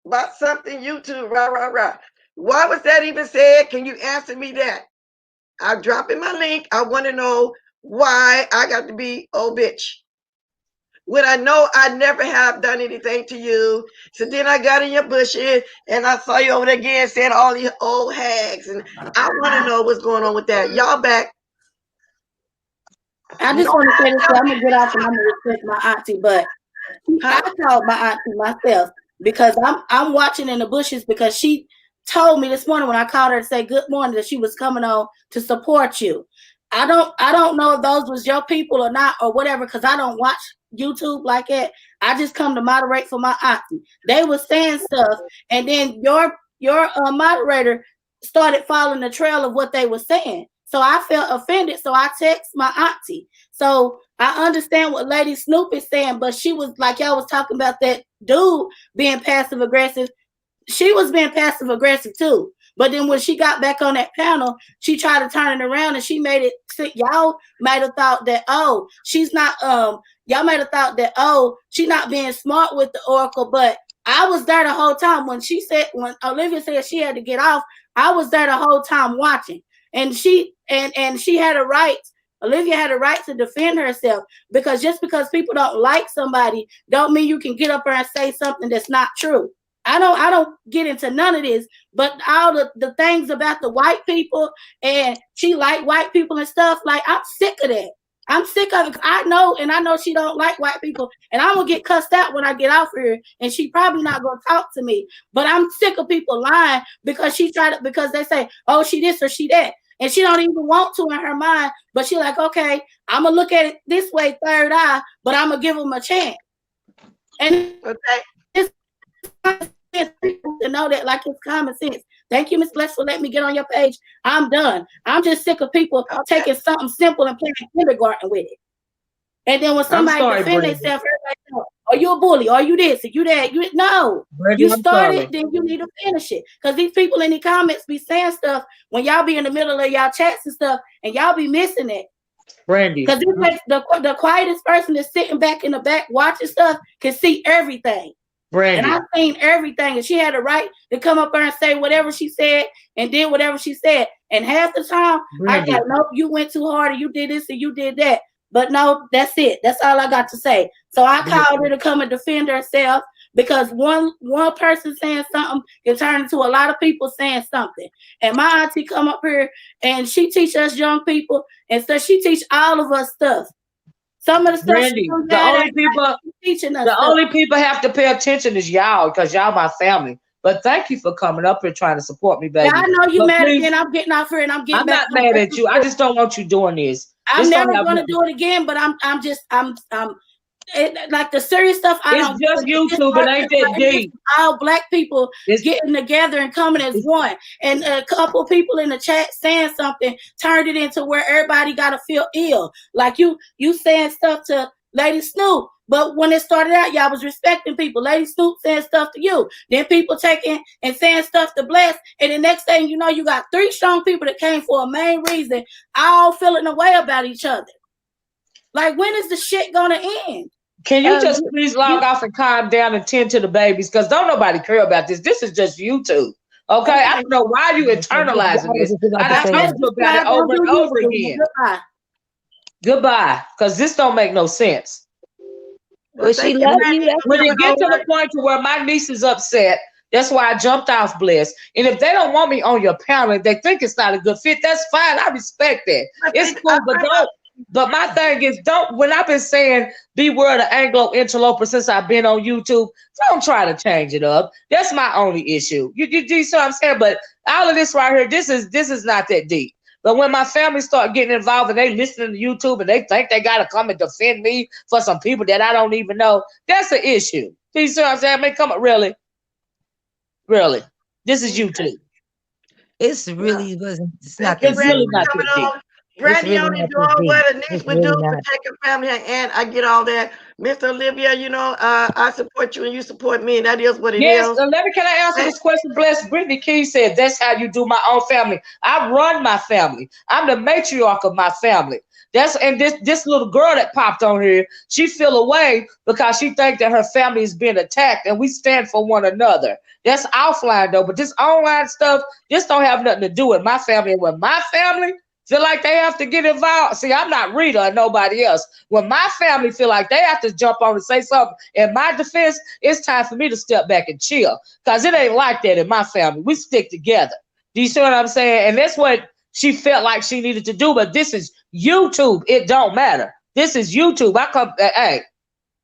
about something YouTube. Rah. Why was that even said? Can you answer me that? I'll drop in my link. I want to know why I got to be old bitch when I know I never have done anything to you. So then I got in your bushes and I saw you over there again saying all these old hags, and I want to know what's going on with that. Y'all back. I just want to say this. I'm gonna get off and I'm gonna respect my auntie, but I called my auntie myself because I'm watching in the bushes because she told me this morning when I called her to say good morning that she was coming on to support you. I don't know if those was your people or not or whatever because I don't watch YouTube like that. I just come to moderate for my auntie. They were saying stuff, and then your moderator started following the trail of what they were saying. So I felt offended. So I text my auntie. So I understand what Lady Snoop is saying, but she was like y'all was talking about that dude being passive aggressive. She was being passive aggressive too. But then when she got back on that panel, she tried to turn it around and she made it. Y'all might have thought that, oh, she's not, y'all might have thought that, oh, she's not being smart with the oracle. But I was there the whole time when Olivia said she had to get off. I was there the whole time watching. And she had a right. Olivia had a right to defend herself because just because people don't like somebody don't mean you can get up there and say something that's not true. I don't get into none of this, but all the things about the white people and she like white people and stuff, like I'm sick of that. I'm sick of it. I know she don't like white people, and I'm gonna get cussed out when I get off here, and she probably not gonna talk to me. But I'm sick of people lying because because they say, oh, she this or she that. And she don't even want to in her mind, but she like, okay, I'm gonna look at it this way, third eye, but I'm gonna give them a chance. And okay. And know that like it's common sense. Thank you, Miss Bless, for letting me get on your page. I'm done. I'm just sick of people taking something simple and playing kindergarten with it. And then when somebody defend themselves, everybody know, are you a bully? Are you this? Are you that? No. You started, then you need to finish it. Because these people in the comments be saying stuff when y'all be in the middle of y'all chats and stuff, and y'all be missing it. Brandy. Because the quietest person that's sitting back in the back watching stuff can see everything. Brandy. And I've seen everything. And she had a right to come up there and say whatever she said and did whatever she said. And half the time, Brandy, I got, nope, you went too hard, or you did this, and you did that. But no, that's it. That's all I got to say. So I called her to come and defend herself, because one person saying something can turn into a lot of people saying something. And my auntie come up here and she teach us young people, and so she teach all of us stuff. Some of the stuff, Brandy, the only people have to pay attention is y'all, because y'all my family. But thank you for coming up here trying to support me, baby. Yeah, I know you mad again. I'm getting off here and I'm getting I'm back. not mad at you. I just don't want you doing this. I'm never going to do it again, but I'm like the serious stuff. It's just YouTube. It ain't that deep. All black people getting together and coming as one. And a couple people in the chat saying something turned it into where everybody got to feel ill. Like you saying stuff to Lady Snoop. But when it started out, y'all was respecting people. Lady Snoop saying stuff to you. Then people taking and saying stuff to Bless. And the next thing you know, you got 3 strong people that came for a main reason, all feeling a way about each other. Like, when is the shit gonna end? Can you just please log off and calm down and tend to the babies? Because don't nobody care about this. This is just YouTube. Okay? I don't know why you internalizing this. I told you about it over and over again. Goodbye. Because this don't make no sense. Well, she love you. When it gets to the point to where my niece is upset, that's why I jumped off Bliss. And if they don't want me on your panel, they think it's not a good fit, that's fine. I respect that. It's cool, but don't. But my thing is, don't. When I've been saying beware the Anglo interloper since I've been on YouTube, don't try to change it up. That's my only issue. You see what I'm saying? But all of this right here, this is not that deep. But when my family start getting involved and they listening to YouTube and they think they got to come and defend me for some people that I don't even know, that's an issue. You see what I'm saying? I mean, come on, really? Really? This is YouTube. It's really wasn't. It's not. It's really not that deep. Brandy only doing what a niece would do to protect her family, and I get all that. Miss Olivia, you know, I support you and you support me, and that is what it is. Yes, Olivia, can I answer this question? Bless. Brittany Key said, that's how you do my own family. I run my family. I'm the matriarch of my family. And this little girl that popped on here, she feel away because she think that her family is being attacked, and we stand for one another. That's offline, though. But this online stuff, this don't have nothing to do with my family. And when my family feel like they have to get involved. See, I'm not Rita or nobody else. When my family feel like they have to jump on and say something in my defense, it's time for me to step back and chill. Because it ain't like that in my family. We stick together. Do you see what I'm saying? And that's what she felt like she needed to do. But this is YouTube. It don't matter. This is YouTube. Hey,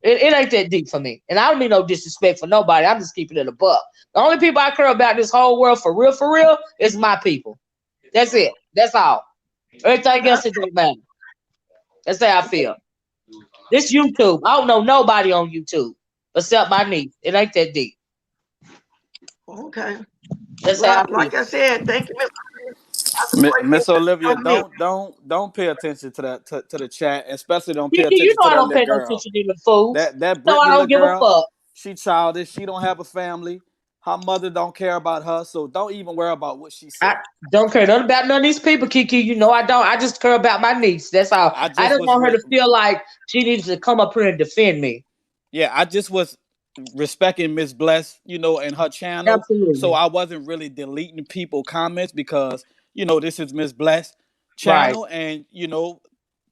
it ain't that deep for me. And I don't mean no disrespect for nobody. I'm just keeping it a buck. The only people I care about in this whole world for real, is my people. That's it. That's all. Everything else, it don't matter. That's how I feel. This YouTube, I don't know nobody on YouTube except my niece. It ain't that deep. Okay. That's how I feel. Like I said, thank you, Miss Olivia. Don't pay attention to that to the chat, especially don't pay attention you know to I that don't pay little no girl. attention to the fools. That so I don't give girl, a fuck. She childish. She don't have a family. Her mother don't care about her, so don't even worry about what she said. I don't care nothing about none of these people, Kiki. You know I don't. I just care about my niece. That's all. I don't want her to feel like she needs to come up here and defend me. Yeah, I just was respecting Miss Bless, you know, and her channel. Absolutely. So I wasn't really deleting people comments because, you know, this is Miss Bless channel, right. And, you know,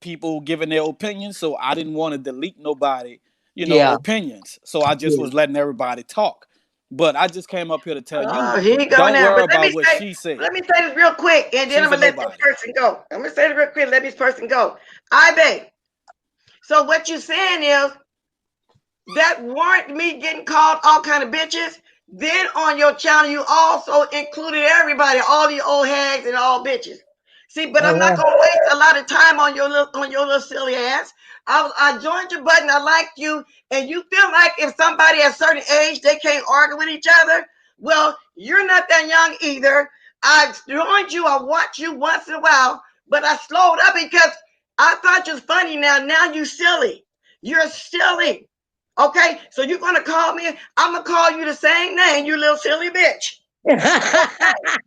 people giving their opinions. So I didn't want to delete nobody, you know, opinions. So I just was letting everybody talk. But I just came up here to tell you, don't worry about what she said. Let me say this real quick, and then I'm going to let this person go. I'm going to say it real quick, let this person go. So what you're saying is, that weren't me getting called all kind of bitches. Then on your channel, you also included everybody, all the old hags and all bitches. See, but I'm not going to waste a lot of time on your little silly ass. I joined your button. I liked you. And you feel like if somebody at a certain age, they can't argue with each other. Well, You're not that young either. I joined you. I watch you once in a while, but I slowed up because I thought you was funny. Now you silly. You're silly. Okay, so you're gonna call me. I'm gonna call you the same name, you little silly bitch. Okay.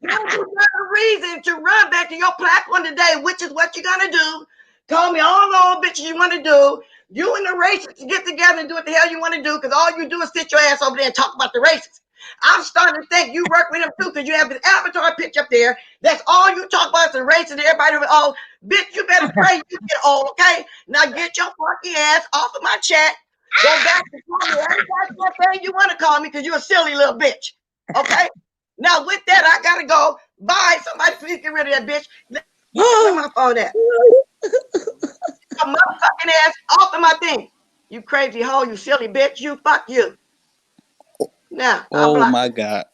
Now you got a reason to run back to your platform today, which is what you're gonna do. Call me all the old bitches you want to do. You and the racists get together and do what the hell you want to do, because all you do is sit your ass over there and talk about the racists. I'm starting to think you work with them too, because you have this avatar picture up there. That's all you talk about is the race, and everybody will, oh, bitch, you better pray you get old, okay? Now get your funky ass off of my chat. Go back to call me every thing you want to call me, because you're a silly little bitch, okay? Now with that, I gotta go. Bye. Somebody please get rid of that bitch. Where my phone at? Your motherfucking ass off of my thing. You crazy hoe, you silly bitch. You fuck you. Now, Oh my God.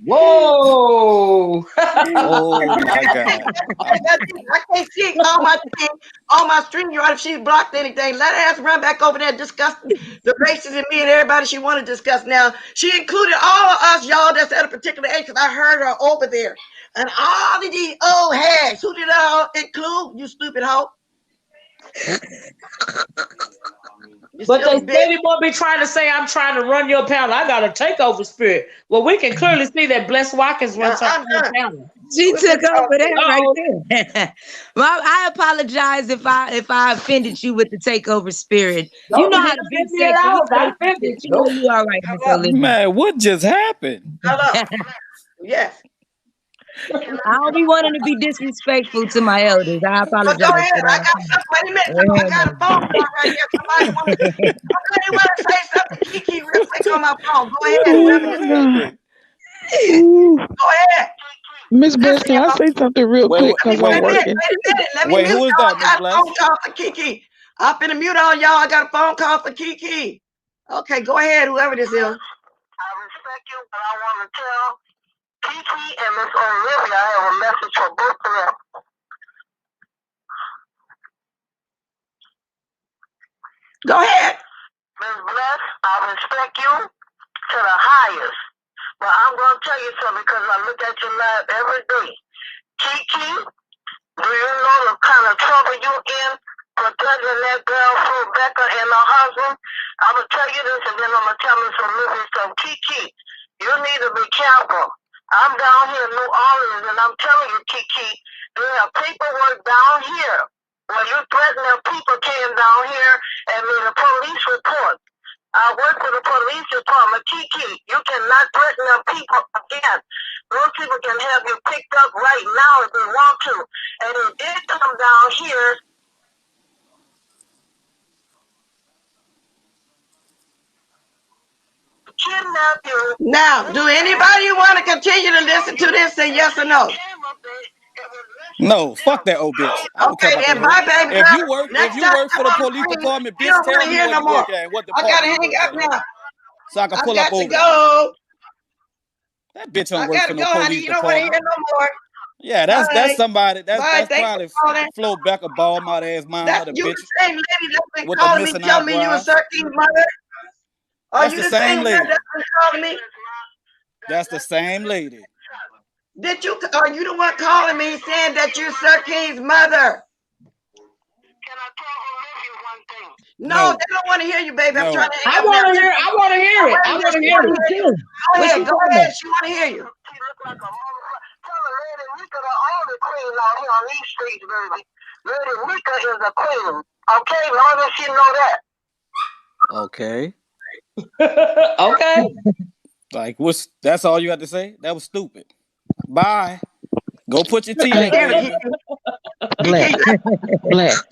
Whoa. Oh my God. I can't see all my thing, all my stream yard if she's blocked anything. Let her ass run back over there discussing the races and me and everybody she want to discuss now. She included all of us, y'all, that's at a particular age, because I heard her over there. And all of these old hags, who did I include? You stupid hoe. But they steady won't be trying to say I'm trying to run your panel. I got a takeover spirit. Well, we can clearly see that Bless Watkins runs her panel. She took over that right there. Well, I apologize if I offended you with the takeover spirit. No, you know you how to didn't be offend me at all. Not offended. You know you all right, Miss Olivia. Man, what just happened? Hello. Yes. I don't be wanting to be disrespectful to my elders. I apologize. But go ahead. For that. I got something. Wait a minute. I got a phone call right here. Somebody want to say something, Kiki, real quick on my phone. Go ahead. Oh my God. Ooh. Go ahead. Miss Bless, can I say something real quick because I'm working? Wait a minute. Let me Wait, mute who is y'all. that, I Miss got a Bless? phone call for Kiki. I'm finna mute all y'all. I got a phone call for Kiki. Okay, go ahead, whoever this is. I respect you, but I want to tell Kiki and Miss Olivia I have a message for both of them. Go ahead. Miss Bless, I respect you to the highest. But I'm going to tell you something because I look at your live every day. Kiki, do you know the kind of trouble you in protecting that girl, Rebecca, and her husband? I'm going to tell you this and then I'm going to tell Miss Olivia stuff. Kiki, you need to be careful. I'm down here in New Orleans and I'm telling you, Kiki, they have paperwork down here where you threatened them people came down here and made a police report. I work for the police department. Kiki, you cannot threaten them people again. Those people can have you picked up right now if they want to. And it did come down here. Kidnap you. Now, do anybody want to continue to listen to this? Say yes or no. No, fuck that old bitch. I don't care Okay, about then that bye, hoe. baby. If you work for the police department, You bitch, don't want tell to me hear where no you more. work at and what I gotta department you hang work up at. now. So I can pull I up got to over there. go. That bitch don't I work gotta for go, no honey. police You don't want to department. hear no more. Yeah, Bye. that's somebody. Bye. That's Thanks probably for calling. Flo Becker, ball mouth ass mama, That's the you, bitch the same lady that's been with the calling me, missing telling me you was eyebrows. Sirking's mother. Are That's you the the same same lady lady. that's been calling me? That's the same lady. Did you? Are you the one calling me saying that you're Sirking's mother? Can I tell Olivia one thing? No, they don't want to hear you, baby. I'm trying to hang I up want now. to hear. I want to hear it. I want to hear it. Go ahead. Go ahead. She want to hear you. She look like a motherfucker. Tell her Lady Mika the only queen out here on these streets, baby. Lady Mika is a queen. Okay, long as she know that. Okay. Okay. Like, that's all you got to say? That was stupid. Bye. Go put your tea in, baby. Bless.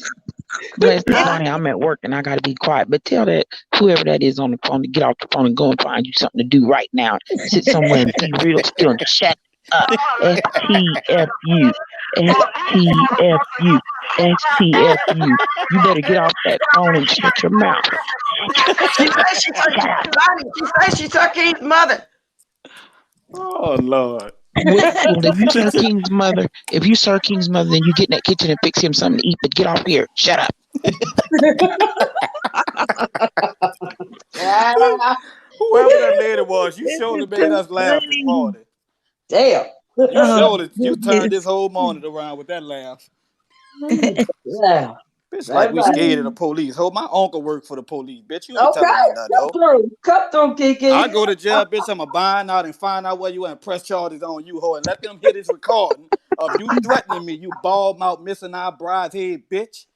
This morning I'm at work and I gotta be quiet. But tell that whoever that is on the phone to get off the phone and go and find you something to do right now. Sit somewhere and be real still and shut up. STFU. STFU. STFU. You better get off that phone and shut your mouth. She says she's Sirking's mother. Oh Lord. Well, if you Sir King's mother, then you get in that kitchen and fix him something to eat. But get off here. Shut up. Whoever that lady was, you This surely is made too us laugh this funny. morning. Damn. You Oh, surely you turned this goodness. whole morning around with that laugh. Yeah. Bitch, like we Everybody. scared of the police. Ho, my uncle worked for the police. Bitch, you ain't Okay. telling me nothing, Come ho. through. Come through, Kiki. I go to jail, bitch. I'ma bind out and find out where you at and press charges on you, ho, and let them hear this recording of you threatening me, you bald mouth missing eye bride's head, bitch.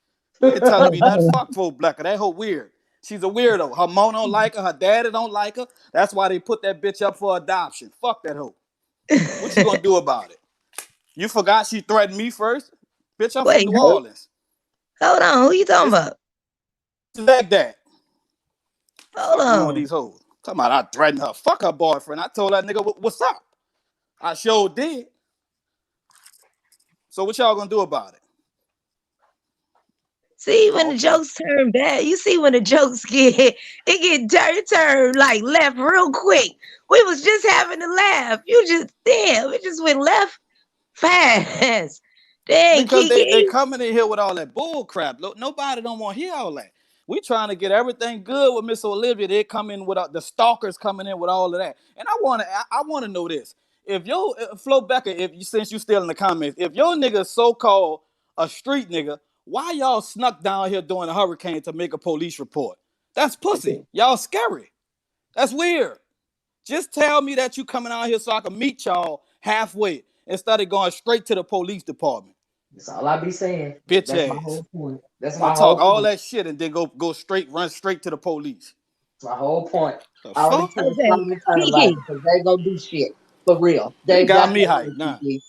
You ain't telling me nothing. Fuck for Blacker. That hoe weird. She's a weirdo. Her mom don't like her. Her daddy don't like her. That's why they put that bitch up for adoption. Fuck that hoe. What you gonna do about it? You forgot she threatened me first? Bitch, I'm from Wait, New Orleans. hold on. Who you talking It's about? like that. Hold Fuck wrong with on. these hoes. Talking about I threatened her. Fuck her boyfriend. I told that nigga, what's up? I sure did. So what y'all gonna do about it? See, when the Okay. jokes turn bad, you see when the jokes turn like left real quick. We was just having a laugh. It just went left fast. Dang, Because they Kiki. coming in here with all that bull crap. Look, nobody don't want to hear all that. We trying to get everything good with Miss Olivia. They come in with the stalkers coming in with all of that. And I wanna know this. If your Flo Becker, since you still in the comments, if your nigga so called a street nigga, why y'all snuck down here during a hurricane to make a police report? That's pussy. Y'all scary. That's weird. Just tell me that you coming out here so I can meet y'all halfway instead of going straight to the police department. That's all I be saying. Bitch That's my ass. whole point. That's I'm gonna my talk whole all point. that shit and then run straight to the police. That's my whole point. The I already fuck? told Okay, Solomon turn right Kiki. because they gonna do shit. For real. You They got got me that hyped right, now. Kiki.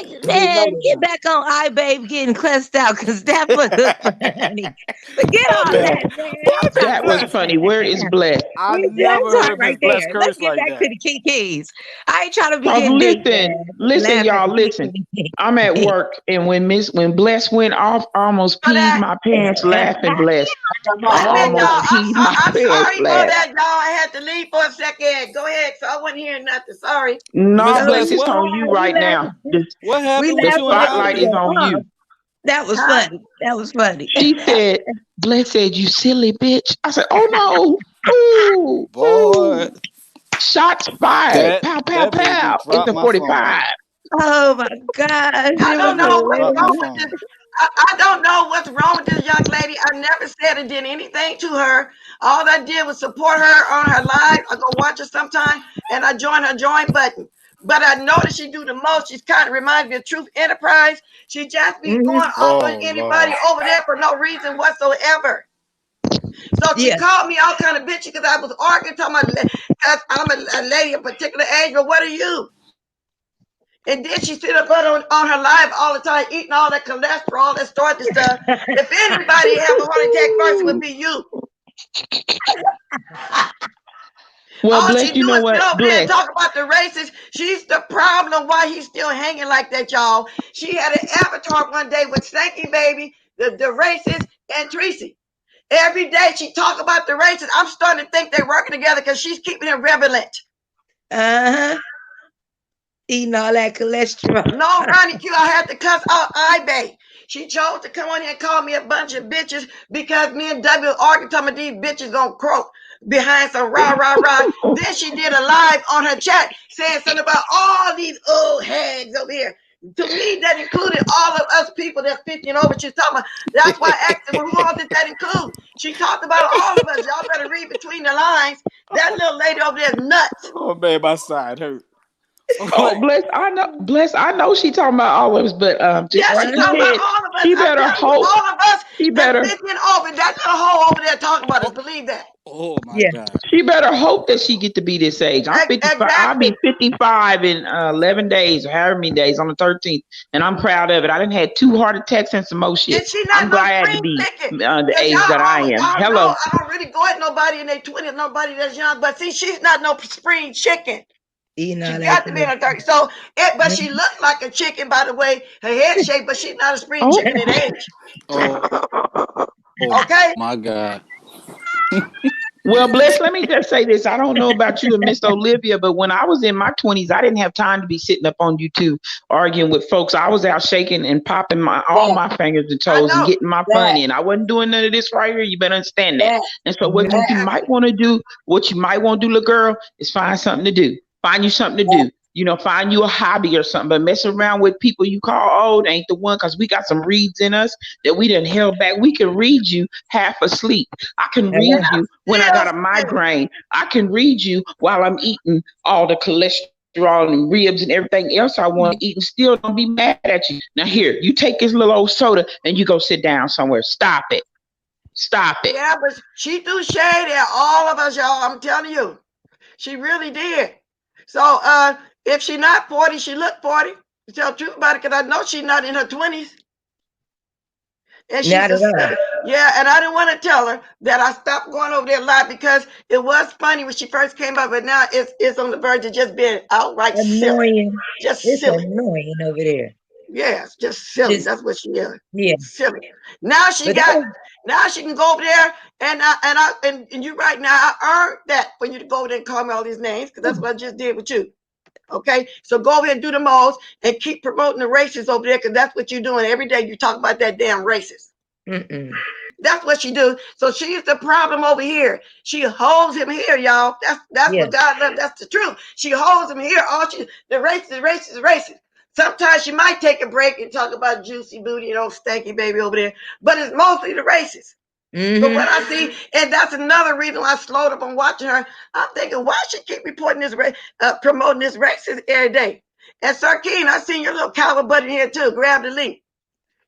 You know Man, they get not. back on iBabe getting cussed out because that was funny. Forget all That that, man. I'm What? trying that to was get funny. Where is Bless? I we never just talk heard Miss right Bless there. Let's curse get like back to that. the Kikis. I ain't trying to be Cause getting this, man. listen, Laugh at y'all, the listen. I'm at Kiki. work, and when Bless went off, I almost For peed that. my pants laughing. Bless, That's my I Wait a whole minute, y'all. almost point. peed my I'm pants sorry for laughing. that, y'all. I had to leave for a second. Go ahead. So I wasn't hearing nothing. Sorry. No, Miss No, Bless, Bless, you it's what? on you laugh, we right now. laugh. What We happened with The you and laughing at the your spotlight is iBabe? on response. you. That was Huh? funny. That was funny. She said, Bless said, you silly bitch. I said, oh no. Ooh, Boy, ooh. Shots fired. that Pow, pow, that made me pow. It's drop a my phone. 45. Oh my gosh, I it That don't was made know me what's drop my wrong with hilarious. phone. this. I don't know what's wrong with this young lady. I never said or did anything to her. All I did was support her on her live. I go watch her sometime and I join her join button. But I know that she do the most. She's kind of reminds me of Truth Enterprise. She just be Mhm. going off on Oh anybody Lord. over there for no reason whatsoever. So she Yeah. called me all kind of bitchy because I was arguing, talking about because I'm a lady of a particular age, but what are you? And then she sit up on her live all the time, eating all that cholesterol, that sort of stuff. If anybody have a heart attack first, it would be you. Well, All she Bless, you do know is sit what? over there and Bless. talk about the races. She's the problem why he's still hanging like that, y'all. She had an avatar one day with Stanky Baby, the races, and Tracy. Every day she talk about the races. I'm starting to think they're working together because she's keeping him relevant. Uh-huh. Eating all that cholesterol. No, Ronnie Q, I had to cuss out iBay. She chose to come on here and call me a bunch of bitches because me and W argued, talking about these bitches gonna croak behind some rah, rah, rah. Then she did a live on her chat saying something about all these old hags over here. To me, that included all of us people that's 50 and over. She's talking about. That's why I asked her, well, who all did that include? She talked about all of us. Y'all better read between the lines. That little lady over there is nuts. Oh man, my side hurt. Oh, Bless, I know she talking about all of us, but just Yeah, like she you Uh-huh. talking about said, all of us. she I'm better telling you, hope, all of us she that's better 50 and over. That little hoe over there talking about us. oh, Believe that. oh my Yeah. God. She better hope that she get to be this age. I'm 55. I'll Exactly. be 55 in 11 days or however many days on the 13th, and I'm proud of it. I didn't had 2 heart attacks and some more shit. And she not I'm no glad to spring be chicken. the Cause age that I am. y'all know Hello. I don't really go at nobody in their 20s, nobody that's young. But see, she's not no spring chicken. Eating She all that got to be in her 30s. So, but she cholesterol. looked like a chicken, by the way, her head shape, but she's not a spring Oh, chicken in age. Oh, oh Okay? my God. Well, Bless, let me just say this. I don't know about you and Miss Olivia, but when I was in my 20s, I didn't have time to be sitting up on YouTube arguing with folks. I was out shaking and popping all That, my fingers and I toes and know. getting my fun that, in. I wasn't doing none of this right here. You better understand that. that, And so what Mhm. you Exactly. might want to do, little girl, is find something to do. Find you something to that. do. Find you a hobby or something, but mess around with people you call old ain't the one, because we got some reads in us that we done held back. We can read you half asleep. I can read Hello. you when I Still got a saying, migraine. I can read you while I'm eating all the cholesterol and ribs and everything else I want to eat and still don't be mad at you. Now, here, you take this little old soda and you go sit down somewhere. Stop it. Stop it. yeah, but she threw shade at all of us, y'all. I'm telling you. She really did. So if she not 40, she look 40. To tell the truth about it, because I know she's not in her 20s. And she's Not a at all. yeah, and I didn't want to tell her that I stopped going over there live because it was funny when she first came up, but now it's on the verge of just being outright silly. Annoying. Just It's silly. annoying over there. Yes, just silly. Just That's what she is. yeah. Silly. Now she But that got was now she can go over there and you right now I earned that for you to go over there and call me all these names, because that's what I just did with you. Okay, so go over here and do the most and keep promoting the races over there, because that's what you're doing every day. You talk about that damn racist. mm-mm. That's what she do. So she's the problem over here. She holds him here, y'all. That's Yeah. what God loves. That's the truth. She holds him here. All she the racist. Sometimes she might take a break and talk about juicy booty and old stanky baby over there, but it's mostly the racist. But Mm-hmm. what I see, and that's another reason why I slowed up on watching her. I'm thinking, why she keep reporting this, promoting this racist every day? And Sir Keen, I seen your little coward butt in here too. Grab the link.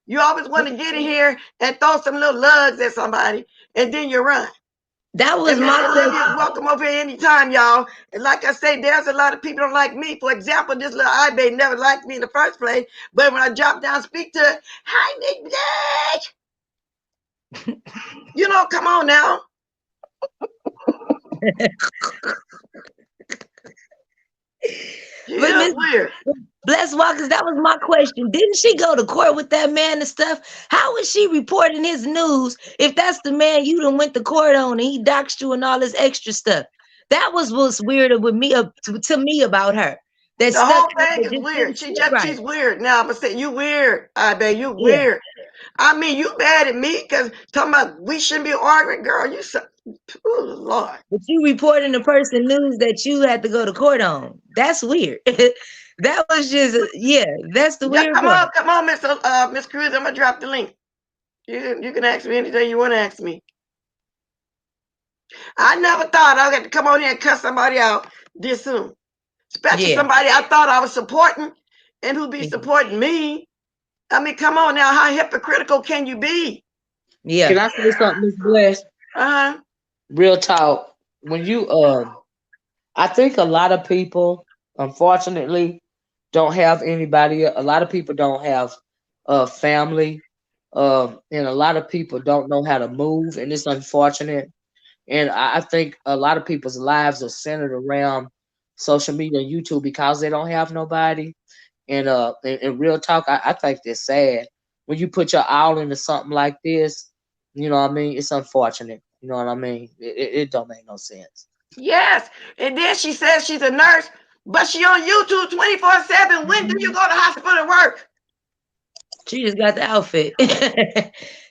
You always want to get in here and throw some little lugs at somebody, and then you run. That was And Miss my Olivia is question. welcome over here anytime, y'all. And like I say, there's a lot of people don't like me. For example, this little iBay never liked me in the first place. But when I drop down and speak to her, hi, Nick Black. Come on now. She But is Miss weird. Bless Walkers, that was my question. Didn't she go to court with that man and stuff? How was she reporting his news if that's the man you done went to court on and he doxed you and all this extra stuff? That was what's weirder with me to me about her. That The stuck whole out thing that is just didn't weird. sit right. She's weird now. I'm gonna say you weird. I bet you Yeah. weird. I mean, you mad at me because talking about we shouldn't be arguing, girl. You so, oh Lord. But you reporting the person news that you had to go to court on. That's weird. That was just yeah, that's the Yeah, weird part. come on, Miss Cruz. I'm gonna drop the link. You can ask me anything you want to ask me. I never thought I had to come on here and cuss somebody out this soon, especially Yeah. somebody I thought I was supporting and who be supporting me. I mean, come on now, how hypocritical can you be? Yeah. Can I say something, Miss Bless? Uh-huh. Real talk. When you I think a lot of people, unfortunately, don't have anybody. A lot of people don't have family, and a lot of people don't know how to move, and it's unfortunate. And I think a lot of people's lives are centered around social media and YouTube because they don't have nobody. And in real talk, I think it's sad when you put your all into something like this. You know what I mean? It's unfortunate. You know what I mean? It don't make no sense. Yes. And then she says she's a nurse, but she on YouTube 24/7. When do you go to hospital and work? She just got the outfit.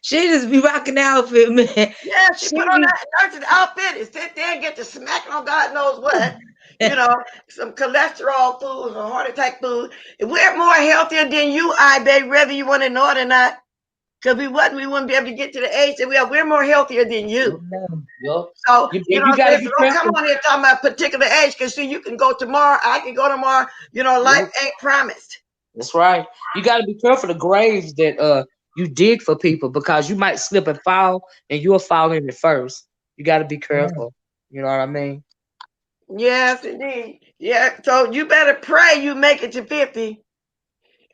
She just be rocking the outfit, man. Yeah, she She put on be that nurse's outfit and sit there and get to smacking on God knows what. Some cholesterol food or heart attack food. And we're more healthier than you, I bet, whether you want to know it or not. Because we wouldn't be able to get to the age that we are. We're more healthier than you. Yo, So, you got to so be don't come careful. on here talking about a particular age, because see, you can go tomorrow, I can go tomorrow. Life Yep, ain't promised. that's right. You got to be careful the graves that you dig for people because you might slip and fall, and you'll fall in it first. You got to be careful. You know what I mean? Yes, indeed. Yeah, so you better pray you make it to 50.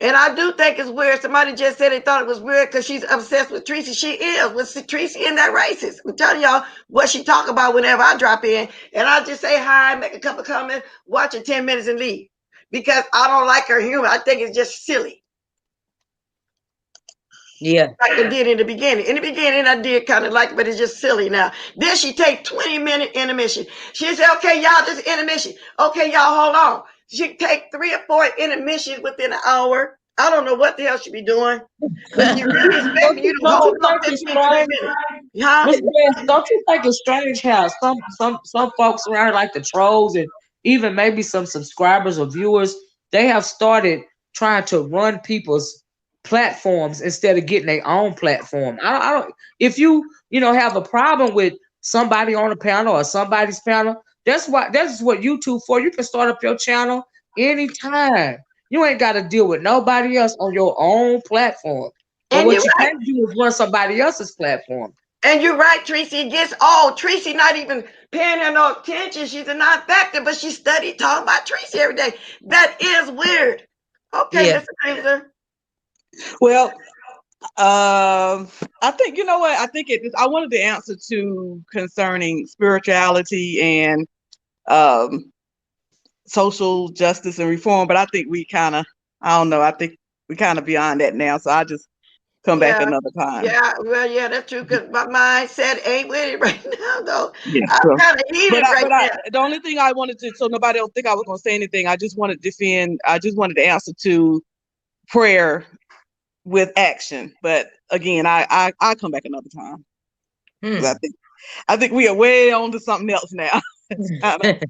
And I do think it's weird. Somebody just said they thought it was weird because she's obsessed with Tracy. She is with Tracy in that racist. I'm telling y'all what she talk about whenever I drop in. And I just say hi, make a couple comments, watch it 10 minutes and leave. Because I don't like her humor. I think it's just silly. Yeah. like I did in the beginning. In the beginning, I did kind of like it, but it's just silly now. Then she take 20-minute intermission. She said, okay, y'all, this is intermission. Okay, y'all, hold on. She take 3 or 4 intermissions within an hour. I don't know what the hell she be doing, but she really expecting you to Don't hold you on think it's 15, 20 strange? minutes. Huh? Miss Beth, don't you think it's strange how some folks around here, like the trolls and even maybe some subscribers or viewers, they have started trying to run people's platforms instead of getting their own platform. I don't if you have a problem with somebody on a panel or somebody's panel, that's what YouTube for. You can start up your channel anytime. You ain't got to deal with nobody else on your own platform. But And what you're you right. can't do is run somebody else's platform. And you're right, Tracy. It gets old. Tracy not even paying her no attention. She's a non-factor, but she studied talking about Tracy every day. That is weird. Okay, Yeah. Mr. Cruiser. Well, I think you know what I think I wanted the answer to concerning spirituality and social justice and reform, but I think we kind of I don't know. I think we kind of beyond that now, so I just come back Yeah, another time. yeah, well, yeah, that's true. Cause my mindset ain't with it right now, though. Yeah. I'm So, kind of heated right now. the only thing I wanted to, so nobody don't think I was going to say anything. I just wanted to defend. I just wanted the answer to prayer with action. But again, I come back another time. 'Cause I think we are way on to something else now. It's kind of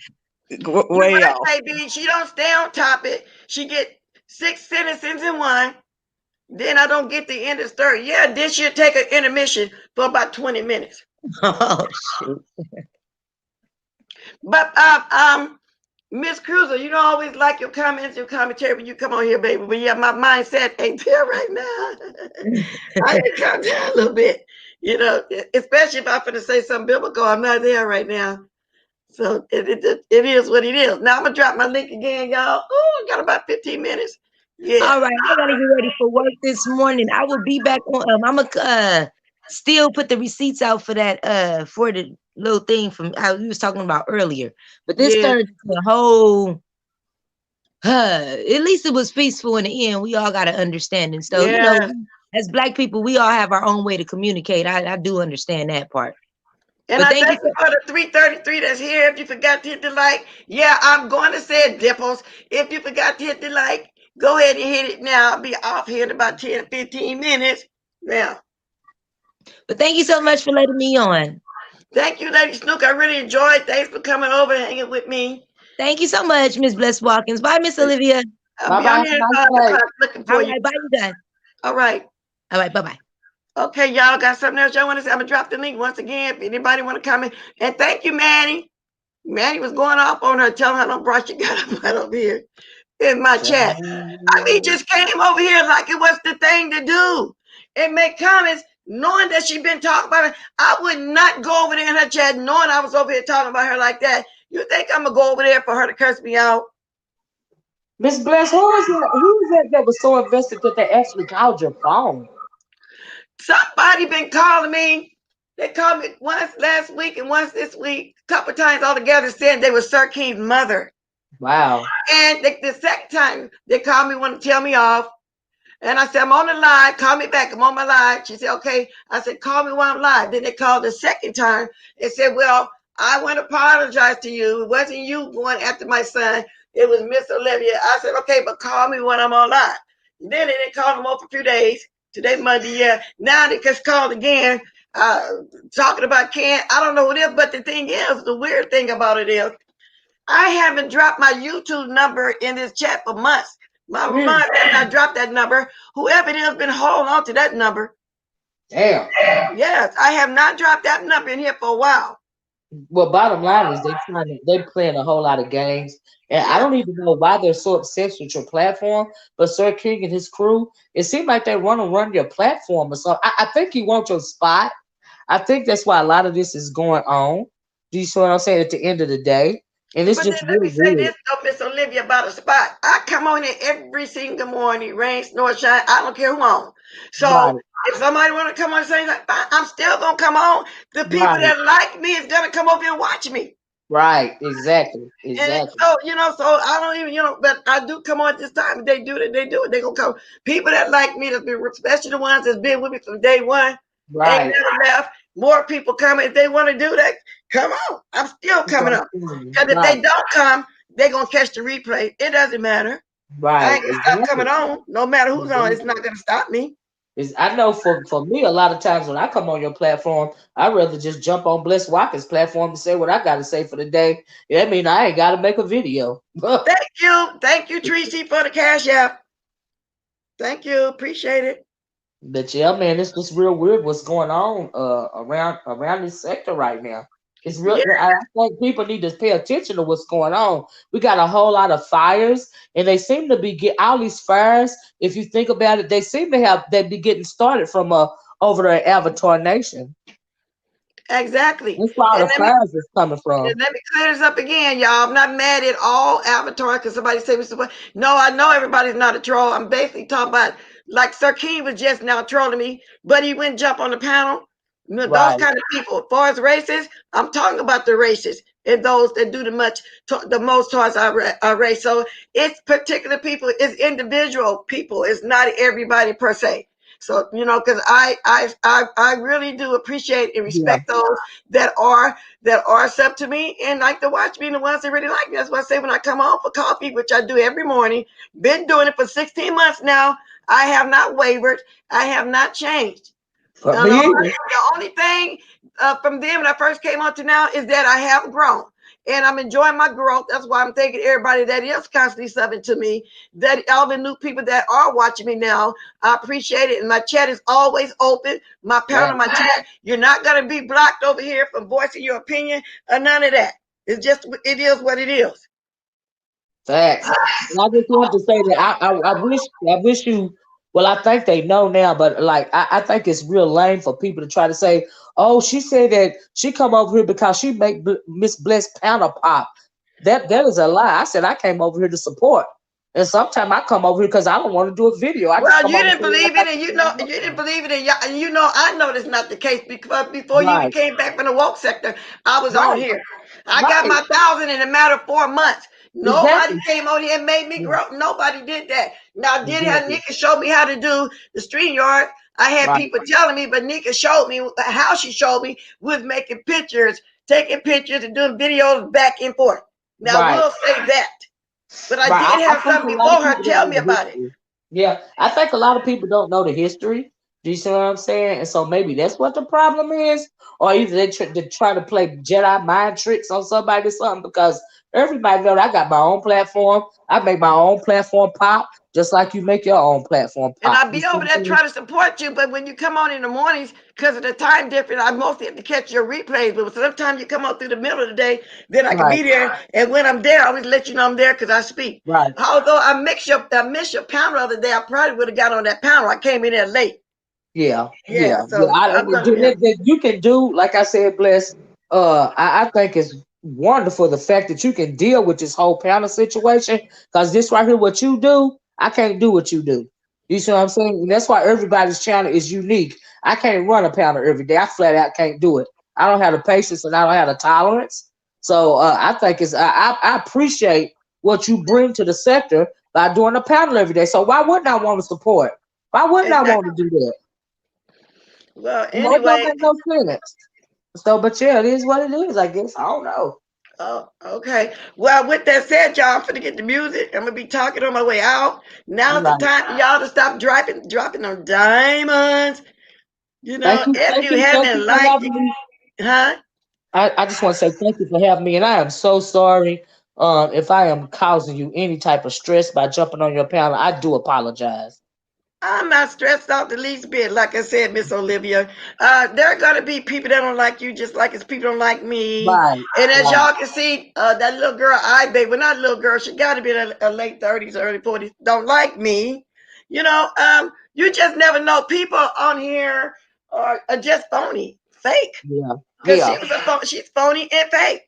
You're way right, off. baby. She don't stay on topic. She get 6 sentences in one. Then I don't get the end of the story. Yeah, then she'll take an intermission for about 20 minutes. Oh shoot. But Miss Cruiser, you don't always like your comments, your commentary when you come on here, baby. But yeah, my mindset ain't there right now. I need to calm down a little bit, especially if I'm going to say something biblical. I'm not there right now. So it is what it is. Now I'm going to drop my link again, y'all. Oh, I got about 15 minutes. Yeah. All right, I gotta get ready for work this morning. I will be back on. I'm gonna still put the receipts out for that for the little thing from we was talking about earlier. But this Yeah. turned into a whole. At least it was peaceful in the end. We all got to understand, and so as Black people, we all have our own way to communicate. I do understand that part. And I thank you for the 333 that's here. If you forgot to hit the like, I'm going to say it, Dipples. If you forgot to hit the like, go ahead and hit it now. I'll be off here in about 10, 15 minutes. Now. But thank you so much for letting me on. Thank you, Lady Snook. I really enjoyed it. Thanks for coming over and hanging with me. Thank you so much, Miss Bless Watkins. Bye, Miss Olivia. I'll be on here looking for you. All right, bye, you guys. All right. All right, bye-bye. Okay, y'all got something else y'all want to say? I'm going to drop the link once again if anybody want to comment. And thank you, Manny. Manny was going off on her, telling her don't brush your gut right over here in my chat. I mean, just came over here like it was the thing to do and make comments knowing that she'd been talking about it. I would not go over there in her chat knowing I was over here talking about her like that. You think I'm going to go over there for her to curse me out? Miss Bless, who is that was so invested that they actually called your phone? Somebody been calling me. They called me once last week and once this week, a couple times all together, saying they were Sir King's mother. Wow. And the second time they called me, want to tell me off. And I said, I'm on the line. Call me back. I'm on my line. She said, okay. I said, call me while I'm live. Then they called the second time and said, well, I want to apologize to you. It wasn't you going after my son. It was Miss Olivia. I said, okay, but call me when I'm on live. Then they didn't call them over for a few days. Today, Monday, yeah. Now they just called again, talking about Ken. I don't know what it is, but the thing is, the weird thing about it is, I haven't dropped my YouTube number in this chat for months. My mind has not dropped that number. Whoever it is been holding on to that number. Damn. Yes, I have not dropped that number in here for a while. Well, bottom line is they're playing a whole lot of games. And I don't even know why they're so obsessed with your platform. But Sir King and his crew, it seems like they want to run your platform or something. I think he wants your spot. I think that's why a lot of this is going on. Do you see what I'm saying? At the end of the day. And it's just let me say weird. this, though, Miss Olivia, about a spot. I come on here every single morning, rain, snow, shine. I don't care who on. So if somebody want to come on and say that, I'm still going to come on. The people that like me is going to come over and watch me. Right. Exactly. And Exactly. so, so I don't even, but I do come on this time. They do it. They do it. They gonna come. People that like me, especially the ones that's been with me from day one, ain't Right. never left. More people coming. If they want to do that, come on. I'm still That's coming what up. I'm saying. Because if Right. they don't come, they gonna catch the replay. It doesn't matter. I Right. ain't gonna stop Exactly. coming on. No matter who's on, it's Exactly. not gonna stop me. I know for me, a lot of times when I come on your platform, I'd rather just jump on Bless Watkins' platform and say what I got to say for the day. Yeah, I mean, I ain't got to make a video. Thank you, Tracy, for the cash app. Thank you, appreciate it. But yeah, man, it's just real weird what's going on around this sector right now. It's real. Yeah, I think people need to pay attention to what's going on. We got a whole lot of fires, and they seem to be get all these fires. If you think about it, they be getting started from over there at Avatar Nation. exactly. That's where all And the fires is coming from. let me clear this up again, y'all. I'm not mad at all Avatar because somebody said Mr. No, I know everybody's not a troll. I'm basically talking about like Sir King was just now trolling me, but he went jump on the panel. Those Right. kind of people. As far as races, I'm talking about the races and those that do the most towards our race. So it's particular people, it's individual people. It's not everybody per se. So because I really do appreciate and Yeah. respect those that are sub to me and like to watch me and the ones that really like me. That's why I say when I come home for coffee, which I do every morning, been doing it for 16 months now. I have not wavered. I have not changed. For And me, the only thing from then when I first came on to now is that I have grown. And I'm enjoying my growth. That's why I'm thanking everybody that is constantly subbing to me, that all the new people that are watching me now. I appreciate it. And my chat is always open. My right. panel, my chat, you're not going to be blocked over here from voicing your opinion or none of that. It is what it is. Facts. And I just want to say that I wish you well, I think they know now, but like I think it's real lame for people to try to say, oh, she said that she come over here because she make Miss Bless Pound pop. That is a lie. I said I came over here to support. And sometimes I come over here because I don't want to do a video. I just Well, come you over didn't here like believe I it, and you can. didn't believe it, and I know that's not the case because before you even Right, came back from the woke sector, I was on right, here. I got right. my 1,000 in a matter of 4 months. Nobody Exactly. came on here and made me Yeah, grow. Nobody did that. Now, I did have exactly. Nika show me how to do the stream yard. I had Right, people telling me, but Nika showed me how she showed me was making pictures, taking pictures, and doing videos back and forth. Now, I right. will say that, but I Right. did I have think a something lot of before her people don't tell know me the about it. history. Yeah, I think a lot of people don't know the history. Do you see what I'm saying? And so maybe that's what the problem is, or either they try to play Jedi mind tricks on somebody or something. Because everybody know that I got my own platform. I make my own platform pop, just like you make your own platform And pop. I'll You be see over what there I'm saying? trying to support you, but when you come on in the mornings, because of the time difference, I mostly have to catch your replays. But sometimes you come on through the middle of the day, then I can Right, be there. And when I'm there, I always let you know I'm there because I speak. right. Although I missed your panel the other day, I probably would have got on that panel. I came in there late. Yeah, Yeah, yeah, yeah. so I'm gonna. Yeah. You can do, like I said, Bless. I think it's wonderful the fact that you can deal with this whole panel situation. Because this right here, what you do, I can't do what you do. You see what I'm saying? And that's why everybody's channel is unique. I can't run a panel every day. I flat out can't do it. I don't have the patience and I don't have the tolerance. So I think I appreciate what you bring to the sector by doing a panel every day. So why wouldn't I want to support? Why wouldn't I want Exactly. to do that? Well, It don't anyway. make no sense. So, but yeah, it is what it is, I guess. I don't know. Oh, okay. Well, with that said, y'all, I'm finna get the music. I'm gonna be talking on my way out. Now's the Right. time for y'all to stop dropping them diamonds. If you Thank you haven't for liked having it, me. huh? I just want to say thank you for having me, and I am so sorry if I am causing you any type of stress by jumping on your panel. I do apologize. I'm not stressed out the least bit. Like I said, Miss Olivia, there are gonna be people that don't like you, just like as people don't like me. Right, And as right, y'all can see, that little girl, well, not little girl, she got to be in her late 30s, early 40s. Don't like me. You just never know. People on here are just phony, fake. yeah, Cause yeah. she's phony and fake.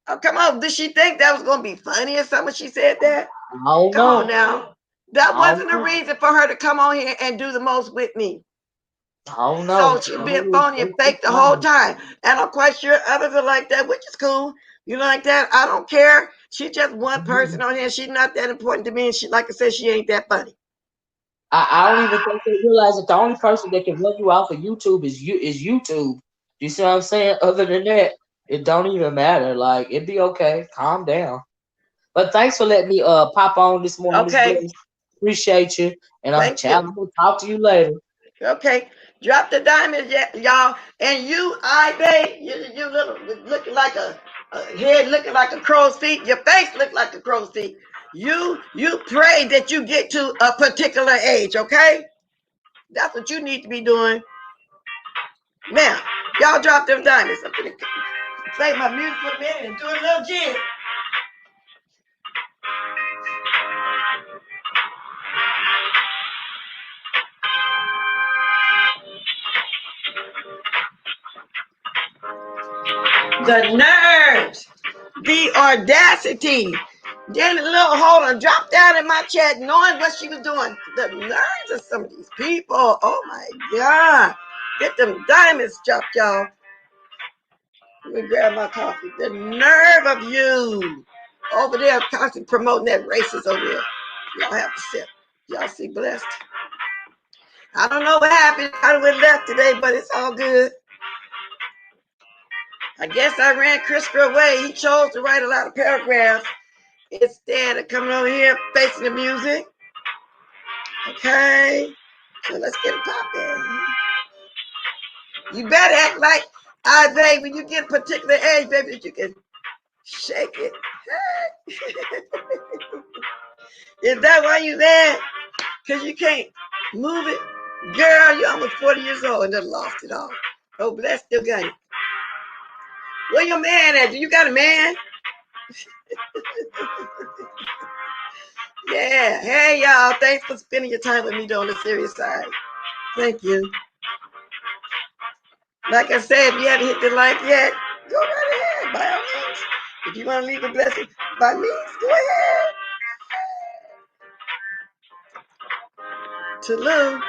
Oh, come on. Did she think that was gonna be funny or something? She said that. I don't Come on know. now. I That don't wasn't a know. reason for her to come on here and do the most with me. I don't So know. she's been phony and That's fake the whole fine. time. And I'm quite sure others are like that, which is cool. You like that? I don't care. She's just one person on here. She's not that important to me. And she, like I said, she ain't that funny. I don't even think they realize that the only person that can run you off of YouTube is YouTube. You see what I'm saying? Other than that, it don't even matter. Like, it'd be okay. Calm down. But thanks for letting me pop on this morning, Miss Okay. Bliss. Appreciate you. And I'm Thank you. I'm gonna talk to you later. Okay. Drop the diamonds, y'all. And you, babe, you looking like a head looking like a crow's feet. Your face look like a crow's feet. You pray that you get to a particular age, okay? That's what you need to be doing. Now, y'all drop them diamonds. I'm gonna play my music for a minute and do a little jig. The nerves, the audacity. Then a little hold on, drop down in my chat, knowing what she was doing. The nerves of some of these people. Oh my God. Get them diamonds dropped, y'all. Let me grab my coffee. The nerve of you over there constantly promoting that racist over there. Y'all have to sip. Y'all see blessed. I don't know what happened. I went left today, but it's all good. I guess I ran Christopher away. He chose to write a lot of paragraphs instead of coming over here facing the music. Okay. So let's get it popping. You better act like babe, when you get a particular age, baby, that you can shake it. Is that why you there? Because you can't move it? Girl, you're almost 40 years old and done lost it all. Oh, but that's still got it. Where your man at? Do you got a man? Yeah. Hey, y'all. Thanks for spending your time with me on the serious side. Thank you. Like I said, if you haven't hit the like yet, go right ahead, by all means. If you want to leave a blessing, by means, go ahead. Toodaloo.